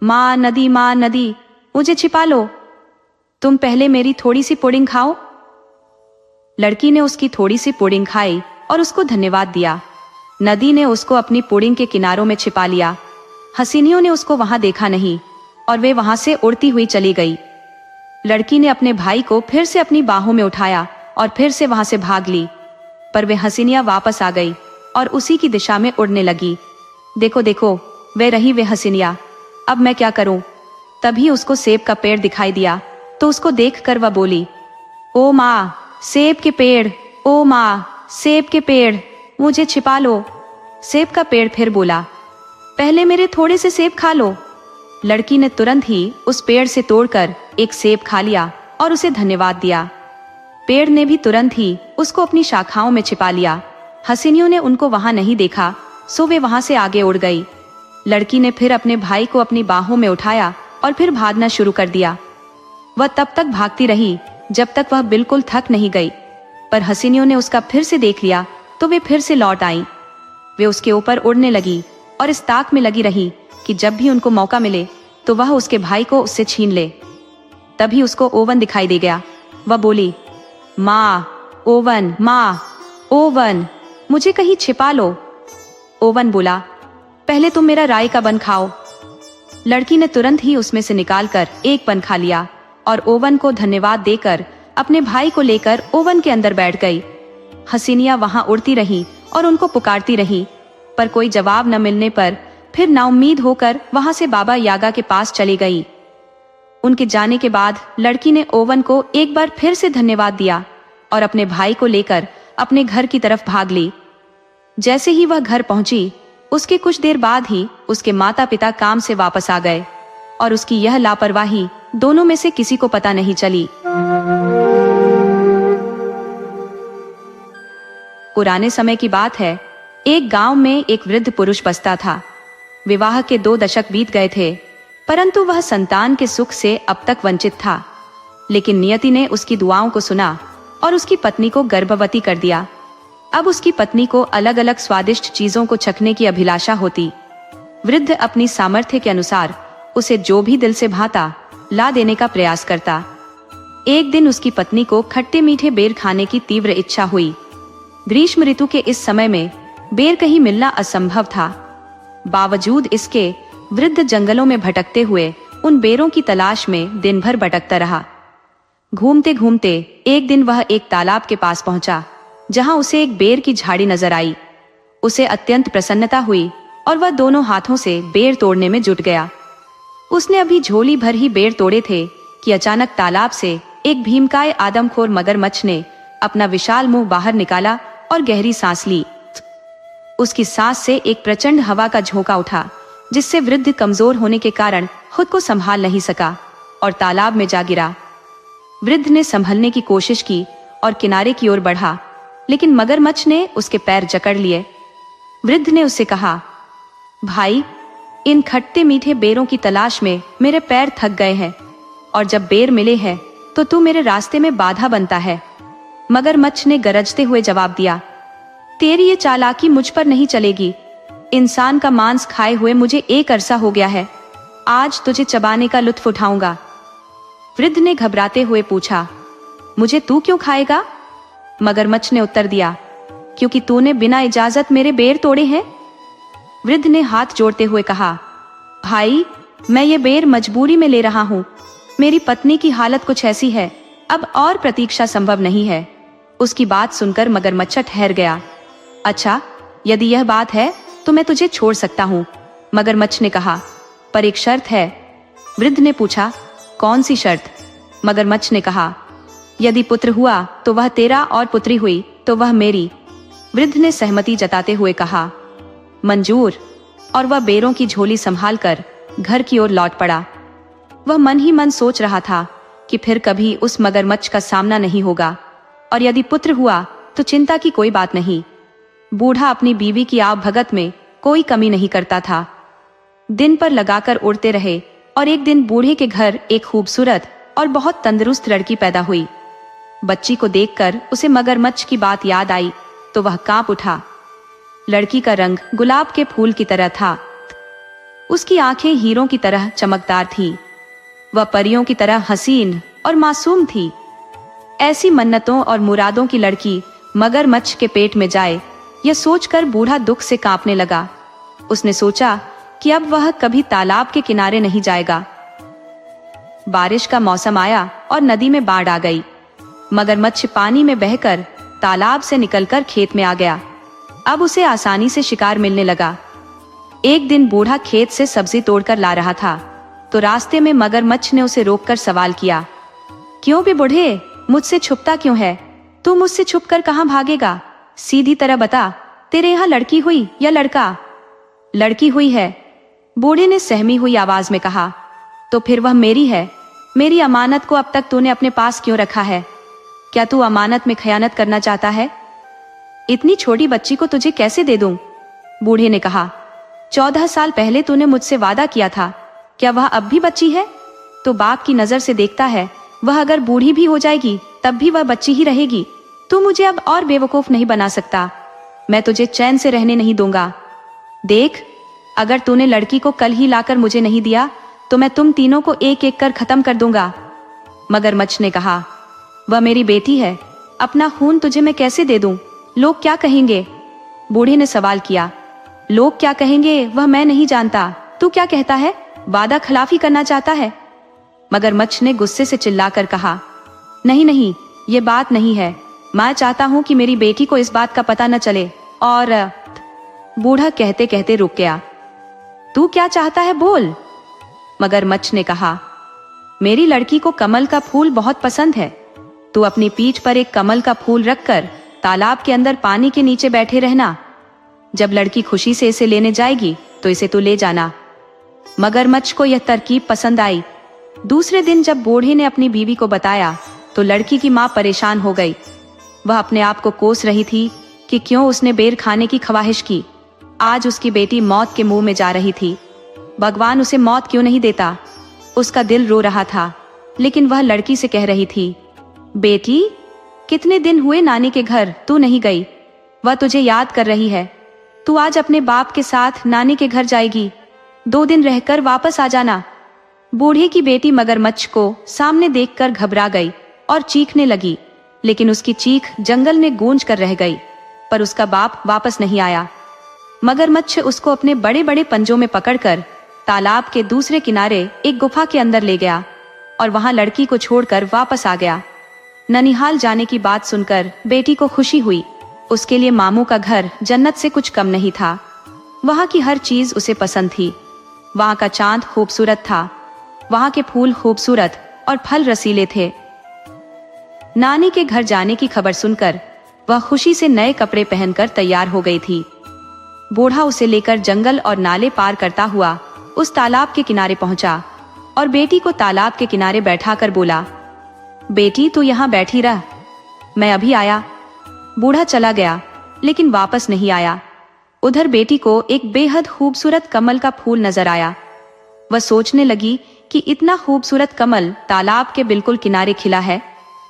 माँ नदी, मुझे छिपा लो, तुम पहले मेरी थोड़ी सी पुडिंग खाओ। लड़की ने उसकी थोड़ी सी पुडिंग खाई और उसको धन्यवाद दिया। नदी ने उसको अपनी पुडिंग के किनारों में छिपा लिया। हसीनियों ने उसको वहां देखा नहीं और वे वहां से उड़ती हुई चली गई। लड़की ने अपने भाई को फिर से अपनी बाहों में उठाया और फिर से वहां से भाग ली, पर वे हसीनिया वापस आ गई और उसी की दिशा में उड़ने लगी। देखो देखो, वे रही वे हसीनिया, अब मैं क्या करूं? तभी उसको सेब का पेड़ दिखाई दिया तो उसको देखकर वह बोली, ओ माँ, सेब के पेड़, ओ माँ, सेब के पेड़, मुझे छिपा लो। सेब का पेड़ फिर बोला, पहले मेरे थोड़े से सेब खा लो। लड़की ने तुरंत ही उस पेड़ से तोड़कर एक सेब खा लिया और उसे धन्यवाद दिया। पेड़ ने भी तुरंत ही उसको अपनी शाखाओं में छिपा लिया। हसीनियों ने उनको वहां नहीं देखा, सो वे वहां से आगे उड़ गई। लड़की ने फिर अपने भाई को अपनी बाहों में उठाया और फिर भागना शुरू कर दिया। वह तब तक भागती रही जब तक वह बिल्कुल थक नहीं गई, पर हसीनियों ने उसका फिर से देख लिया तो वे फिर से लौट आईं। वे उसके ऊपर उड़ने लगी और इस ताक में लगी रही कि जब भी उनको मौका मिले तो वह उसके भाई को उससे छीन ले। तभी उसको ओवन दिखाई दे गया। वह बोली, माँ ओवन, माँ ओवन, मुझे कहीं छिपा लो। ओवन बोला, पहले तुम मेरा राई का बन खाओ। लड़की ने तुरंत ही उसमें से निकालकर एक बन खा लिया और ओवन को धन्यवाद देकर अपने भाई को लेकर ओवन के अंदर बैठ गई। हसीनिया वहां उड़ती रही और उनको पुकारती रही, पर कोई जवाब न मिलने पर फिर नाउम्मीद होकर वहां से बाबा यागा के पास चली गई। उनके जाने के बाद लड़की ने ओवन को एक बार फिर से धन्यवाद दिया और अपने भाई को लेकर अपने घर की तरफ भाग ली। जैसे ही वह घर पहुंची, उसके कुछ देर बाद ही उसके माता पिता काम से वापस आ गए और उसकी यह लापरवाही दोनों में से किसी को पता नहीं चली। पुराने समय की बात है। एक गांव में एक वृद्ध पुरुष बसता था। विवाह के 2 दशक बीत गए थे, परंतु वह संतान के सुख से अब तक वंचित था। लेकिन नियति ने उसकी दुआओं को सुना और उसकी पत्नी को गर्भवती कर दिया। अब उसकी पत्नी को अलग अलग स्वादिष्ट चीजों को चखने की अभिलाषा होती। वृद्ध अपनी सामर्थ्य के अनुसार उसे जो भी दिल से भाता ला देने का प्रयास करता। एक दिन उसकी पत्नी को खट्टे मीठे बेर खाने की तीव्र इच्छा हुई। ग्रीष्म ऋतु के इस समय में बेर कहीं मिलना असंभव था। बावजूद इसके वृद्ध जंगलों में भटकते हुए उन बेरों की तलाश में दिन भर भटकता रहा। घूमते घूमते एक दिन वह एक तालाब के पास पहुंचा, जहां उसे एक बेर की झाड़ी नजर आई। उसे अत्यंत प्रसन्नता हुई और वह दोनों हाथों से बेर तोड़ने में जुट गया। उसने अभी झोली भर ही बेर तोड़े थे कि अचानक तालाब से एक भीमकाय आदमखोर मगरमच्छ ने अपना विशाल मुंह बाहर निकाला और गहरी सांस ली। उसकी सांस से एक प्रचंड हवा का झोंका उठा, जिससे वृद्ध कमजोर होने के कारण खुद को संभाल नहीं सका और तालाब में जा गिरा। वृद्ध ने संभलने की कोशिश की और किनारे की ओर बढ़ा, लेकिन मगरमच्छ ने उसके पैर जकड़ लिए। वृद्ध ने उससे कहा, भाई, इन खट्टे मीठे बेरों की तलाश में मेरे पैर थक गए हैं और जब बेर मिले हैं तो तू मेरे रास्ते में बाधा बनता है। मगरमच्छ ने गरजते हुए जवाब दिया, तेरी ये चालाकी मुझ पर नहीं चलेगी। इंसान का मांस खाए हुए मुझे एक अरसा हो गया है। आज तुझे चबाने का लुत्फ उठाऊंगा। वृद्ध ने घबराते हुए पूछा, मुझे तू क्यों खाएगा? मगरमच्छ ने उत्तर दिया, क्योंकि तूने बिना इजाजत मेरे बेर तोड़े हैं। वृद्ध ने हाथ जोड़ते हुए कहा, भाई, मैं ये बेर मजबूरी में ले रहा हूँ। मेरी पत्नी की हालत कुछ ऐसी है, अब और प्रतीक्षा संभव नहीं है। उसकी बात सुनकर मगरमच्छ ठहर गया। अच्छा, यदि यह बात है तो मैं तुझे छोड़ सकता हूँ, मगरमच्छ ने कहा, पर एक शर्त है। वृद्ध ने पूछा, कौन सी शर्त? मगरमच्छ ने कहा, यदि पुत्र हुआ तो वह तेरा और पुत्री हुई तो वह मेरी। वृद्ध ने सहमति जताते हुए कहा, मंजूर। और वह बेरों की झोली संभाल कर घर की ओर लौट पड़ा। वह मन ही मन सोच रहा था कि फिर कभी उस मगरमच्छ का सामना नहीं होगा, और यदि पुत्र हुआ तो चिंता की कोई बात नहीं। बूढ़ा अपनी बीवी की आवभगत में कोई कमी नहीं करता था। दिन पर लगाकर उड़ते रहे और एक दिन बूढ़े के घर एक खूबसूरत और बहुत तंदुरुस्त लड़की पैदा हुई। बच्ची को देखकर उसे मगरमच्छ की बात याद आई तो वह कांप उठा। लड़की का रंग गुलाब के फूल की तरह था। उसकी आंखें हीरों की तरह चमकदार थी। वह परियों की तरह हसीन और मासूम थी। ऐसी मन्नतों और मुरादों की लड़की मगरमच्छ के पेट में जाए, यह सोचकर बूढ़ा दुख से कांपने लगा। उसने सोचा कि अब वह कभी तालाब के किनारे नहीं जाएगा। बारिश का मौसम आया और नदी में बाढ़ आ गई। मगरमच्छ पानी में बहकर तालाब से निकलकर खेत में आ गया। अब उसे आसानी से शिकार मिलने लगा। एक दिन बूढ़ा खेत से सब्जी तोड़कर ला रहा था तो रास्ते में मगरमच्छ ने उसे रोककर सवाल किया, क्यों बे बूढ़े, मुझसे छुपता क्यों है? तू मुझसे छुपकर कहाँ भागेगा? सीधी तरह बता, तेरे यहाँ लड़की हुई या लड़का? लड़की हुई है, बूढ़े ने सहमी हुई आवाज में कहा। तो फिर वह मेरी है। मेरी अमानत को अब तक तूने अपने पास क्यों रखा है? क्या तू अमानत में खयानत करना चाहता है? इतनी छोटी बच्ची को तुझे कैसे दे दूं? बूढ़े ने कहा, 14 साल पहले तूने मुझसे वादा किया था, क्या वह अब भी बच्ची है? तो बाप की नजर से देखता है, वह अगर बूढ़ी भी हो जाएगी तब भी वह बच्ची ही रहेगी। तू मुझे अब और बेवकूफ नहीं बना सकता। मैं तुझे चैन से रहने नहीं दूंगा। देख, अगर तूने लड़की को कल ही लाकर मुझे नहीं दिया तो मैं तुम तीनों को एक एक कर खत्म कर दूंगा। मगरमच्छ ने कहा, वह मेरी बेटी है, अपना खून तुझे मैं कैसे दे दूं? लोग क्या कहेंगे? बूढ़े ने सवाल किया। लोग क्या कहेंगे वह मैं नहीं जानता। तू क्या कहता है? वादा खिलाफी करना चाहता है? मगरमच्छ ने गुस्से से चिल्लाकर कहा, नहीं नहीं, ये बात नहीं है। मैं चाहता हूं कि मेरी बेटी को इस बात का पता न चले। और बूढ़ा कहते कहते रुक गया। तू क्या चाहता है, बोल? मगरमच्छ ने कहा, मेरी लड़की को कमल का फूल बहुत पसंद है। तू अपनी पीठ पर एक कमल का फूल रखकर तालाब के अंदर पानी के नीचे बैठे रहना। जब लड़की खुशी से इसे लेने जाएगी तो इसे तू ले जाना। मगरमच्छ को यह तरकीब पसंद आई। दूसरे दिन जब बूढ़े ने अपनी बीवी को बताया तो लड़की की मां परेशान हो गई। वह अपने आप को कोस रही थी कि क्यों उसने बेर खाने की ख्वाहिश की। आज उसकी बेटी मौत के मुंह में जा रही थी। भगवान उसे मौत क्यों नहीं देता? उसका दिल रो रहा था, लेकिन वह लड़की से कह रही थी, बेटी, कितने दिन हुए नानी के घर तू नहीं गई? वह तुझे याद कर रही है। तू आज अपने बाप के साथ नानी के घर जाएगी। 2 दिन रहकर वापस आ जाना। बूढ़े की बेटी मगरमच्छ को सामने देखकर घबरा गई और चीखने लगी, लेकिन उसकी चीख जंगल में गूंज कर रह गई। पर उसका बाप वापस नहीं आया। मगरमच्छ उसको अपने बड़े बड़े पंजों में पकड़कर तालाब के दूसरे किनारे एक गुफा के अंदर ले गया और वहां लड़की को छोड़कर वापस आ गया। ननिहाल जाने की बात सुनकर बेटी को खुशी हुई, उसके लिए मामू का घर जन्नत से कुछ कम नहीं था। वहाँ की हर चीज उसे पसंद थी। वहाँ का चांद खूबसूरत था, वहाँ के फूल खूबसूरत और फल रसीले थे। नानी के घर जाने की खबर सुनकर वह खुशी से नए कपड़े पहनकर तैयार हो गई थी। बूढ़ा उसे लेकर जंगल और नाले पार करता हुआ उस तालाब के किनारे पहुंचा और बेटी को तालाब के किनारे बैठाकर बोला, बेटी तू यहाँ बैठी रह, मैं अभी आया। बूढ़ा चला गया लेकिन वापस नहीं आया। उधर बेटी को एक बेहद खूबसूरत कमल का फूल नजर आया। वह सोचने लगी कि इतना खूबसूरत कमल तालाब के बिल्कुल किनारे खिला है,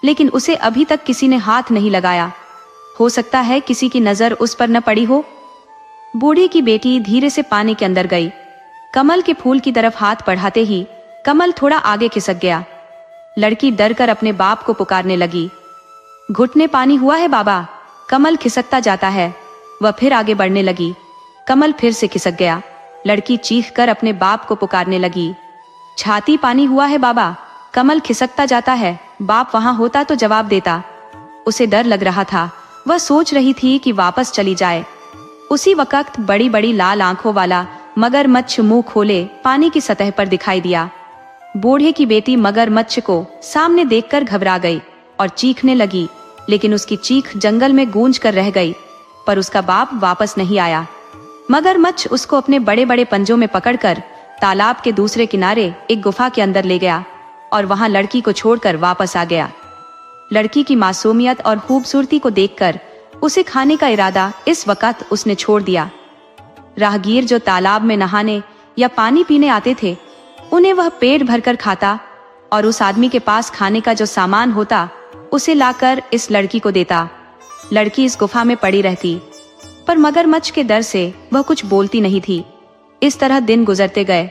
लेकिन उसे अभी तक किसी ने हाथ नहीं लगाया। हो सकता है किसी की नजर उस पर न पड़ी हो। बूढ़े की बेटी धीरे से पानी के अंदर गई। कमल के फूल की तरफ हाथ बढ़ाते ही कमल थोड़ा आगे खिसक गया। लड़की डर कर अपने बाप को पुकारने लगी, घुटने पानी हुआ है बाबा। कमल खिसकता जाता है। वह फिर आगे बढ़ने लगी। कमल फिर से खिसक गया। लड़की चीख कर अपने बाप को पुकारने लगी, छाती पानी हुआ है बाबा। कमल खिसकता जाता है। बाप वहां होता तो जवाब देता। उसे डर लग रहा था। वह सोच रही थी कि वापस चली जाए। उसी वक्त बड़ी बड़ी लाल आंखों वाला मगरमच्छ मुंह खोले पानी की सतह पर दिखाई दिया। बूढ़े की बेटी मगरमच्छ को सामने देखकर घबरा गई और चीखने लगी, लेकिन उसकी चीख जंगल में गूंज कर रह गई। पर उसका बाप वापस नहीं आया। मगरमच्छ उसको अपने बड़े बड़े पंजों में पकड़कर तालाब के दूसरे किनारे एक गुफा के अंदर ले गया और वहां लड़की को छोड़कर वापस आ गया। लड़की की मासूमियत और खूबसूरती को देखकर उसे खाने का इरादा इस वक्त उसने छोड़ दिया। राहगीर जो तालाब में नहाने या पानी पीने आते थे, उन्हें वह पेट भरकर खाता और उस आदमी के पास खाने का जो सामान होता उसे लाकर इस लड़की को देता। लड़की इस गुफा में पड़ी रहती, पर मगरमच्छ के डर से वह कुछ बोलती नहीं थी। इस तरह दिन गुजरते गए।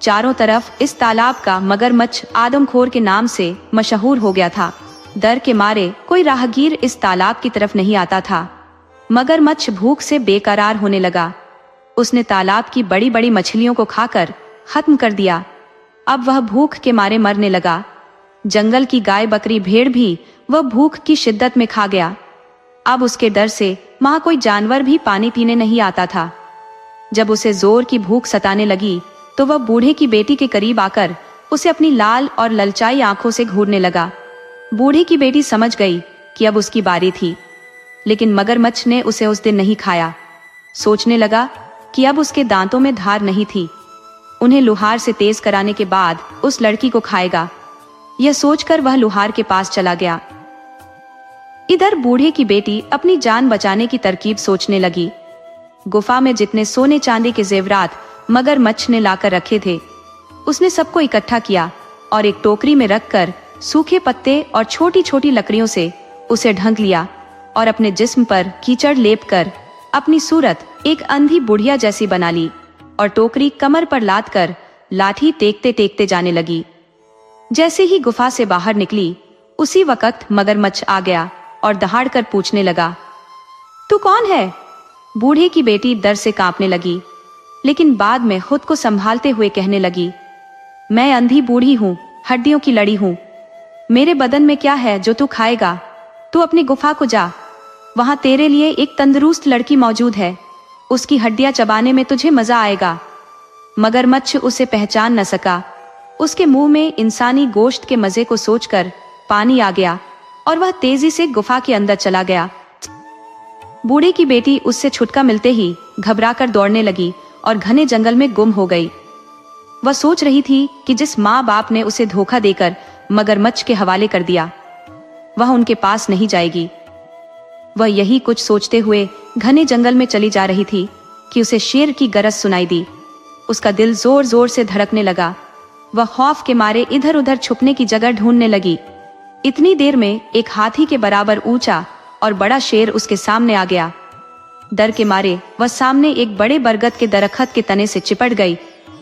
चारों तरफ इस तालाब का मगरमच्छ आदमखोर के नाम से मशहूर हो गया था। डर के मारे कोई राहगीर इस तालाब की तरफ नहीं आता था। मगरमच्छ भूख से बेकरार होने लगा। उसने तालाब की बड़ी बड़ी मछलियों को खाकर खत्म कर दिया। अब वह भूख के मारे मरने लगा। जंगल की गाय बकरी भेड़ भी वह भूख की शिद्दत में खा गया। अब उसके डर से वहां कोई जानवर भी पानी पीने नहीं आता था। जब उसे जोर की भूख सताने लगी तो वह बूढ़े की बेटी के करीब आकर उसे अपनी लाल और ललचाई आंखों से घूरने लगा। बूढ़े की बेटी समझ गई कि अब उसकी बारी थी, लेकिन मगरमच्छ ने उसे उस दिन नहीं खाया। सोचने लगा कि अब उसके दांतों में धार नहीं थी। उन्हें लुहार से तेज कराने के बाद उस लड़की को खाएगा। यह सोचकर वह लुहार के पास चला गया। इधर बूढ़े की बेटी अपनी जान बचाने की तरकीब सोचने लगी। गुफा में जितने सोने चांदी के जेवरात मगरमच्छ ने लाकर रखे थे, उसने सबको इकट्ठा किया और एक टोकरी में रखकर सूखे पत्ते और छोटी छोटी लकड़ियों से उसे ढक लिया और अपने जिस्म पर कीचड़ लेप कर अपनी सूरत एक अंधी बुढ़िया जैसी बना ली और टोकरी कमर पर लाद कर लाठी टेकते टेकते जाने लगी। जैसे ही गुफा से बाहर निकली, उसी वक्त मगरमच्छ आ गया और दहाड़ कर पूछने लगा, तू कौन है? बूढ़े की बेटी डर से कांपने लगी, लेकिन बाद में खुद को संभालते हुए कहने लगी, मैं अंधी बूढ़ी हूँ, हड्डियों की लड़ी हूँ। मेरे बदन में क्या है जो तू खाएगा? तू अपनी गुफा को जा, वहां तेरे लिए एक तंदुरुस्त लड़की मौजूद है, उसकी हड्डियां चबाने में तुझे मजा आएगा। मगरमच्छ उसे पहचान न सका। उसके मुंह में इंसानी गोश्त के मजे को सोचकर पानी आ गया और वह तेजी से गुफा के अंदर चला गया। बूढ़े की बेटी उससे छुटका मिलते ही घबराकर दौड़ने लगी और घने जंगल में गुम हो गई। वह सोच रही थी कि जिस माँ बाप ने उसे धोखा देकर मगरमच्छ के हवाले कर दिया, वह उनके पास नहीं जाएगी। वह यही कुछ सोचते हुए घने जंगल में चली जा रही थी कि उसे शेर की गरज सुनाई दी। उसका दिल जोर जोर से धड़कने लगा। वह खौफ के मारे इधर उधर छुपने की जगह ढूंढने लगी। इतनी देर में एक हाथी के बराबर ऊंचा और बड़ा शेर उसके सामने आ गया। डर के मारे वह सामने एक बड़े बरगद के दरख्त के तने से चिपट गई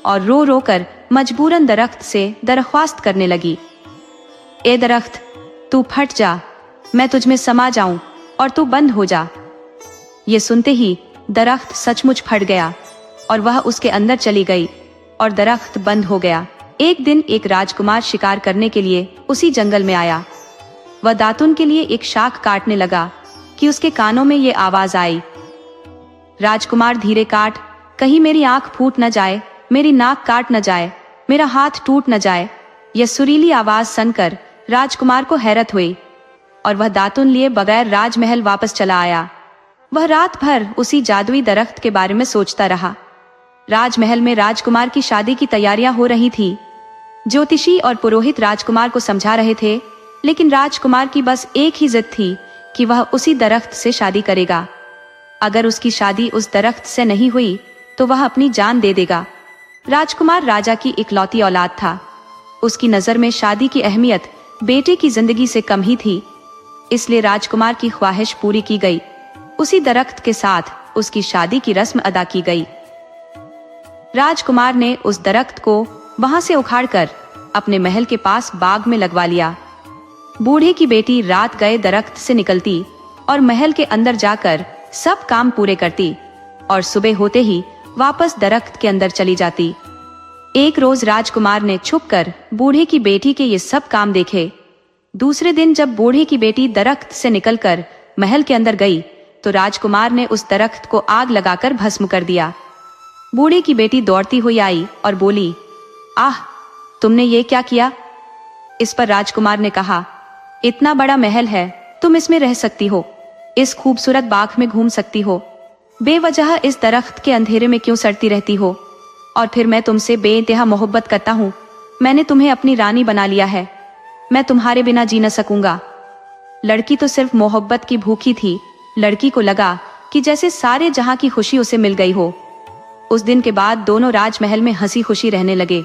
और रो रो कर मजबूरन दरख्त से दरख्वास्त करने लगी, ए दरख्त, तू फट जा, मैं तुझ में समा जाऊं और तू बंद हो जा। ये सुनते ही दरख्त सचमुच फट गया और वह उसके अंदर चली गई और दरख्त बंद हो गया। एक दिन एक राजकुमार शिकार करने के लिए उसी जंगल में आया। वह दातुन के लिए एक शाख काटने लगा, कि उसके कानों में ये आवाज आई, राजकुमार धीरे काट, कहीं मेरी आंख फूट न जाए, मेरी नाक काट न जाए, मेरा हाथ टूट न जाए। यह सुरीली आवाज सुनकर राजकुमार को हैरत हुई और वह दातुन लिए बगैर राजमहल वापस चला आया। वह रात भर उसी जादुई दरख्त के बारे में सोचता रहा। राजमहल में राजकुमार की शादी की तैयारियां हो रही थी। ज्योतिषी और पुरोहित राजकुमार को समझा रहे थे, लेकिन राजकुमार की बस एक ही जिद थी कि वह उसी दरख्त से शादी करेगा। अगर उसकी शादी उस दरख्त से नहीं हुई तो वह अपनी जान दे देगा। राजकुमार राजा की इकलौती औलाद था। उसकी नजर में शादी की अहमियत बेटे की जिंदगी से कम ही थी। इसलिए राजकुमार की ख्वाहिश पूरी की गई। उसी दरख्त के साथ उसकी शादी की रस्म अदा की गई। राजकुमार ने उस दरख्त को वहां से उखाड़कर अपने महल के पास बाग में लगवा लिया। बूढ़े की बेटी रात गए दरख्त से निकलती और महल के अंदर जाकर सब काम पूरे करती और सुबह होते ही वापस दरख्त के अंदर चली जाती। एक रोज राजकुमार ने छुपकर बूढ़े की बेटी के ये सब काम देखे। दूसरे दिन जब बूढ़े की बेटी दरख्त से निकलकर महल के अंदर गई तो राजकुमार ने उस दरख्त को आग लगाकर भस्म कर दिया। बूढ़े की बेटी दौड़ती हुई आई और बोली, आह, तुमने ये क्या किया? इस पर राजकुमार ने कहा, इतना बड़ा महल है, तुम इसमें रह सकती हो, इस खूबसूरत बाग में घूम सकती हो, बेवजह इस दरख्त के अंधेरे में क्यों सड़ती रहती हो? और फिर मैं तुमसे बेइंतहा मोहब्बत करता हूँ। मैंने तुम्हें अपनी रानी बना लिया है। मैं तुम्हारे बिना जी न सकूंगा। लड़की तो सिर्फ मोहब्बत की भूखी थी। लड़की को लगा कि जैसे सारे जहां की खुशी उसे मिल गई हो। उस दिन के बाद दोनों राजमहल में हंसी खुशी रहने लगे।